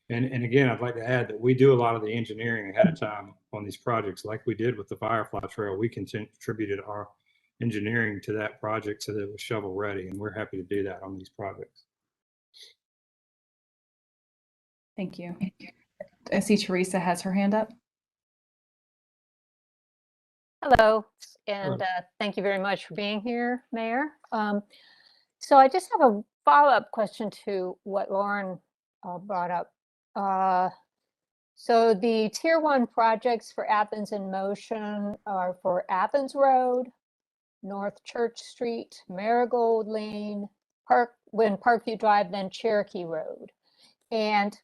And again, I'd like to add that we do a lot of the engineering ahead of time on these projects, like we did with the Firefly Trail. We contributed our engineering to that project so that it was shovel ready, and we're happy to do that on these projects. Thank you. I see Teresa has her hand up. Hello, and thank you very much for being here, Mayor. So I just have a follow-up question to what Lauren brought up. So the Tier 1 projects for Athens in Motion are for Athens Road, North Church Street, Marigold Lane, Parkview Drive, then Cherokee Road. And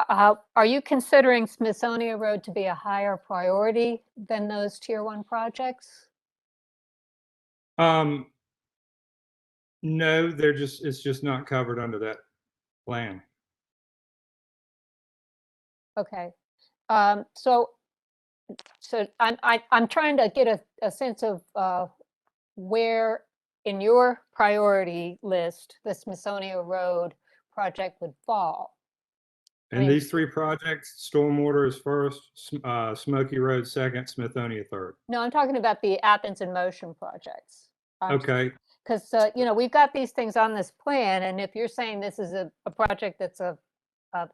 are you considering Smithsonian Road to be a higher priority than those Tier 1 projects? No, it's just not covered under that plan. Okay. So I'm trying to get a sense of where in your priority list the Smithsonian Road project would fall. And these three projects, stormwater is first, Smoky Road second, Smithsonian third. No, I'm talking about the Athens in Motion projects. Okay. Because, you know, we've got these things on this plan, and if you're saying this is a project that's of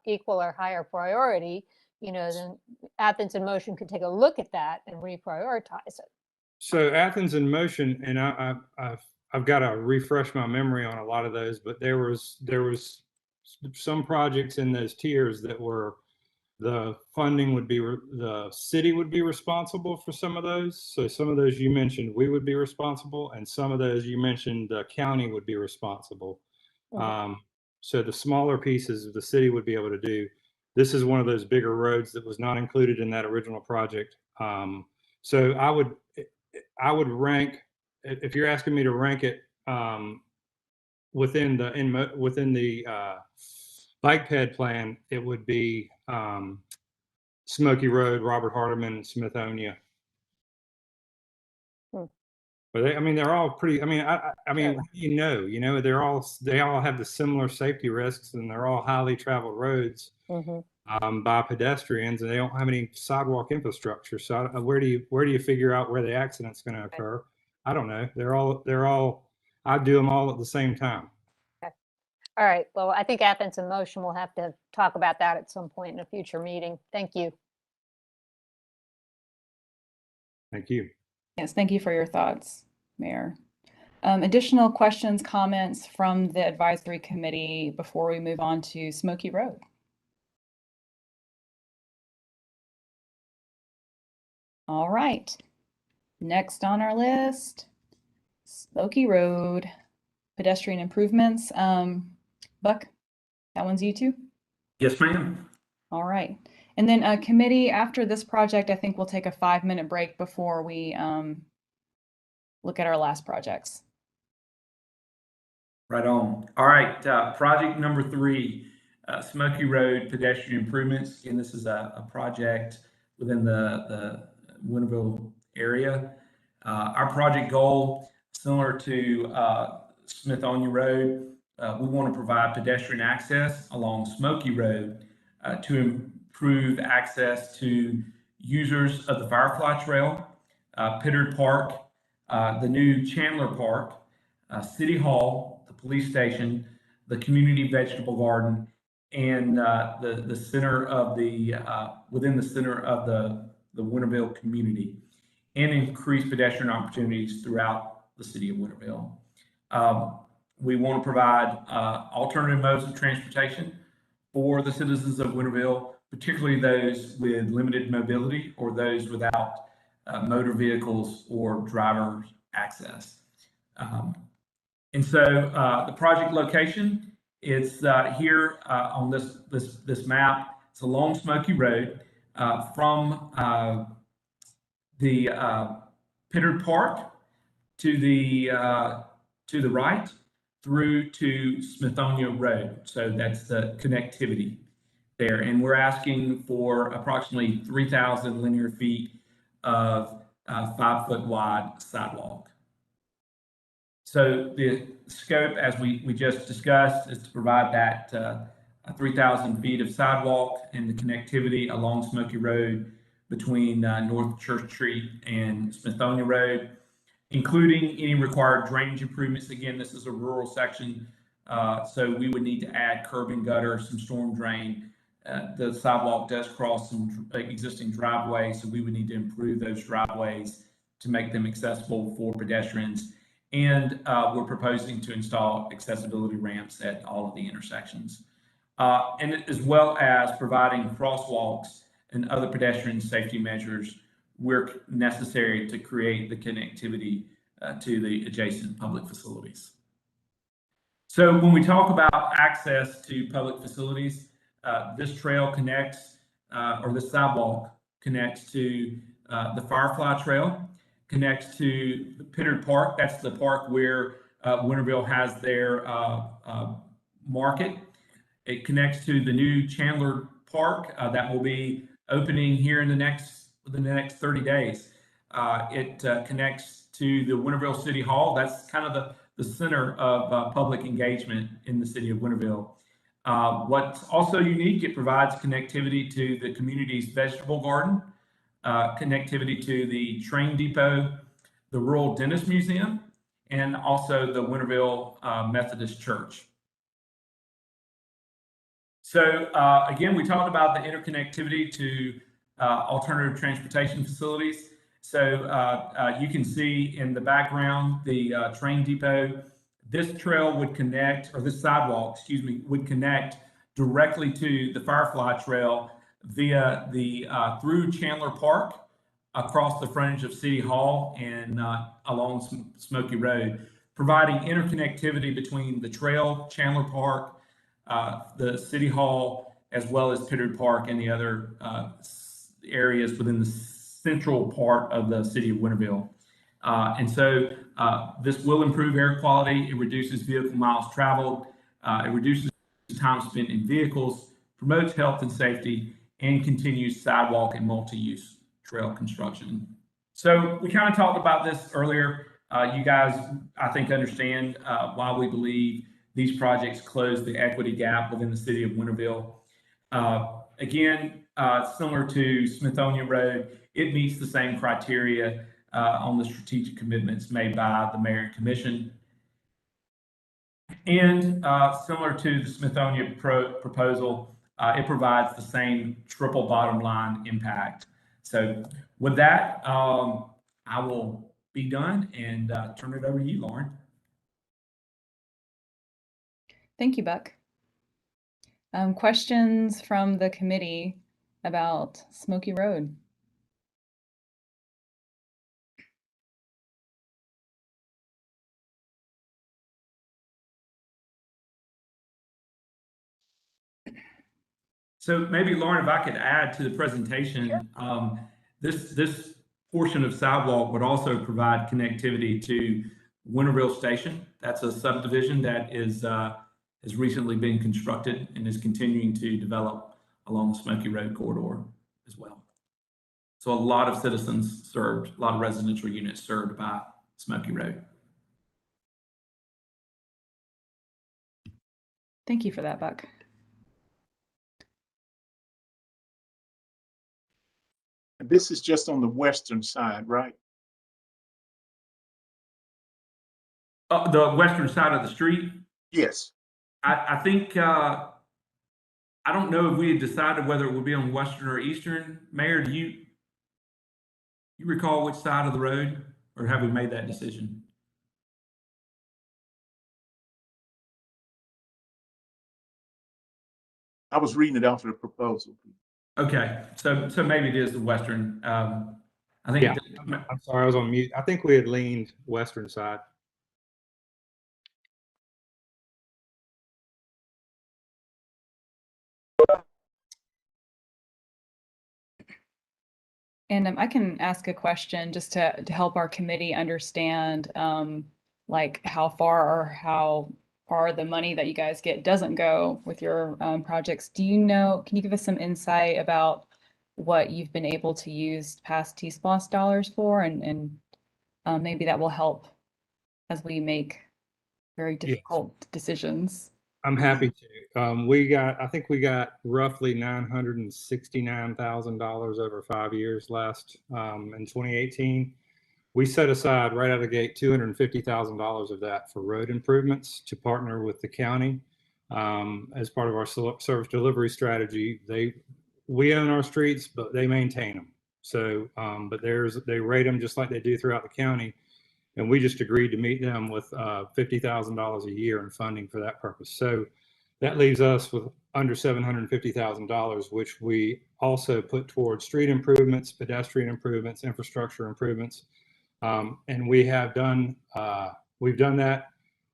equal or higher priority, you know, then Athens in Motion could take a look at that and reprioritize it. So Athens in Motion, and I've got to refresh my memory on a lot of those, but there was some projects in those tiers that were the funding would be the city would be responsible for some of those. So some of those you mentioned we would be responsible, and some of those you mentioned the county would be responsible. Mm-hmm. So the smaller pieces the city would be able to do. This is one of those bigger roads that was not included in that original project. So I would rank, if you're asking me to rank it within the bike ped plan, it would be Smoky Road, Robert Hardeman, Smithonia. But they're all pretty. I mean, you know, they all have the similar safety risks, and they're all highly traveled roads by pedestrians, and they don't have any sidewalk infrastructure. So where do you figure out where the accident's going to occur? I don't know. They're all. I do them all at the same time. Okay. All right. Well, I think Athens in Motion, we'll have to talk about that at some point in a future meeting. Thank you. Thank you. Yes, thank you for your thoughts, Mayor. Additional questions, comments from the advisory committee before we move on to Smoky Road? All right. Next on our list, Smoky Road, pedestrian improvements. Buck, that one's you too? Yes, ma'am. All right. And then committee, after this project, I think we'll take a 5-minute break before we look at our last projects. Right on. All right, project number 3, Smoky Road pedestrian improvements. And this is a project within the Winterville area. Our project goal, similar to Smithonia Road, we want to provide pedestrian access along Smoky Road to improve access to users of the Firefly Trail, Pittard Park, the new Chandler Park, City Hall, the police station, the community vegetable garden, and the center of the within the center of the Winterville community, and increase pedestrian opportunities throughout the city of Winterville. We want to provide alternative modes of transportation for the citizens of Winterville, particularly those with limited mobility or those without motor vehicles or driver access. And so the project location is here on this map. It's along Smoky Road from the Pittard Park to the right through to Smithonia Road. So that's the connectivity there. And we're asking for approximately 3,000 linear feet of 5-foot wide sidewalk. So the scope, as we just discussed, is to provide that 3,000 feet of sidewalk and the connectivity along Smoky Road between North Church Street and Smithonia Road, including any required drainage improvements. Again, this is a rural section, so we would need to add curb and gutter, some storm drain the sidewalk does cross some existing driveways, so we would need to improve those driveways to make them accessible for pedestrians. And we're proposing to install accessibility ramps at all of the intersections. And as well as providing crosswalks and other pedestrian safety measures where necessary to create the connectivity to the adjacent public facilities. So when we talk about access to public facilities, this trail connects, or the sidewalk connects to the Firefly Trail, connects to the Pittard Park. That's the park where Winterville has their market. It connects to the new Chandler Park that will be opening here in within the next 30 days. It connects to the Winterville City Hall. That's kind of the center of public engagement in the city of Winterville. What's also unique, it provides connectivity to the community's vegetable garden, connectivity to the train depot, the Rural Dentist Museum, and also the Winterville Methodist Church. So again, we talked about the interconnectivity to alternative transportation facilities. So you can see in the background the train depot. This trail would connect, or this sidewalk, excuse me, would connect directly to the Firefly Trail via the through Chandler Park, across the frontage of City Hall, and along Smoky Road, providing interconnectivity between the trail, Chandler Park, the City Hall, as well as Pittard Park and the other areas within the central part of the city of Winterville. And so this will improve air quality. It reduces vehicle miles traveled. It reduces time spent in vehicles, promotes health and safety, and continues sidewalk and multi-use trail construction. So we kind of talked about this earlier. You guys, I think, understand why we believe these projects close the equity gap within the city of Winterville. Again, similar to Smithonia Road, it meets the same criteria on the strategic commitments made by the Mayor and Commission. And similar to the Smithonia proposal, it provides the same triple bottom line impact. So with that, I will be done and turn it over to you, Lauren. Thank you, Buck. Questions from the committee about Smoky Road? So maybe, Lauren, if I could add to the presentation, sure. This portion of sidewalk would also provide connectivity to Winterville Station. That's a subdivision that is has recently been constructed and is continuing to develop along the Smoky Road corridor as well. So a lot of citizens served, a lot of residential units served by Smoky Road. Thank you for that, Buck. And this is just on the western side, right? The western side of the street? Yes. I think, I don't know if we had decided whether it would be on western or eastern. Mayor, do you recall which side of the road, or have we made that decision? I was reading it off of the proposal. Okay, so maybe it is the western. I think. Yeah, I'm sorry, I was on mute. I think we had leaned western side. And I can ask a question just to help our committee understand like how far the money that you guys get doesn't go with your projects. Do you know, can you give us some insight about what you've been able to use past TSPLOST dollars for, and maybe that will help as we make very difficult decisions? I'm happy to. I think we got roughly $969,000 over 5 years last in 2018. We set aside right out of the gate $250,000 of that for road improvements to partner with the county. as part of our service delivery strategy. We own our streets, but they maintain them. So, but they rate them just like they do throughout the county. And we just agreed to meet them with $50,000 a year in funding for that purpose. So that leaves us with under $750,000, which we also put towards street improvements, pedestrian improvements, infrastructure improvements. And we've done that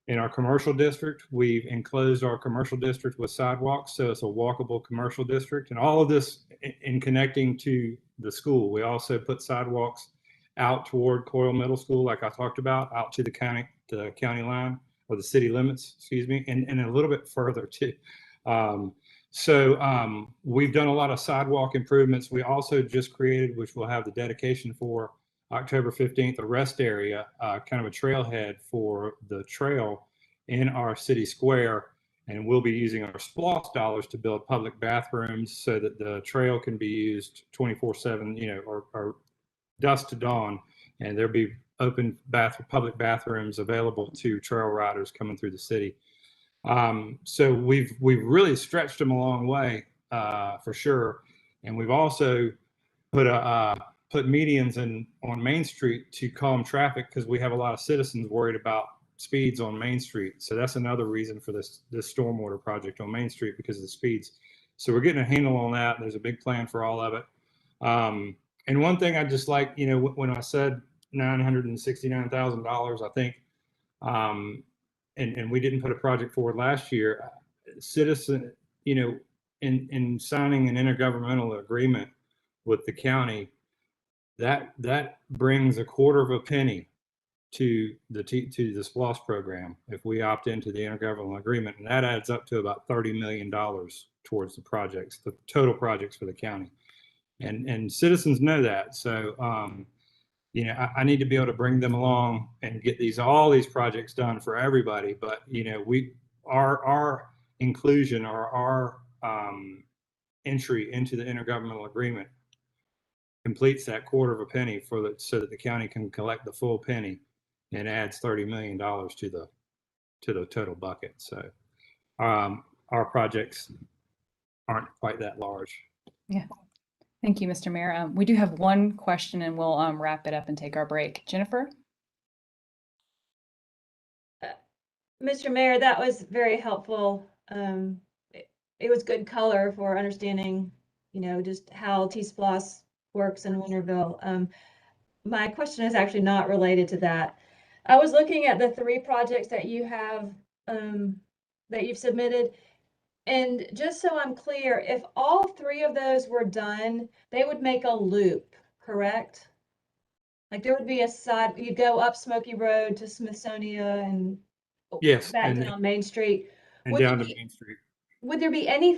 in our commercial district. We've enclosed our commercial district with sidewalks, so it's a walkable commercial district. And all of this in connecting to the school. We also put sidewalks out toward Coyle Middle School, like I talked about, out to the county line, or the city limits, excuse me, and a little bit further too. We've done a lot of sidewalk improvements. We also just created, which we'll have the dedication for October 15th, a rest area, kind of a trailhead for the trail in our city square. And we'll be using our SPLOST dollars to build public bathrooms so that the trail can be used 24/7, or dusk to dawn, and there'll be open public bathrooms available to trail riders coming through the city. So we've really stretched them a long way, for sure. And we've also put medians on Main Street to calm traffic, because we have a lot of citizens worried about speeds on Main Street. So that's another reason for this stormwater project on Main Street, because of the speeds. So we're getting a handle on that. There's a big plan for all of it. And one thing I just like, when I said $969,000, I think, and we didn't put a project forward last year, citizen, in signing an intergovernmental agreement with the county, that brings a quarter of a penny to the SPLOST program if we opt into the intergovernmental agreement, and that adds up to about $30 million towards the projects, the total projects for the county. And citizens know that. So, I need to be able to bring them along and get all these projects done for everybody. But, our inclusion, or our entry into the intergovernmental agreement completes that quarter of a penny so that the county can collect the full penny, and adds $30 million to the total bucket. So, our projects aren't quite that large. Yeah. Thank you, Mr. Mayor. We do have one question, and we'll wrap it up and take our break. Jennifer? Mr. Mayor, that was very helpful. It was good color for understanding, just how TSPLOST works in Winterville. My question is actually not related to that. I was looking at the 3 projects that you have, that you've submitted. And just so I'm clear, if all 3 of those were done, they would make a loop, correct? Like there would be you go up Smoky Road to Smithsonian and yes, back down Main Street. And down to Main Street. Would there be any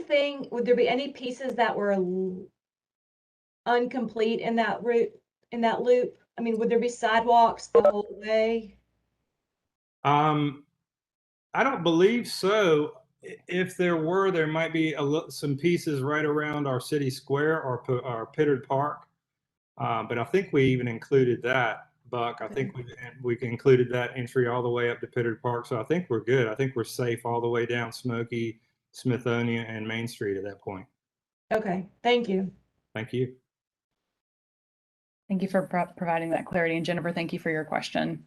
pieces that were incomplete in that loop? I mean, would there be sidewalks the whole way? I don't believe so. If there were, there might be some pieces right around our city square or Pittard Park. But I think we even included that, Buck. I think we included that entry all the way up to Pittard Park. So I think we're good. I think we're safe all the way down Smoky, Smithsonian, and Main Street at that point. Okay, thank you. Thank you. Thank you for providing that clarity. And Jennifer, thank you for your question.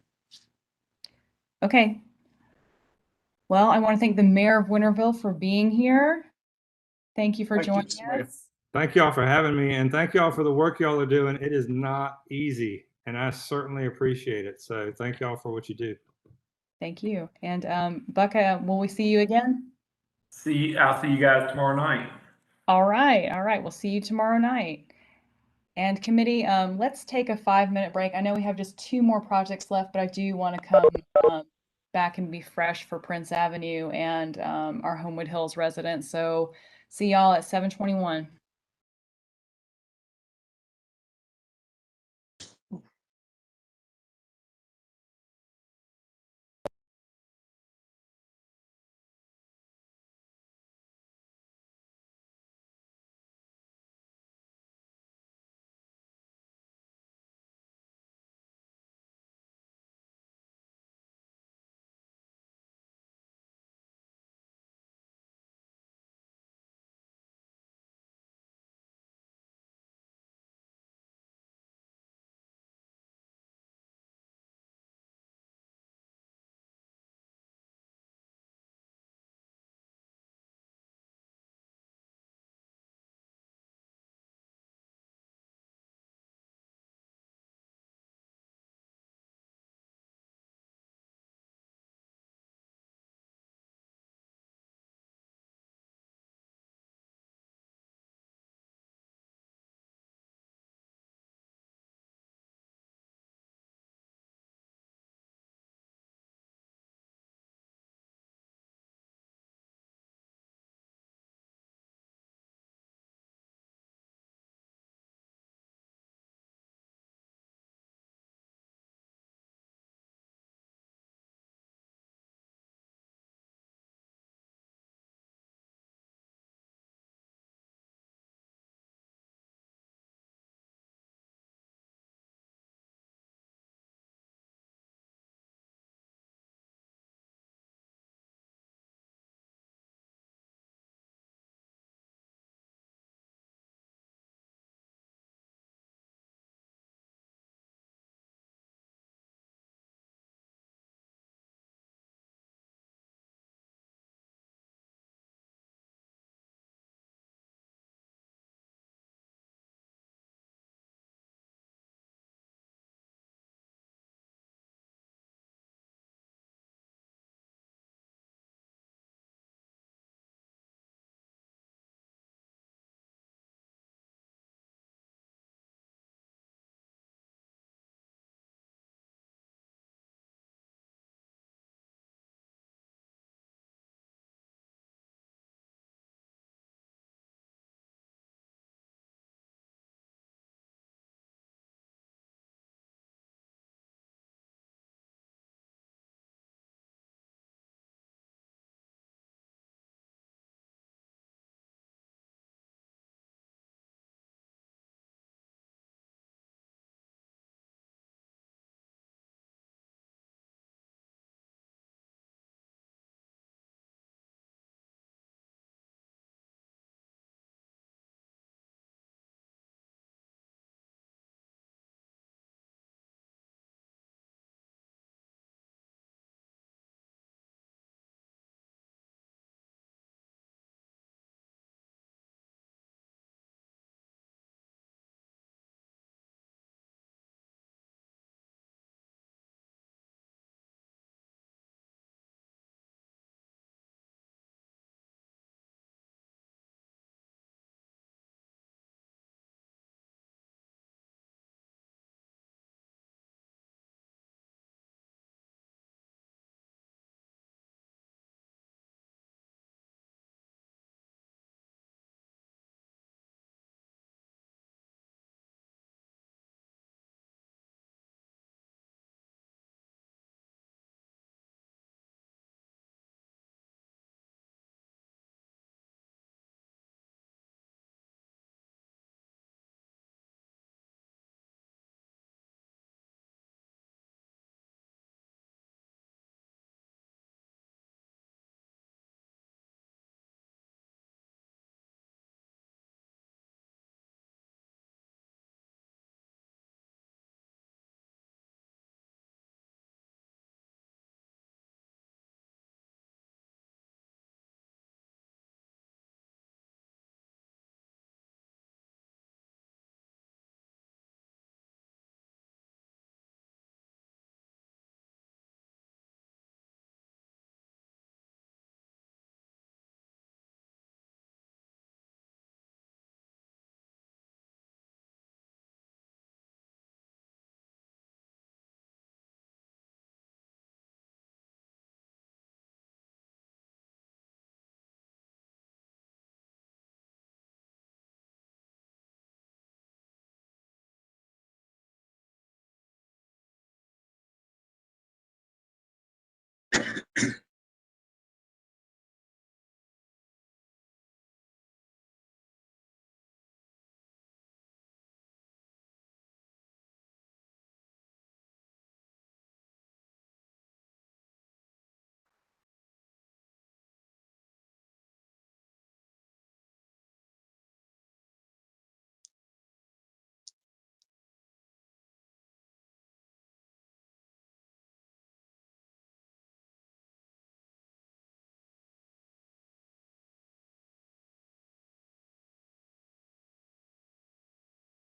Okay. Well, I want to thank the Mayor of Winterville for being here. Thank you for joining us. Thank y'all for having me, and thank y'all for the work y'all are doing. It is not easy, and I certainly appreciate it. So thank y'all for what you do. Thank you. And Buck, will we see you again? I'll see you guys tomorrow night. All right. All right. We'll see you tomorrow night. And committee, let's take a 5-minute break. I know we have just 2 more projects left, but I do want to come back and be fresh for Prince Avenue and our Homewood Hills residents. So see y'all at 7:21.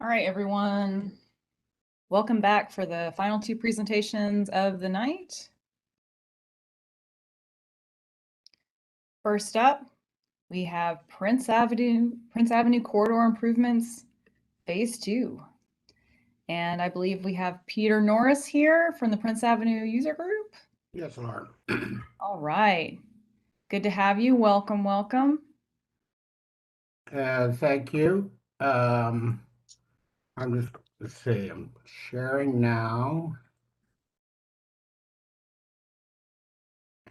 All right, everyone. Welcome back for the final two presentations of the night. First up, we have Prince Avenue Corridor Improvements, Phase 2. And I believe we have Peter Norris here from the Prince Avenue User Group. Yes, Lauren. All right. Good to have you. Welcome, welcome. Thank you. I'm just, let's see, I'm sharing now.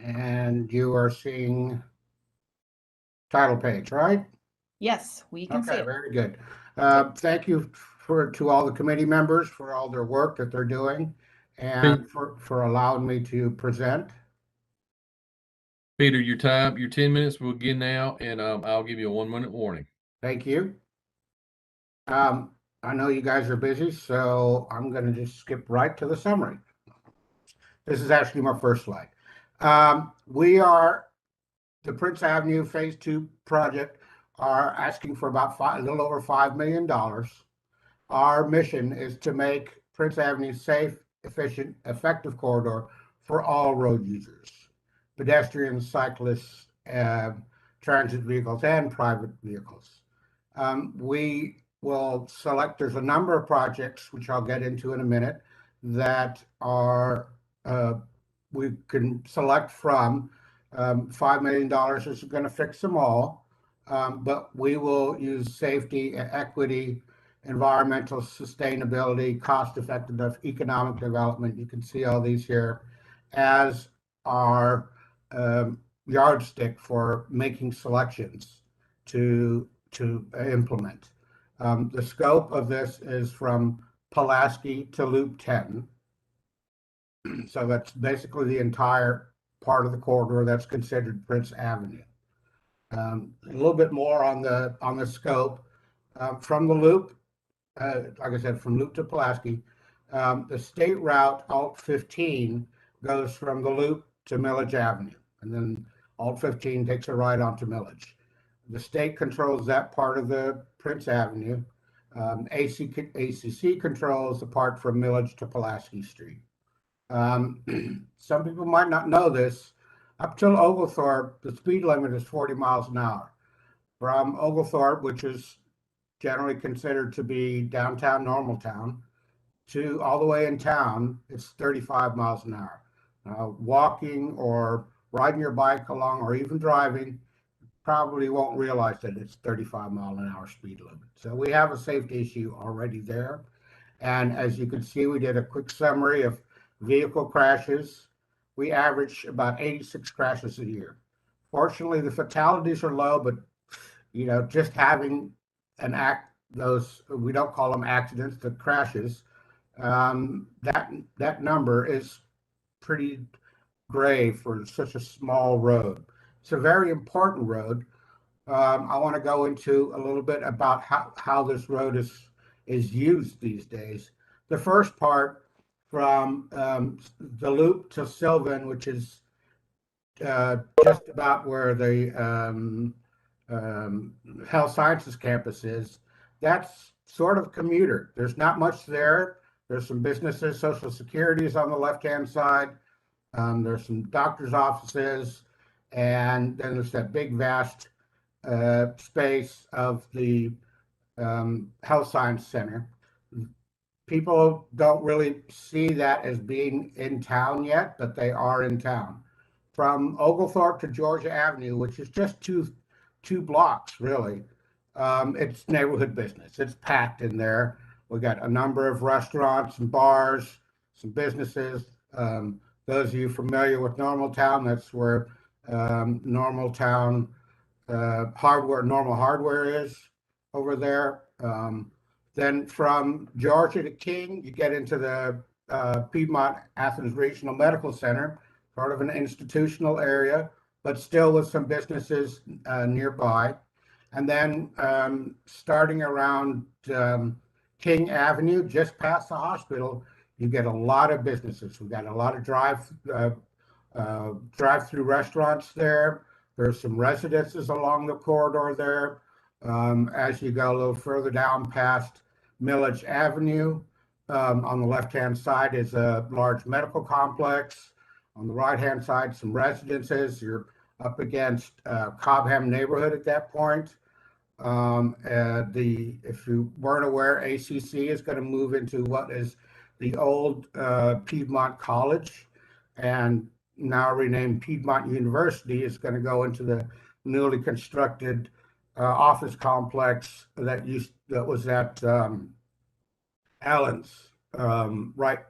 And you are seeing title page, right? Yes, we can see Okay, it. very good. Thank you to all the committee members for all their work that they're doing and for allowing me to present. Peter, your 10 minutes will begin now, and I'll give you a 1-minute warning. Thank you. I know you guys are busy, so I'm going to just skip right to the summary. This is actually my first slide. The Prince Avenue Phase 2 project are asking for about a little over $5 million. Our mission is to make Prince Avenue safe, efficient, effective corridor for all road users, pedestrians, cyclists, transit vehicles, and private vehicles. We will select, there's a number of projects, which I'll get into in a minute, that are we can select from. $5 million isn't going to fix them all, but we will use safety, equity, environmental sustainability, cost-effectiveness, economic development. You can see all these here as our yardstick for making selections to implement. The scope of this is from Pulaski to Loop 10. So that's basically the entire part of the corridor that's considered Prince Avenue. A little bit more on the scope. From the loop, like I said, from Loop to Pulaski, the state route Alt 15 goes from the loop to Millage Avenue, and then Alt 15 takes a right onto Millage. The state controls that part of the Prince Avenue. ACC controls the part from Millage to Pulaski Street. Some people might not know this. Up till Oglethorpe, the speed limit is 40 miles an hour. From Oglethorpe, which is generally considered to be downtown Normaltown, to all the way in town, it's 35 miles an hour. Walking or riding your bike along or even driving, probably won't realize that it's 35 mile an hour speed limit. So we have a safety issue already there. And as you can see, we did a quick summary of vehicle crashes. We average about 86 crashes a year. Fortunately, the fatalities are low, but just having we don't call them accidents, the crashes, that number is pretty grave for such a small road. It's a very important road. I want to go into a little bit about how this road is used these days. The first part from the loop to Sylvan, which is just about where the health sciences campus is, that's sort of commuter. There's not much there. There's some businesses, Social Security is on the left-hand side. There's some doctor's offices, and then there's that big, vast space of the health science center. People don't really see that as being in town yet, but they are in town. From Oglethorpe to Georgia Avenue, which is just two blocks, really, it's neighborhood business. It's packed in there. We got a number of restaurants and bars, some businesses. Those of you familiar with Normaltown, that's where Normaltown Normal Hardware is over there. Then from Georgia to King, you get into the Piedmont Athens Regional Medical Center, sort of an institutional area, but still with some businesses nearby. And then starting around King Avenue, just past the hospital, you get a lot of businesses. We've got a lot of drive-through restaurants there. There's some residences along the corridor there. As you go a little further down past Millage Avenue. On the left-hand side is a large medical complex. On the right-hand side, some residences. You're up against Cobham neighborhood at that point. If you weren't aware, ACC is going to move into what is the old Piedmont College, and now renamed Piedmont University is going to go into the newly constructed office complex that was at Allen's, right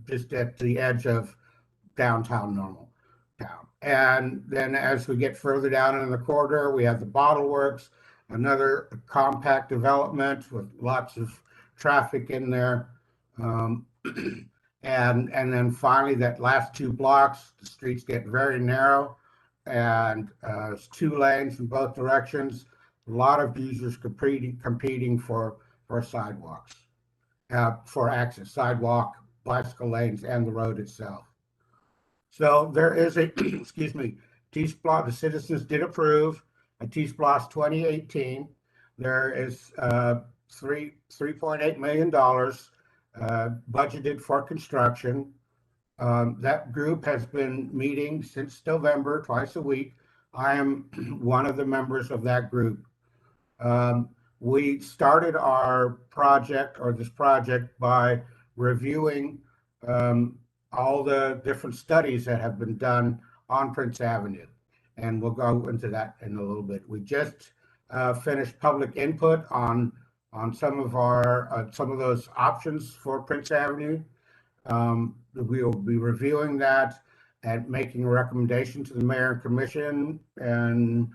just at the edge of downtown Normal town. And then as we get further down in the corridor, we have the Bottle Works, another compact development with lots of traffic in there. And then finally, that last 2 blocks, the streets get very narrow, and it's 2 lanes in both directions. A lot of users competing for sidewalks, for access, sidewalk, bicycle lanes, and the road itself. So there is a, excuse me, TSPLOST, the citizens did approve a TSPLOST 2018. There is $3.8 million budgeted for construction. That group has been meeting since November, twice a week. I am one of the members of that group. We started our project, or this project, by reviewing all the different studies that have been done on Prince Avenue. And we'll go into that in a little bit. We just finished public input on some of those options for Prince Avenue. We will be reviewing that and making a recommendation to the mayor and commission in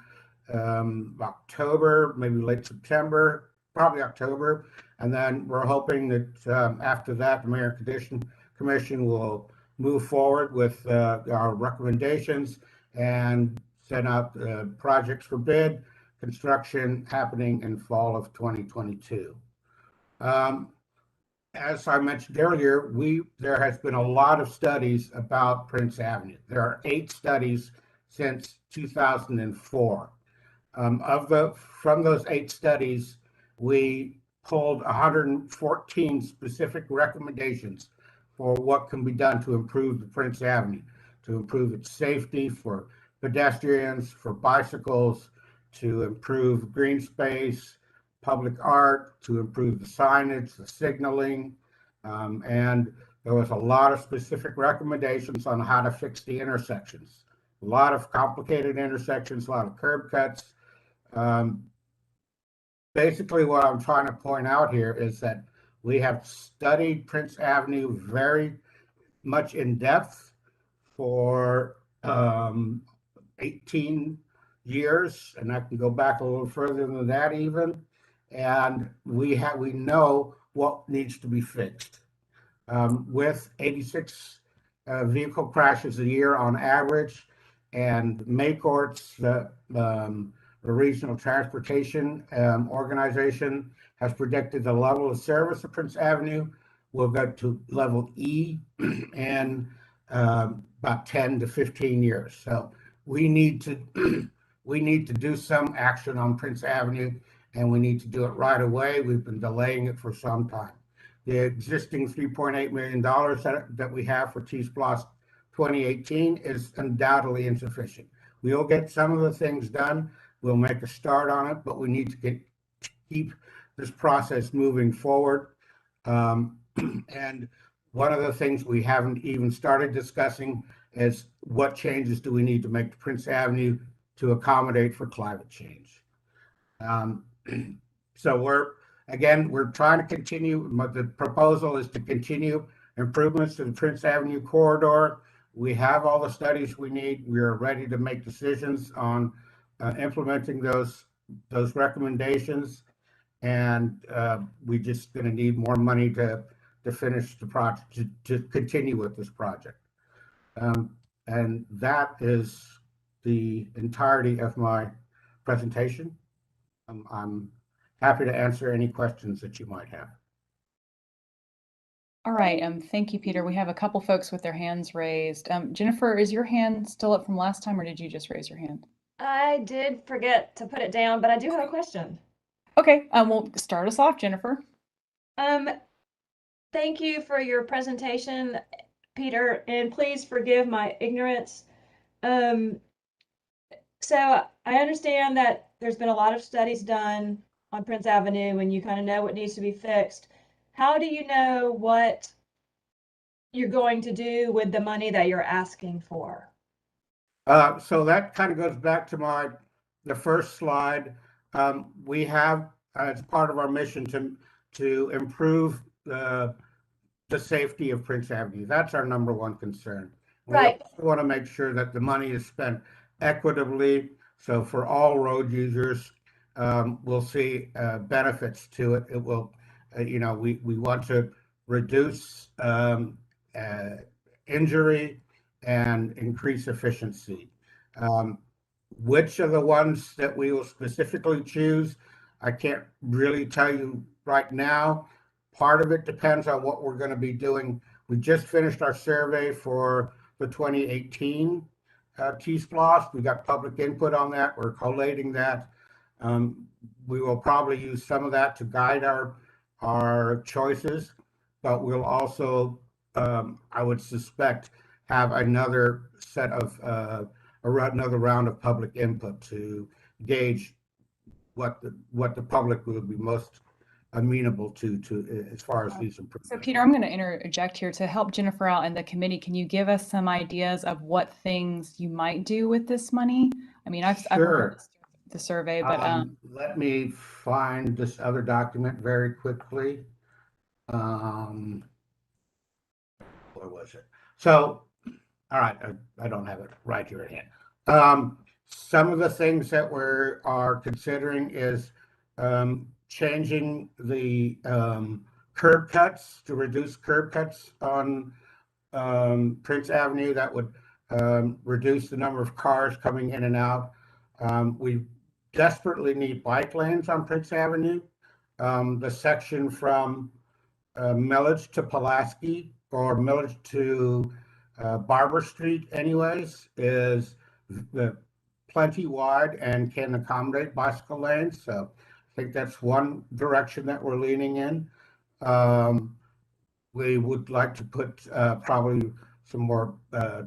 October, maybe late September, probably October. And then we're hoping that after that, the mayor and commission will move forward with our recommendations and send out projects for bid, construction happening in fall of 2022. As I mentioned earlier, there has been a lot of studies about Prince Avenue. There are 8 studies since 2004. From those 8 studies, we pulled 114 specific recommendations for what can be done to improve the Prince Avenue, to improve its safety for pedestrians, for bicycles, to improve green space, public art, to improve the signage, the signaling, and there was a lot of specific recommendations on how to fix the intersections. A lot of complicated intersections, a lot of curb cuts. Basically, what I'm trying to point out here is that we have studied Prince Avenue very much in depth for 18 years, and I can go back a little further than that even. And we know what needs to be fixed. With 86 vehicle crashes a year on average, and Maycourt's the Regional Transportation Organization has predicted the level of service of Prince Avenue will go to level E in about 10 to 15 years. So we need to do some action on Prince Avenue, and we need to do it right away. We've been delaying it for some time. The existing $3.8 million that we have for TSPLOST 2018 is undoubtedly insufficient. We'll get some of the things done. We'll make a start on it, but we need to keep this process moving forward. And one of the things we haven't even started discussing is what changes do we need to make to Prince Avenue to accommodate for climate change. So we're trying to continue. The proposal is to continue improvements to the Prince Avenue corridor. We have all the studies we need. We are ready to make decisions on implementing those recommendations, and we just going to need more money to finish the project, to continue with this project. And that is the entirety of my presentation. I'm happy to answer any questions that you might have. All right. Thank you, Peter. We have a couple folks with their hands raised. Jennifer, is your hand still up from last time, or did you just raise your hand? I did forget to put it down, but I do have a question. Okay. Well, start us off, Jennifer. Thank you for your presentation, Peter, and please forgive my ignorance. So I understand that there's been a lot of studies done on Prince Avenue and you kind of know what needs to be fixed. How do you know what you're going to do with the money that you're asking for? So that kind of goes back to the first slide. We have, as part of our mission, to improve the safety of Prince Avenue. That's our number one concern. Right. We want to make sure that the money is spent equitably. So for all road users, we'll see benefits to it. It will, we want to reduce injury and increase efficiency. Which are the ones that we will specifically choose? I can't really tell you right now. Part of it depends on what we're going to be doing. We just finished our survey for the 2018 TSPLOST. We got public input on that. We're collating that. We will probably use some of that to guide our choices, but we'll also, I would suspect, have another set of another round of public input to gauge what the public would be most amenable to as far as these improvements. So Peter, I'm going to interject here to help Jennifer out and the committee. Can you give us some ideas of what things you might do with this money? I mean, I've heard the survey, but let me find this other document very quickly. Where was it? So, all right, I don't have it right here at hand. Some of the things that we are considering is changing the curb cuts to reduce curb cuts on Prince Avenue. That would reduce the number of cars coming in and out. We desperately need bike lanes on Prince Avenue. The section from Millage to Pulaski or Millage to Barber Street anyways is plenty wide and can accommodate bicycle lanes. So I think that's one direction that we're leaning in. We would like to put probably some more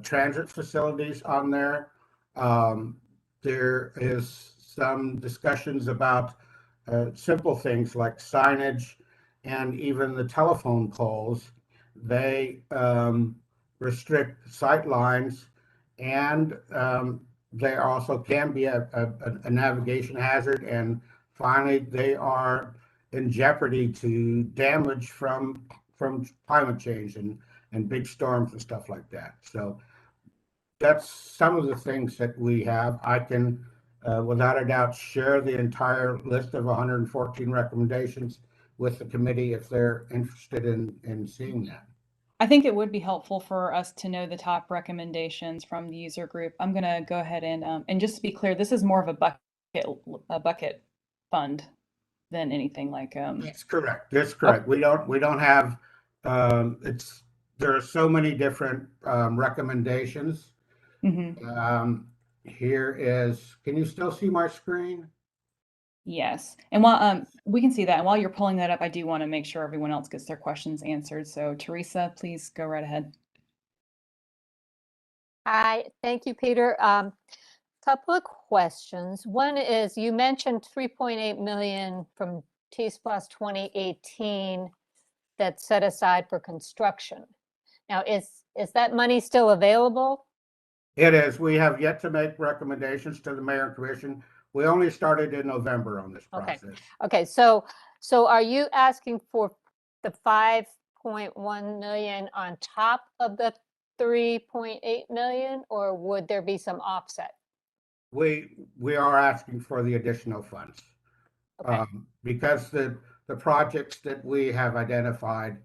transit facilities on there. There is some discussions about simple things like signage and even the telephone poles. They restrict sight lines, and they also can be a navigation hazard. And finally, they are in jeopardy to damage from climate change and big storms and stuff like that. So that's some of the things that we have. I can, without a doubt, share the entire list of 114 recommendations with the committee if they're interested in seeing that. I think it would be helpful for us to know the top recommendations from the user group. I'm going to go ahead and just to be clear, this is more of a bucket fund than anything like. That's correct. That's correct. We don't have. There are so many different recommendations. Here is. Can you still see my screen? Yes. And while we can see that, and while you're pulling that up, I do want to make sure everyone else gets their questions answered. So Teresa, please go right ahead. Hi, thank you, Peter. Couple of questions. One is you mentioned 3.8 million from TSPLOST 2018 that's set aside for construction. Now, is that money still available? It is. We have yet to make recommendations to the mayor and commission. We only started in November on this process. Okay. So are you asking for the 5.1 million on top of the 3.8 million, or would there be some offset? We are asking for the additional funds because the projects that we have identified,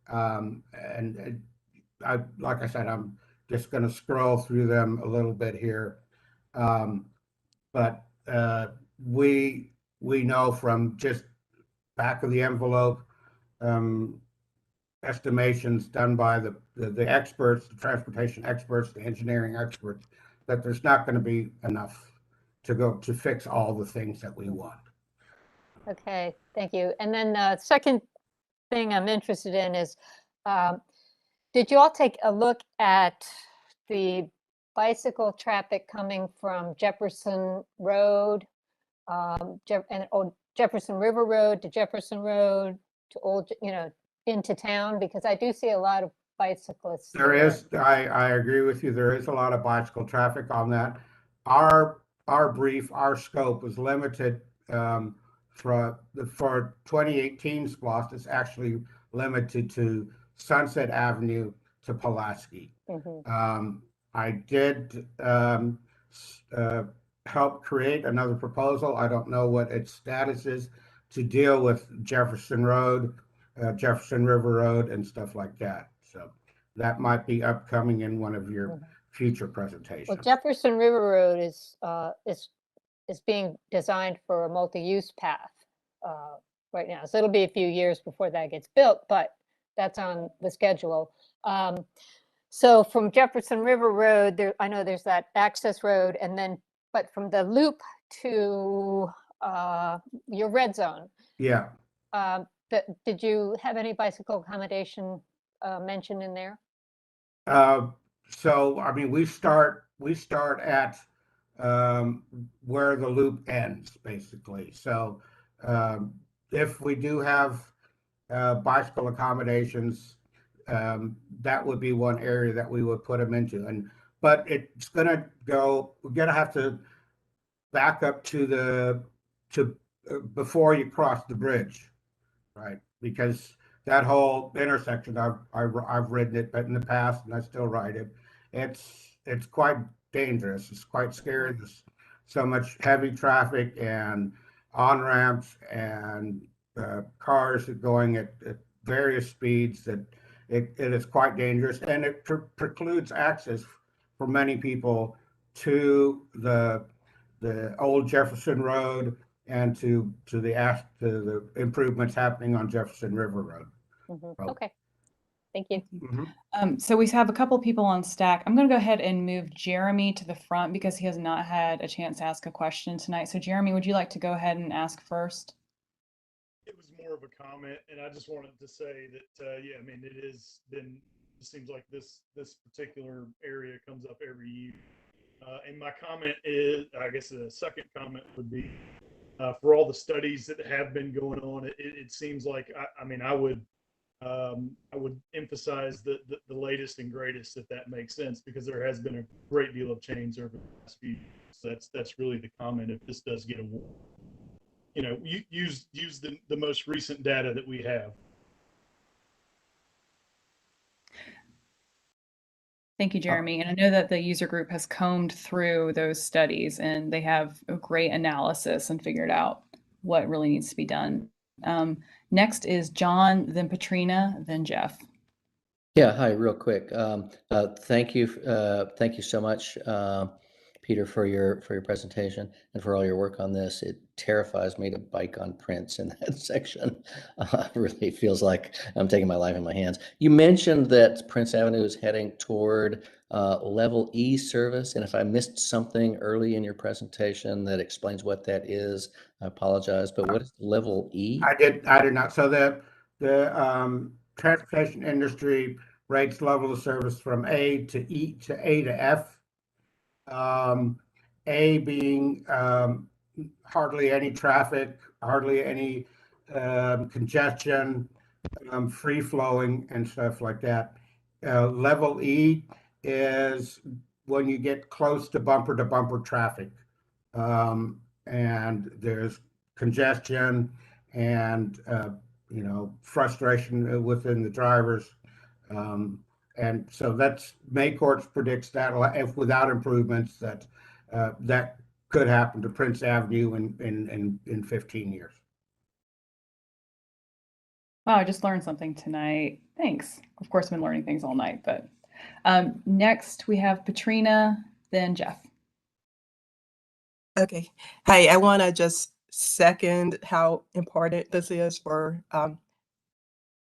and like I said, I'm just going to scroll through them a little bit here, but we know from just back of the envelope estimations done by the experts, the transportation experts, the engineering experts, that there's not going to be enough to fix all the things that we want. Okay, thank you. And then second thing I'm interested in is, did you all take a look at the bicycle traffic coming from Jefferson Road, Jefferson River Road to Jefferson Road to into town? Because I do see a lot of bicyclists. There is, I agree with you. There is a lot of bicycle traffic on that. Our scope was limited for 2018 SPLOST. It's actually limited to Sunset Avenue to Pulaski. I did help create another proposal. I don't know what its status is, to deal with Jefferson Road, Jefferson River Road, and stuff like that. So that might be upcoming in one of your future presentations. Well, Jefferson River Road is being designed for a multi-use path right now. So it'll be a few years before that gets built, but that's on the schedule. So from Jefferson River Road, there, I know there's that access road, and then, but from the loop to your red zone. Yeah. Did you have any bicycle accommodation mentioned in there? So I mean, we start at where the loop ends, basically. So if we do have bicycle accommodations, that would be one area that we would put them into. But it's gonna go, we're gonna have to back up to before you cross the bridge, right? Because that whole intersection, I've ridden it, but in the past, and I still ride it. It's quite dangerous. It's quite scary. There's so much heavy traffic and on ramps and cars going at various speeds that it is quite dangerous, and it precludes access for many people to the old Jefferson Road and to the improvements happening on Jefferson River Road. Okay, thank you. So we have a couple people on stack. I'm going to go ahead and move Jeremy to the front because he has not had a chance to ask a question tonight. So Jeremy, would you like to go ahead and ask first? It was more of a comment, and I just wanted to say that, yeah, I mean, it seems like this particular area comes up every year. And my comment is, I guess the second comment would be, for all the studies that have been going on, it seems like, I would emphasize the latest and greatest, if that makes sense, because there has been a great deal of change over the last few years. So that's really the comment. If this does get awarded, use the most recent data that we have. Thank you, Jeremy. And I know that the user group has combed through those studies, and they have a great analysis and figured out what really needs to be done. Next is John, then Patrina, then Jeff. Yeah, hi, real quick. Thank you so much, Peter, for your presentation and for all your work on this. It terrifies me to bike on Prince in that section. It really feels like I'm taking my life in my hands. You mentioned that Prince Avenue is heading toward level E service, and if I missed something early in your presentation that explains what that is, I apologize. But what is level E? I did not. So the transportation industry rates level of service from A to E to A to F. A being hardly any traffic, hardly any congestion, free flowing and stuff like that. Level E is when you get close to bumper traffic, and there's congestion and frustration within the drivers. And so that's Maycourts predicts that if without improvements that that could happen to Prince Avenue in 15 years. Wow, I just learned something tonight. Thanks. Of course, I've been learning things all night, but next we have Patrina, then Jeff. Okay. Hey, I want to just second how important this is for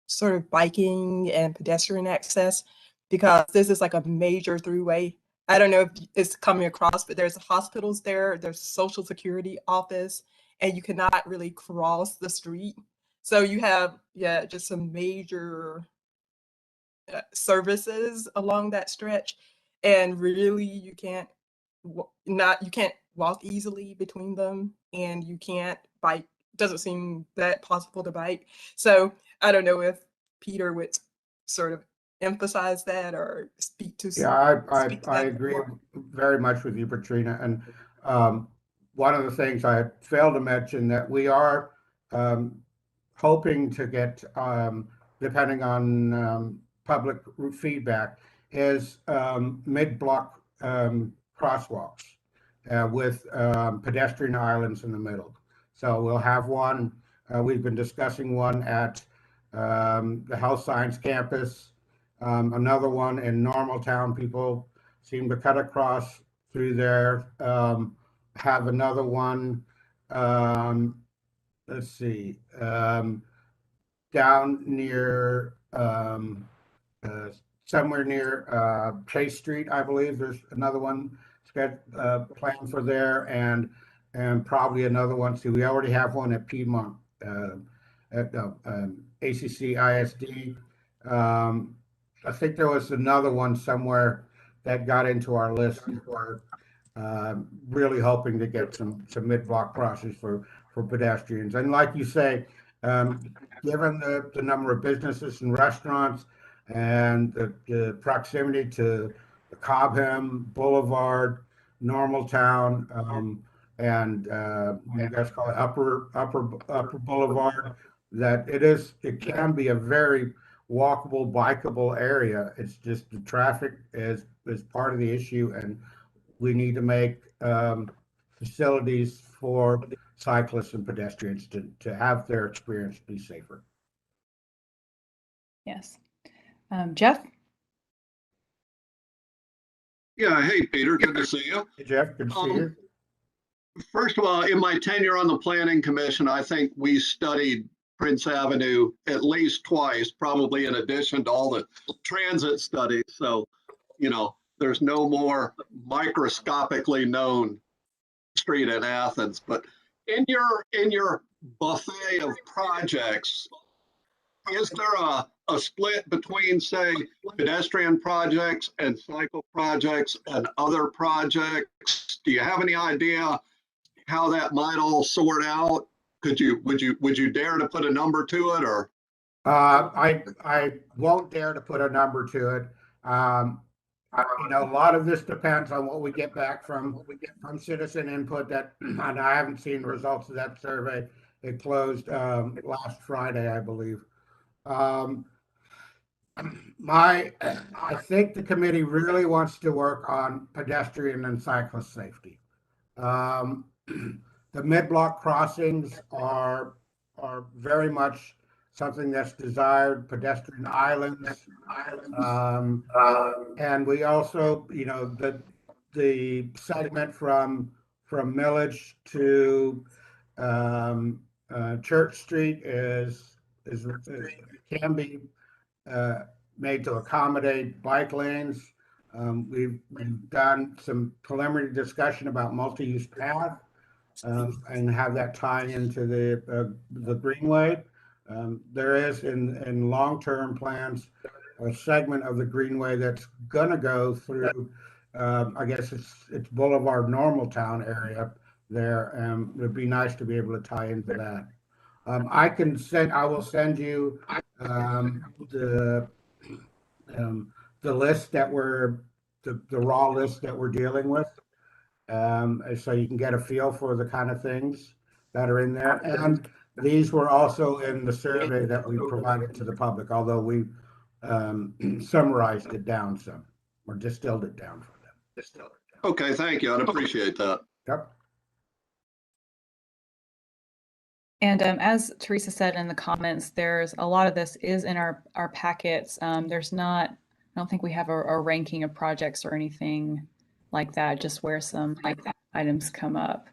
sort of biking and pedestrian access, because this is like a major throughway. I don't know if it's coming across, but there's hospitals there, there's a social security office, and you cannot really cross the street. So you have, yeah, just some major services along that stretch, and really you can't you can't walk easily between them, and you can't bike. Doesn't seem that possible to bike. So I don't know if Peter would sort of emphasize that or speak to. Yeah, speak to I that agree more. very much with you, Patrina. And one of the things I failed to mention that we are um, hoping to get, depending on public feedback, is mid-block crosswalks with pedestrian islands in the middle. So we'll have one. We've been discussing one at the health science campus. Another one in Normaltown. People seem to cut across through there. Have another one. Let's see. Down near somewhere near Chase Street, I believe. There's another one planned for there, and probably another one. See, we already have one at Piedmont, at ACC ISD. I think there was another one somewhere that got into our list. We're really hoping to get some mid-block crossings for pedestrians. And like you say, given the number of businesses and restaurants and the proximity to the Cobham Boulevard, Normaltown, and you guys call it Upper Boulevard, that it can be a very walkable, bikeable area. It's just the traffic is part of the issue, and we need to make facilities for cyclists and pedestrians to have their experience be safer. Yes. Jeff? Yeah, hey, Peter, good to see you. Hey, Jeff, good to see you. First of all, in my tenure on the Planning Commission, I think we studied Prince Avenue at least twice, probably in addition to all the transit studies. So, there's no more microscopically known street in Athens. But in your buffet of projects, is there a split between, say, pedestrian projects and cycle projects and other projects? Do you have any idea how that might all sort out? Would you dare to put a number to it, or? I won't dare to put a number to it. A lot of this depends on what we get back from citizen input. And I haven't seen the results of that survey. It closed last Friday, I believe. I think the committee really wants to work on pedestrian and cyclist safety. The mid-block crossings are very much something that's desired. Pedestrian islands, and we also, the segment from Millage to Church Street can be made to accommodate bike lanes. We've done some preliminary discussion about multi-use path and have that tie into the Greenway. There is in long-term plans a segment of the Greenway that's going to go through. I guess it's Boulevard Normaltown area there. It'd be nice to be able to tie into that. I will send you the list the raw list that we're dealing with, so you can get a feel for the kind of things that are in there. And these were also in the survey that we provided to the public, although we summarized it down some, or distilled it down for them. Okay, thank you. I'd appreciate that. Yep. And as Teresa said in the comments, there's a lot of this is in our packets. There's not, I don't think we have a ranking of projects or anything like that, just where some items come up.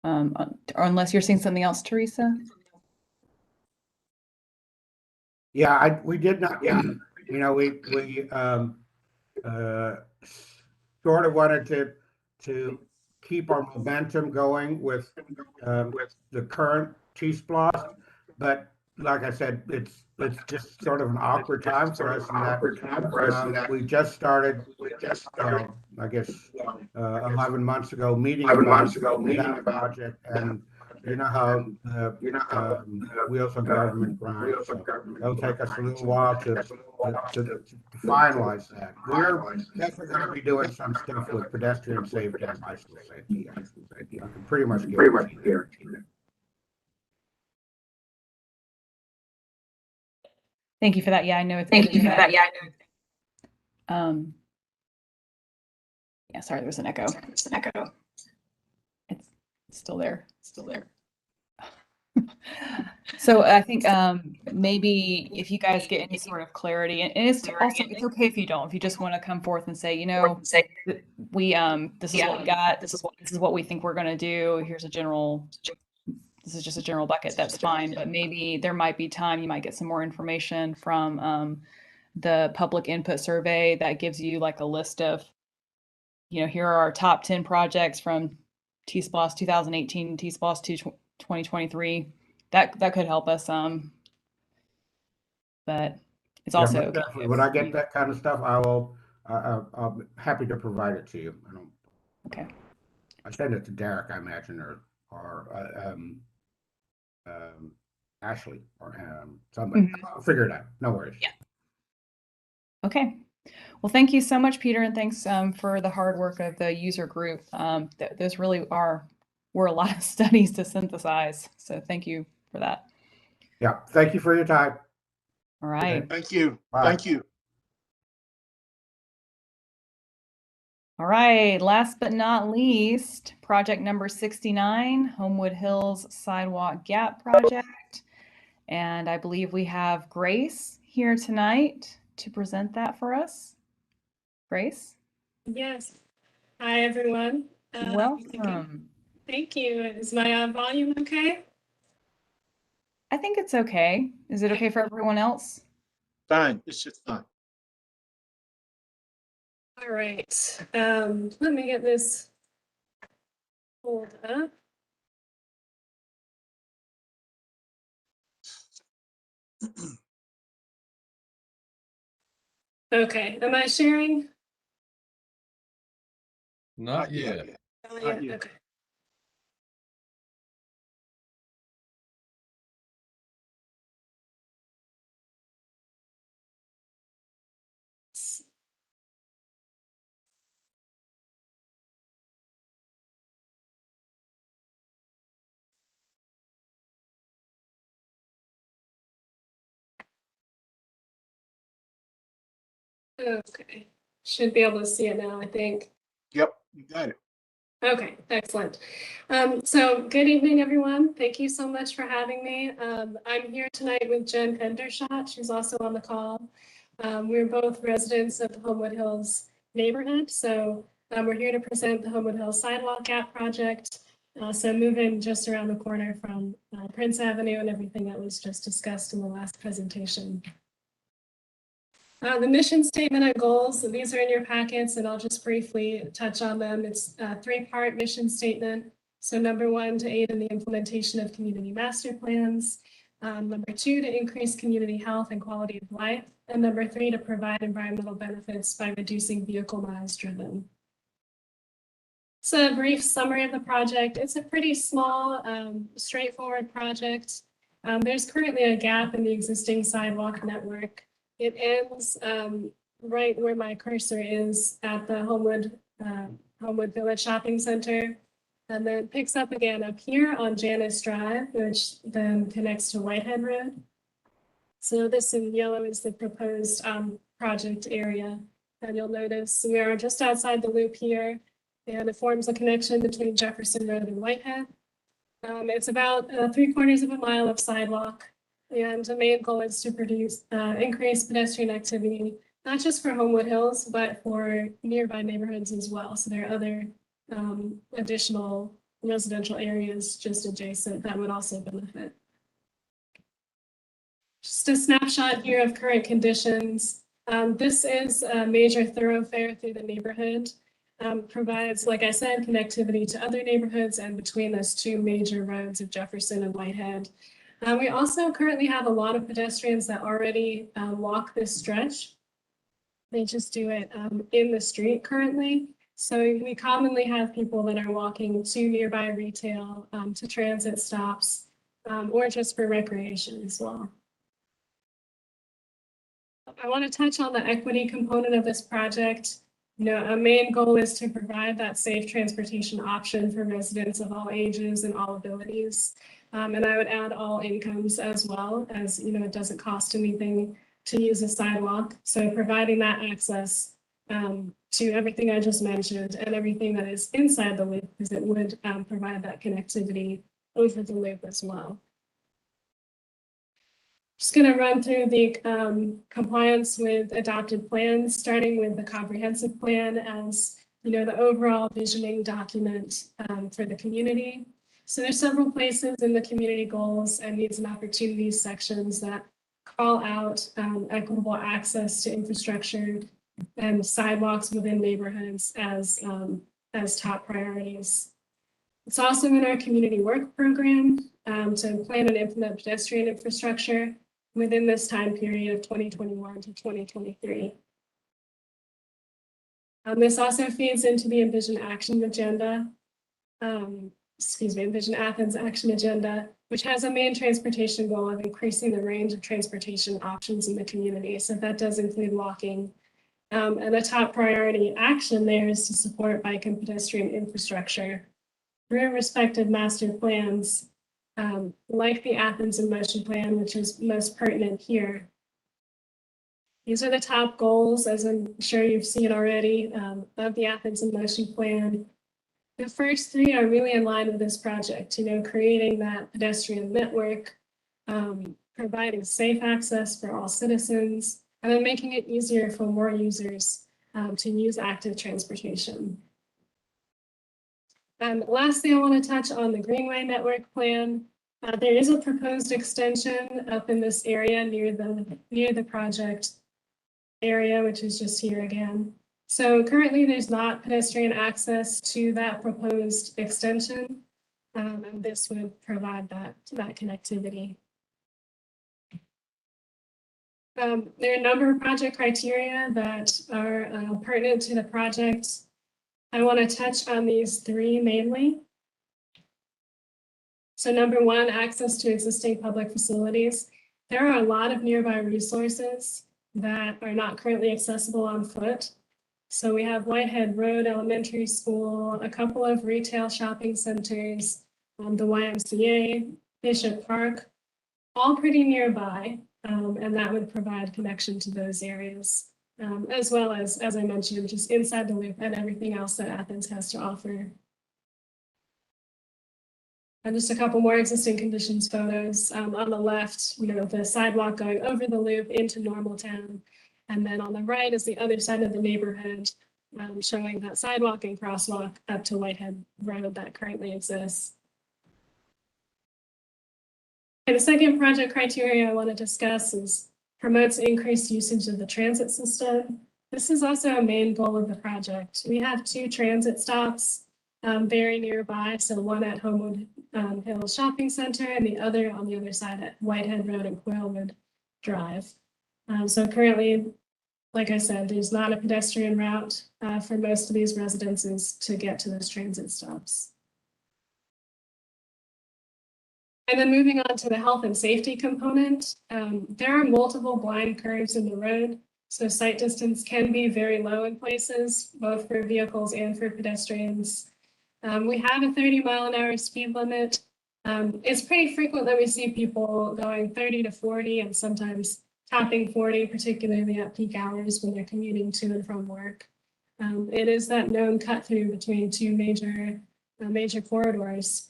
Or unless you're seeing something else, Teresa? Yeah, we did not, we sort of wanted to keep our momentum going with the current TSPLOST, but like I said, it's just sort of an awkward time for us in that we just started, I guess, 11 months ago, meeting about that project, and you know how wheels of government grind. So it'll take us a little while to finalize that. We're definitely going to be doing some stuff with pedestrian safety and bicycle safety. I can pretty much guarantee that. Thank you for that. Yeah, I know it's. Thank you for that. Yeah, Yeah, sorry, there was an echo. It's an echo. It's still there. Still there. So I think maybe if you guys get any sort of clarity, and it's also it's okay if you don't. If you just want to come forth and say, you know, we this is what we got. This is what we think we're going to do. Here's a general. This is just a general bucket. That's fine. But maybe there might be time. You might get some more information from the public input survey that gives you like a list of, you know, here are our top 10 projects from TSPLOST 2018, TSPLOST 2023. That could help us. But it's also okay. Definitely. When I get that kind of stuff, I'll be happy to provide it to you. Okay. I send it to Derek, I imagine, or Ashley, or somebody. I'll figure it out. No worries. Yeah. Okay. Well, thank you so much, Peter, and thanks for the hard work of the user group. Those really were a lot of studies to synthesize. So thank you for that. Yeah. Thank you for your time. All right. Okay. Thank you. Bye. Thank you. All right. Last but not least, project number 69, Homewood Hills Sidewalk Gap Project. And I believe we have Grace here tonight to present that for us. Grace? Yes. Hi, everyone. Welcome. Thank you. Is my volume okay? I think it's okay. Is it okay for everyone else? Fine. It's just fine. All right. Let me get this pulled up. Okay. Am I sharing? Not yet. Oh, yeah. Okay. Okay. Should be able to see it now, I think. Yep, you got it. Okay, excellent. So good evening, everyone. Thank you so much for having me. I'm here tonight with Jen Pendershot. She's also on the call. We're both residents of the Homewood Hills neighborhood. So we're here to present the Homewood Hills Sidewalk Gap Project. So moving just around the corner from Prince Avenue and everything that was just discussed in the last presentation. The mission statement and goals, these are in your packets, and I'll just briefly touch on them. It's a three-part mission statement. So number one, to aid in the implementation of community master plans. Number two, to increase community health and quality of life. And number three, to provide environmental benefits by reducing vehicle miles driven. So a brief summary of the project. It's a pretty small, straightforward project. There's currently a gap in the existing sidewalk network. It ends right where my cursor is at the Homewood Village Shopping Center, and then picks up again up here on Janice Drive, which then connects to Whitehead Road. So this in yellow is the proposed project area, and you'll notice we are just outside the loop here, and it forms a connection between Jefferson Road and Whitehead. It's about 3/4 of a mile of sidewalk. And the main goal is to increase pedestrian activity, not just for Homewood Hills, but for nearby neighborhoods as well. So there are other additional residential areas just adjacent that would also benefit. Just a snapshot here of current conditions. This is a major thoroughfare through the neighborhood. provides, like I said, connectivity to other neighborhoods and between those two major roads of Jefferson and Whitehead. We also currently have a lot of pedestrians that already walk this stretch. They just do it in the street currently. So we commonly have people that are walking to nearby retail, to transit stops, or just for recreation as well. I want to touch on the equity component of this project. You know, a main goal is to provide that safe transportation option for residents of all ages and all abilities. And I would add all incomes as well, as, you know, it doesn't cost anything to use a sidewalk. So providing that access to everything I just mentioned and everything that is inside the loop, because it would provide that connectivity over the loop as well. Just going to run through the compliance with adopted plans, starting with the comprehensive plan as, you know, the overall visioning document for the community. So there's several places in the community goals and needs and opportunities sections that call out equitable access to infrastructure and sidewalks within neighborhoods as top priorities. It's also in our community work program to plan and implement pedestrian infrastructure within this time period of 2021 to 2023. This also feeds into the Envision Action Agenda, Envision Athens Action Agenda, which has a main transportation goal of increasing the range of transportation options in the community. So that does include walking. And a top priority action there is to support bike and pedestrian infrastructure through respective master plans, like the Athens in Motion plan, which is most pertinent here. These are the top goals, as I'm sure you've seen already, of the Athens in Motion plan. The first three are really in line with this project, you know, creating that pedestrian network, providing safe access for all citizens, and then making it easier for more users to use active transportation. Lastly, I want to touch on the Greenway Network Plan. There is a proposed extension up in this area near the project area, which is just here again. So currently there's not pedestrian access to that proposed extension, and this would provide that connectivity. There are a number of project criteria that are pertinent to the project. I want to touch on these three mainly. So number one, access to existing public facilities. There are a lot of nearby resources that are not currently accessible on foot. So we have Whitehead Road Elementary School, a couple of retail shopping centers, the YMCA, Bishop Park, all pretty nearby, and that would provide connection to those areas, as well as I mentioned, just inside the loop and everything else that Athens has to offer. And just a couple more existing conditions photos. On the left, you know, the sidewalk going over the loop into Normaltown. And then on the right is the other side of the neighborhood, showing that sidewalk and crosswalk up to Whitehead Road that currently exists. And the second project criteria I want to discuss is promotes increased usage of the transit system. This is also a main goal of the project. We have 2 transit stops very nearby, so one at Homewood Hills Shopping Center and the other on the other side at Whitehead Road and Quailwood Drive. So currently, like I said, there's not a pedestrian route for most of these residences to get to those transit stops. And then moving on to the health and safety component, there are multiple blind curves in the road, so sight distance can be very low in places, both for vehicles and for pedestrians. We have a 30-mile-an-hour speed limit. It's pretty frequent that we see people going 30 to 40 and sometimes topping 40, particularly at peak hours when they're commuting to and from work. It is that known cut through between 2 major corridors.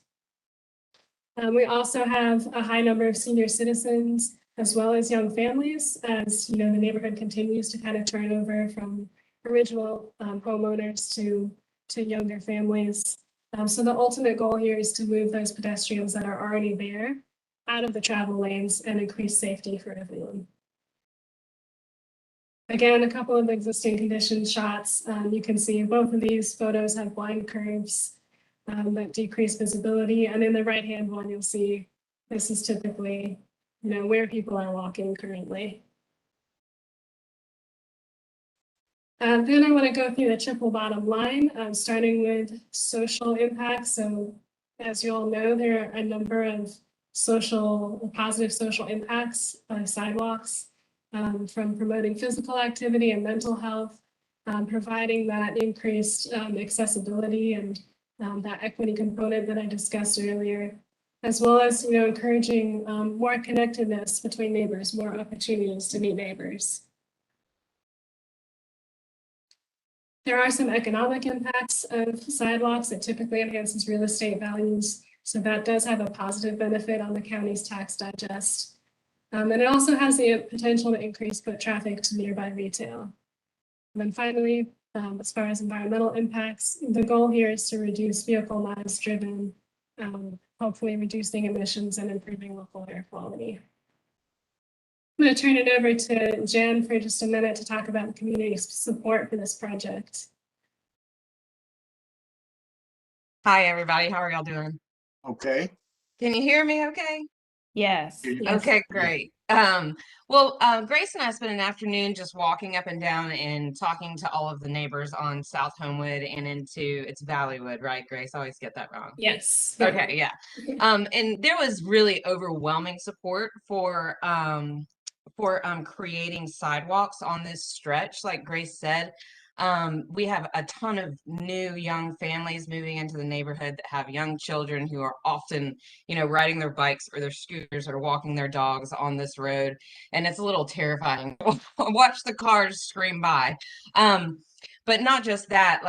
We also have a high number of senior citizens as well as young families, as you know, the neighborhood continues to kind of turn over from original homeowners to younger families. So the ultimate goal here is to move those pedestrians that are already there out of the travel lanes and increase safety for everyone. Again, a couple of existing condition shots. You can see both of these photos have blind curves that decrease visibility. And in the right-hand one, you'll see this is typically, where people are walking currently. Then I want to go through the triple bottom line, starting with social impacts. So as you all know, there are a number of positive social impacts of sidewalks, from promoting physical activity and mental health, providing that increased accessibility and that equity component that I discussed earlier, as well as encouraging more connectedness between neighbors, more opportunities to meet neighbors. There are some economic impacts of sidewalks. It typically enhances real estate values. So that does have a positive benefit on the county's tax digest. And it also has the potential to increase foot traffic to nearby retail. And then finally, as far as environmental impacts, the goal here is to reduce vehicle miles driven, hopefully reducing emissions and improving local air quality. I'm going to turn it over to Jen for just a minute to talk about the community support for this project. Hi, everybody. How are y'all doing? Okay. Can you hear me okay? Yes. Okay, great. Well, Grace and I spent an afternoon just walking up and down and talking to all of the neighbors on South Homewood and it's Valleywood, right, Grace? I always get that wrong. Yes. Okay, yeah. And there was really overwhelming support for creating sidewalks on this stretch. Like Grace said, we have a ton of new young families moving into the neighborhood that have young children who are often, riding their bikes or their scooters or walking their dogs on this road. And it's a little terrifying to watch the cars scream by. But not just that,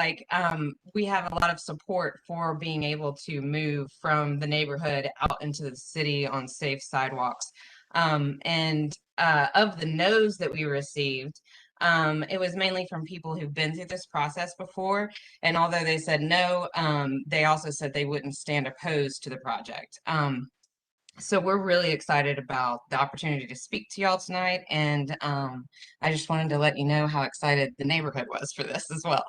we have a lot of support for being able to move from the neighborhood out into the city on safe sidewalks. Of the no's that we received, it was mainly from people who've been through this process before. And although they said no, they also said they wouldn't stand opposed to the project. So we're really excited about the opportunity to speak to y'all tonight. And I just wanted to let you know how excited the neighborhood was for this as well.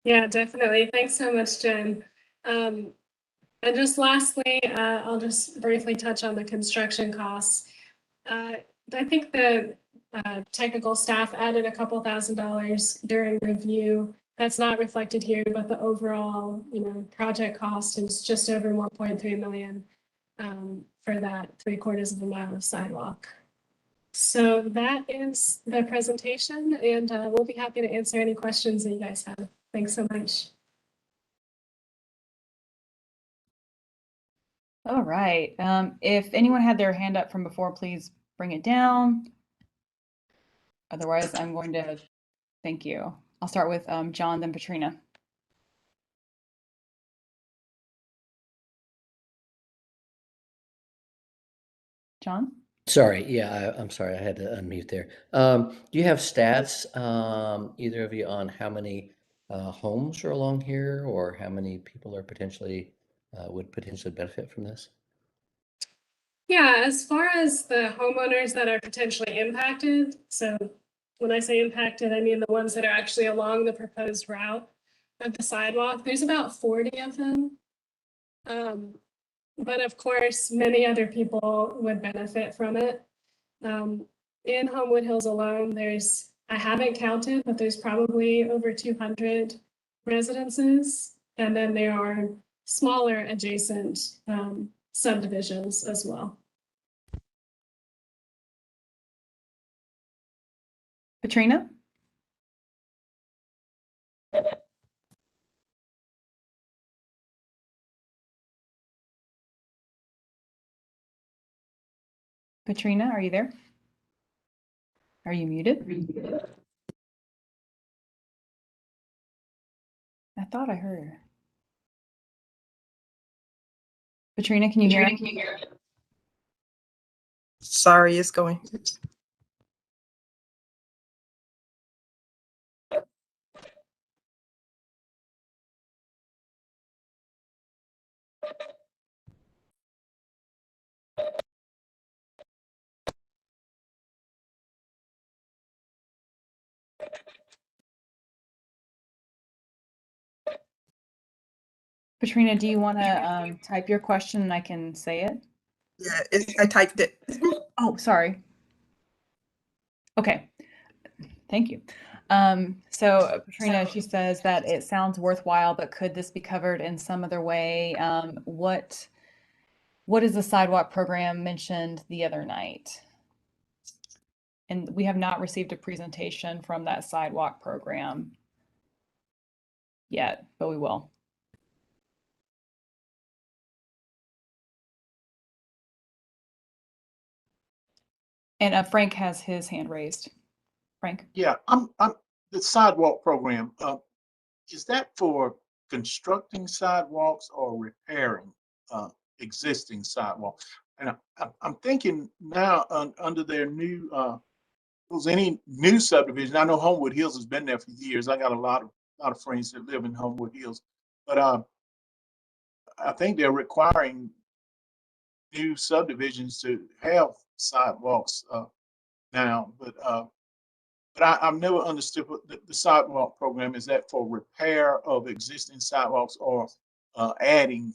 Yeah, definitely. Thanks so much, Jen. And just lastly, I'll just briefly touch on the construction costs. I think the technical staff added a couple $1,000s during review. That's not reflected here, but the overall, project cost is just over 1.3 million for that 3/4 of a mile of sidewalk. So that is the presentation, and we'll be happy to answer any questions that you guys have. Thanks so much. All right. If anyone had their hand up from before, please bring it down. Otherwise, I'm going to thank you. I'll start with John, then Patrina. John? Sorry, yeah, I'm sorry, I had to unmute there. Do you have stats, either of you, on how many homes are along here, or how many people are potentially would potentially benefit from this? Yeah, as far as the homeowners that are potentially impacted, so when I say impacted, I mean the ones that are actually along the proposed route of the sidewalk, there's about 40 of them. But of course, many other people would benefit from it. In Homewood Hills alone, I haven't counted, but there's probably over 200 residences. And then there are smaller adjacent subdivisions as well. Patrina? Patrina, are you there? Are you muted? I thought I heard her. Patrina, can you hear me? Sorry, it's going. Katrina, do you want to type your question and I can say it? Yeah, I typed it. Oh, sorry. Okay, thank you. So Katrina, she says that it sounds worthwhile, but could this be covered in some other way? What is the sidewalk program mentioned the other night? And we have not received a presentation from that sidewalk program yet, but we will. And Frank has his hand raised. Frank? Yeah, I'm the sidewalk program. Is that for constructing sidewalks or repairing existing sidewalks? And I'm thinking now under their new any new subdivision. I know Homewood Hills has been there for years. I got a lot of friends that live in Homewood Hills, but I think they're requiring new subdivisions to have sidewalks now. But I've never understood what the sidewalk program is. That for repair of existing sidewalks or adding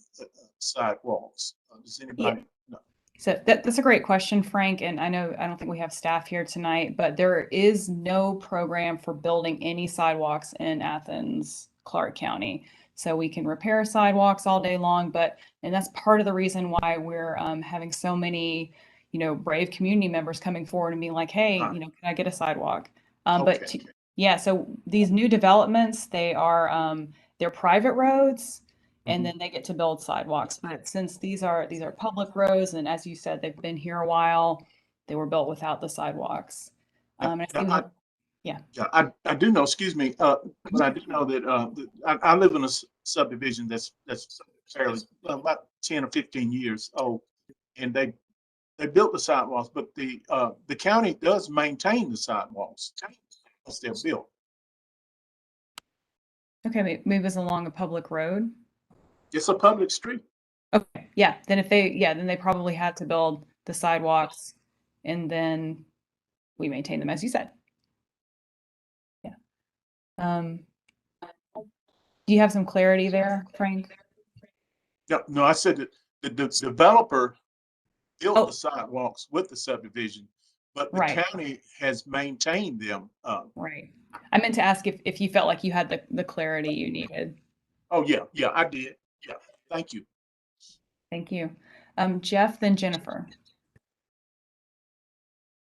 sidewalks? Does anybody know? So that's a great question, Frank. And I don't think we have staff here tonight, but there is no program for building any sidewalks in Athens-Clarke County. So we can repair sidewalks all day long, and that's part of the reason why we're having so many, brave community members coming forward and being like, hey, can I get a sidewalk? Yeah, so these new developments, they're private roads, and then they get to build sidewalks. But since these are public roads, and as you said, they've been here a while, they were built without the sidewalks. Yeah. I do know, excuse me, but I do know that I live in a subdivision that's fairly about 10 or 15 years old, and they built the sidewalks, but the county does maintain the sidewalks once they're built. Okay, maybe it's along a public road. It's a public street. Okay, yeah. Then then they probably had to build the sidewalks, and then we maintain them, as you said. Yeah. Do you have some clarity there, Frank? No, I said that the developer built the sidewalks with the subdivision, but the county has maintained them. Right. I meant to ask if you felt like you had the clarity you needed. Oh, yeah, I did. Yeah, thank you. Thank you. Jeff, then Jennifer.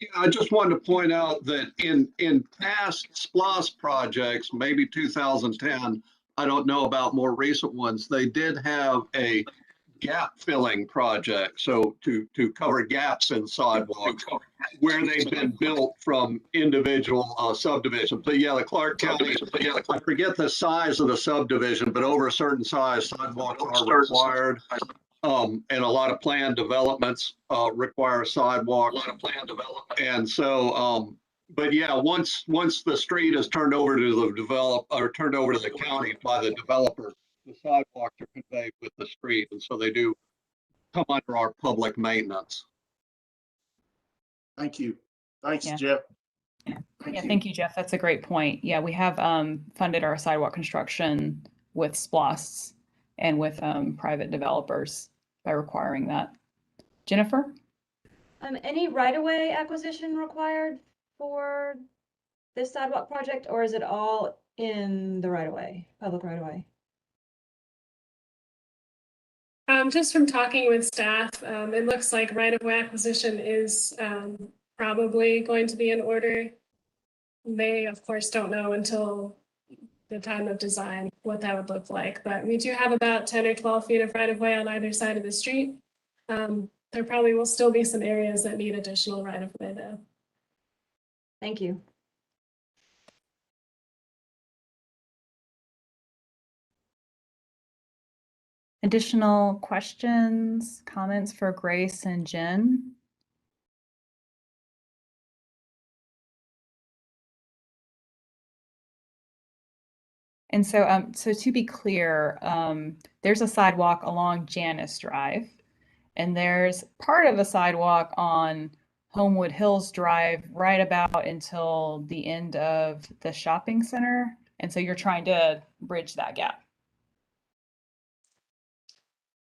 Yeah, I just wanted to point out that in past SPLOST projects, maybe 2010, I don't know about more recent ones, they did have a gap filling project. So to cover gaps in sidewalks where they've been built from individual subdivisions. But yeah, the Clarke County, I forget the size of the subdivision, but over a certain size, sidewalks are required. And a lot of planned developments require sidewalks. And so, but yeah, once the street is turned over to the county by the developer, the sidewalks are conveyed with the street, and so they do come under our public maintenance. Thank you. Thanks, Yeah. Jeff. Thank you, Jeff. That's a great point. Yeah, we have funded our sidewalk construction with SPLOSTs and with private developers by requiring that. Jennifer? Any right-of-way acquisition required for this sidewalk project, or is it all in the right-of-way, public right-of-way? Just from talking with staff, it looks like right-of-way acquisition is probably going to be in order. They, of course, don't know until the time of design what that would look like, but we do have about 10 or 12 feet of right-of-way on either side of the street. There probably will still be some areas that need additional right-of-way though. Thank you. Additional questions, comments for Grace and Jen? And so, so to be clear, there's a sidewalk along Janice Drive, and there's part of a sidewalk on Homewood Hills Drive right about until the end of the shopping center. And so you're trying to bridge that gap.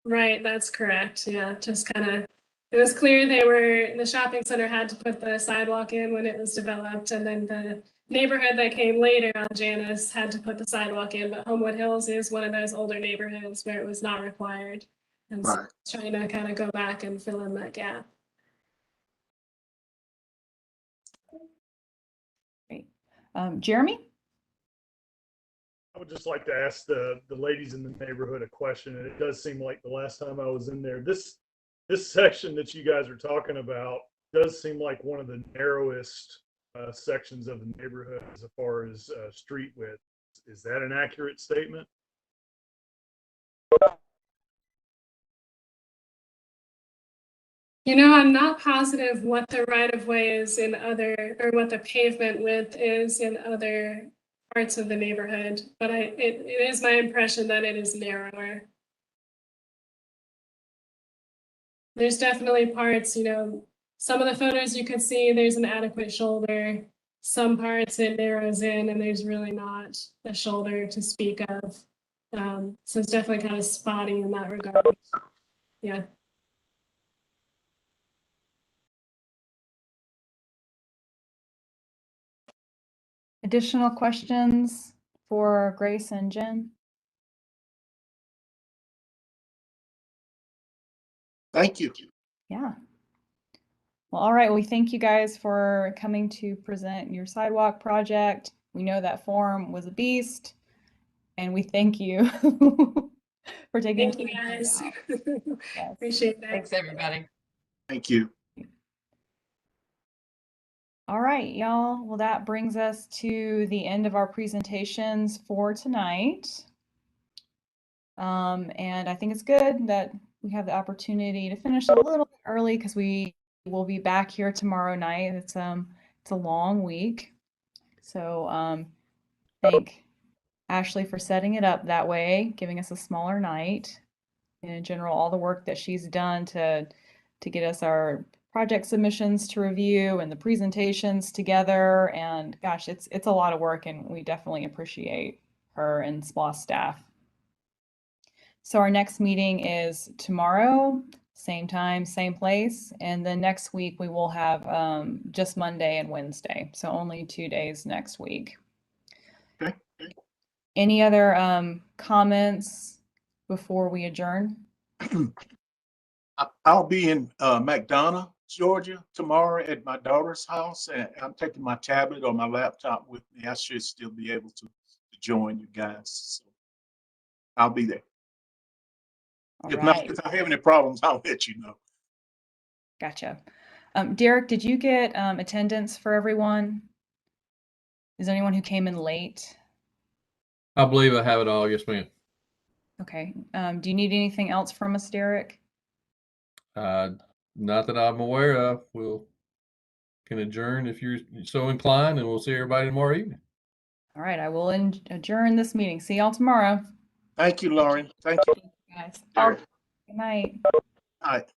Right, that's correct. Yeah, just kind of, it was clear the shopping center had to put the sidewalk in when it was developed, and then the neighborhood that came later on Janus had to put the sidewalk in, but Homewood Hills is one of those older neighborhoods where it was not required. And so Right. trying to kind of go back and fill in that gap. Great. Jeremy? I would just like to ask the ladies in the neighborhood a question, and it does seem like the last time I was in there, this section that you guys are talking about does seem like one of the narrowest sections of the neighborhood as far as street width. Is that an accurate statement? You know, I'm not positive what the right of way is in other, or what the pavement width is in other parts of the neighborhood, but it is my impression that it is narrower. There's definitely parts, you know, some of the photos you could see there's an adequate shoulder. Some parts it narrows in and there's really not a shoulder to speak of. So it's definitely kind of spotty in that regard. Yeah. Additional questions for Grace and Jen? Thank you. Yeah. Well, all right. We thank you guys for coming to present your sidewalk project. We know that forum was a beast, and we thank you for taking. Thank you guys. Yes. Appreciate that. Thanks, everybody. Thank you. All right, y'all. Well, that brings us to the end of our presentations for tonight. And I think it's good that we have the opportunity to finish a little bit early because we will be back here tomorrow night. It's a long week. So thank Ashley for setting it up that way, giving us a smaller night. And in general, all the work that she's done to get us our project submissions to review and the presentations together. And gosh, it's a lot of work, and we definitely appreciate her and SPLOST staff. So our next meeting is tomorrow, same time, same place. And then next week we will have just Monday and Wednesday. So only 2 days next week. Okay. Any other comments before we adjourn? I'll be in McDonough, Georgia tomorrow at my daughter's house, and I'm taking my tablet or my laptop with me. I should still be able to join you guys. So I'll be there. All If right. not, if I have any problems, I'll let you know. Gotcha. Derek, did you get attendance for everyone? Is there anyone who came in late? I believe I have it all. Yes, ma'am. Okay. Do you need anything else from us, Derek? Not that I'm aware of. We'll can adjourn if you're so inclined, and we'll see everybody tomorrow evening. All right. I will adjourn this meeting. See y'all tomorrow. Thank you, Lauren. Thank you. Thank you guys. Derek. Good night. All right.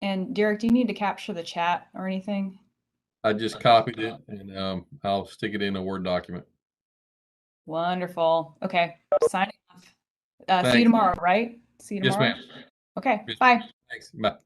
And Derek, do you need to capture the chat or anything? I just copied it, and I'll stick it in a Word document. Wonderful. Okay. Signing off. See you Thanks. tomorrow, right? See you Yes, tomorrow. ma'am. Okay. Yes. Bye. Thanks. Bye.